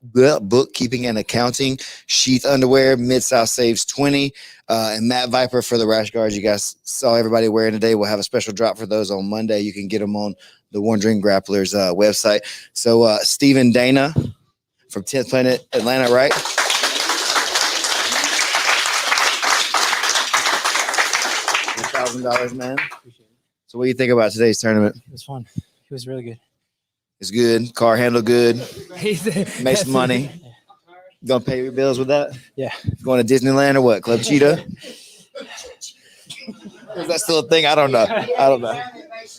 Bookkeeping and Accounting, Sheath Underwear, Mid-South Saves 20, and Matt Viper for the rash guards you guys saw everybody wearing today. We'll have a special drop for those on Monday. You can get them on the Wandering Grapplers website. So Stephen Dana from 10th Planet Atlanta, right? $1,000, man. So what do you think about today's tournament? It was fun. It was really good. It's good. Car handled good. Make some money. You gonna pay your bills with that? Yeah. Going to Disneyland or what? Club Cheetah? Is that still a thing? I don't know.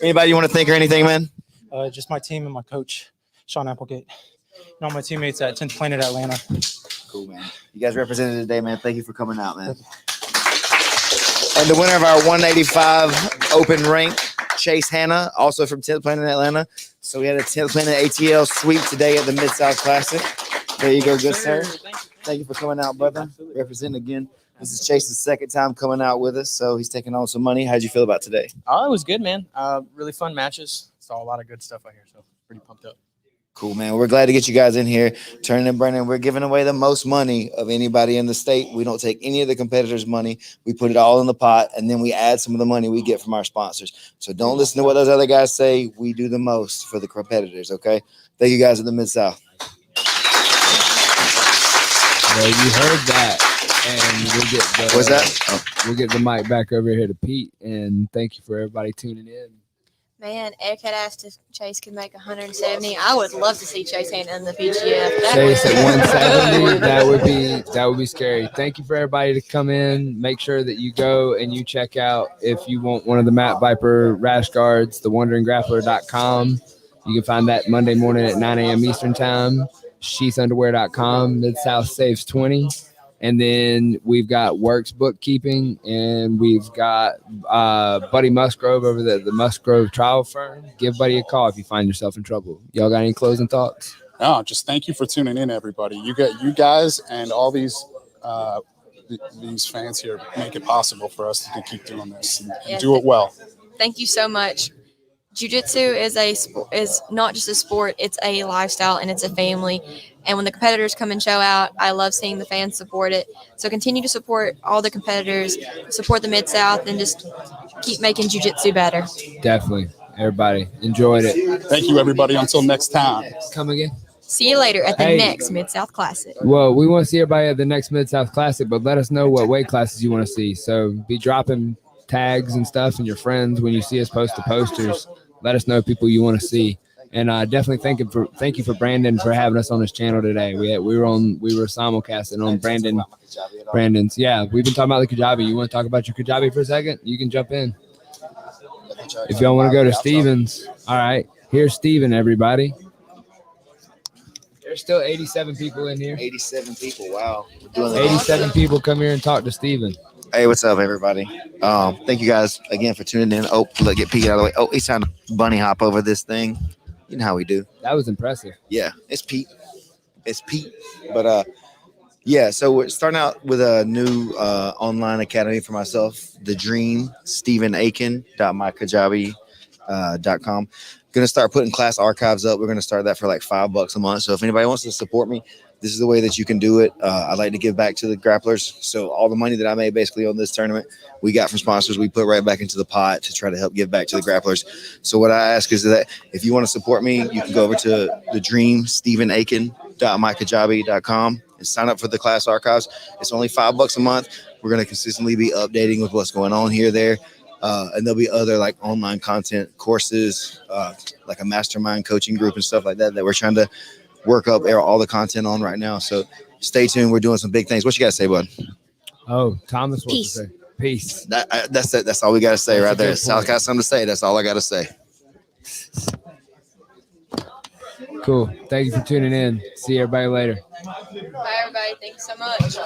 Anybody you want to thank or anything, man? Just my team and my coach, Sean Applegate, and all my teammates at 10th Planet Atlanta. Cool, man. You guys represented today, man. Thank you for coming out, man. And the winner of our 185 open rank, Chase Hannah, also from 10th Planet Atlanta. So we had a 10th Planet ATL sweep today at the Mid-South Classic. There you go, good sir. Thank you for coming out, brother. Representing again. This is Chase's second time coming out with us, so he's taking on some money. How'd you feel about today? Oh, it was good, man. Really fun matches. Saw a lot of good stuff out here, so pretty pumped up. Cool, man. We're glad to get you guys in here. Turning and Brennan, we're giving away the most money of anybody in the state. We don't take any of the competitors' money. We put it all in the pot, and then we add some of the money we get from our sponsors. So don't listen to what those other guys say. We do the most for the competitors, okay? Thank you guys at the Mid-South. Well, you heard that. And we'll get the, What's that? Oh. We'll get the mic back over here to Pete. And thank you for everybody tuning in. Man, Eric had asked if Chase could make 170. I would love to see Chase Hannah in the PGF. Chase at 170. That would be scary. Thank you for everybody to come in. Make sure that you go and you check out if you want one of the Matt Viper rash guards, thewanderinggrappler.com. You can find that Monday morning at 9 a.m. Eastern time. Sheathunderwear.com. Mid-South Saves 20. And then we've got Works Bookkeeping, and we've got Buddy Musgrove over the Musgrove Trial Firm. Give Buddy a call if you find yourself in trouble. Y'all got any closing thoughts? No, just thank you for tuning in, everybody. You guys and all these fans here make it possible for us to keep doing this and do it well. Thank you so much. Jiu-jitsu is not just a sport, it's a lifestyle and it's a family. And when the competitors come and show out, I love seeing the fans support it. So continue to support all the competitors, support the Mid-South, and just keep making jiu-jitsu better. Definitely. Everybody enjoyed it. Thank you, everybody. Until next time. Come again. See you later at the Hey. next Mid-South Classic. Well, we want to see everybody at the next Mid-South Classic, but let us know what weight classes you want to see. So be dropping tags and stuff and your friends when you see us post the posters. Let us know people you want to see. And definitely thank you for Brandon for having us on his channel today. We were simulcasting on Brandon's. Yeah, we've been talking about the Kajabi. You want to talk about your Kajabi for a second? You can jump in. If y'all want to go to Steven's, all right. Here's Steven, everybody. There's still 87 people in here. 87 people. Wow. We're doing 87 people come here and talk to Steven. Hey, what's up, everybody? Thank you guys again for tuning in. Oh, look, get Pete out of the way. Oh, he's trying to bunny hop over this thing. You know how we do. That was impressive. Yeah, it's Pete. But yeah, so we're starting out with a new online academy for myself, The Dream, StephenAiken.mykajabi.com. Going to start putting class archives up. We're going to start that for like $5 a month. So if anybody wants to support me, this is the way that you can do it. I like to give back to the grapplers. So all the money that I made basically on this tournament, we got from sponsors. We put right back into the pot to try to help give back to the grapplers. So what I ask is that if you want to support me, you can go over to The Dream, StephenAiken.mykajabi.com and sign up for the class archives. It's only $5 a month. We're going to consistently be updating with what's going on there. And there'll be other like online content courses, like a mastermind coaching group and stuff like that we're trying to work up all the content on right now. So stay tuned. We're doing some big things. What you got to say, bud? Oh, Thomas wants Peace. to say peace. That's it. That's all we got to say right there. South got something to say. That's all I got to say. Cool. Thank you for tuning in. See everybody later. Bye, everybody. Thank you so much.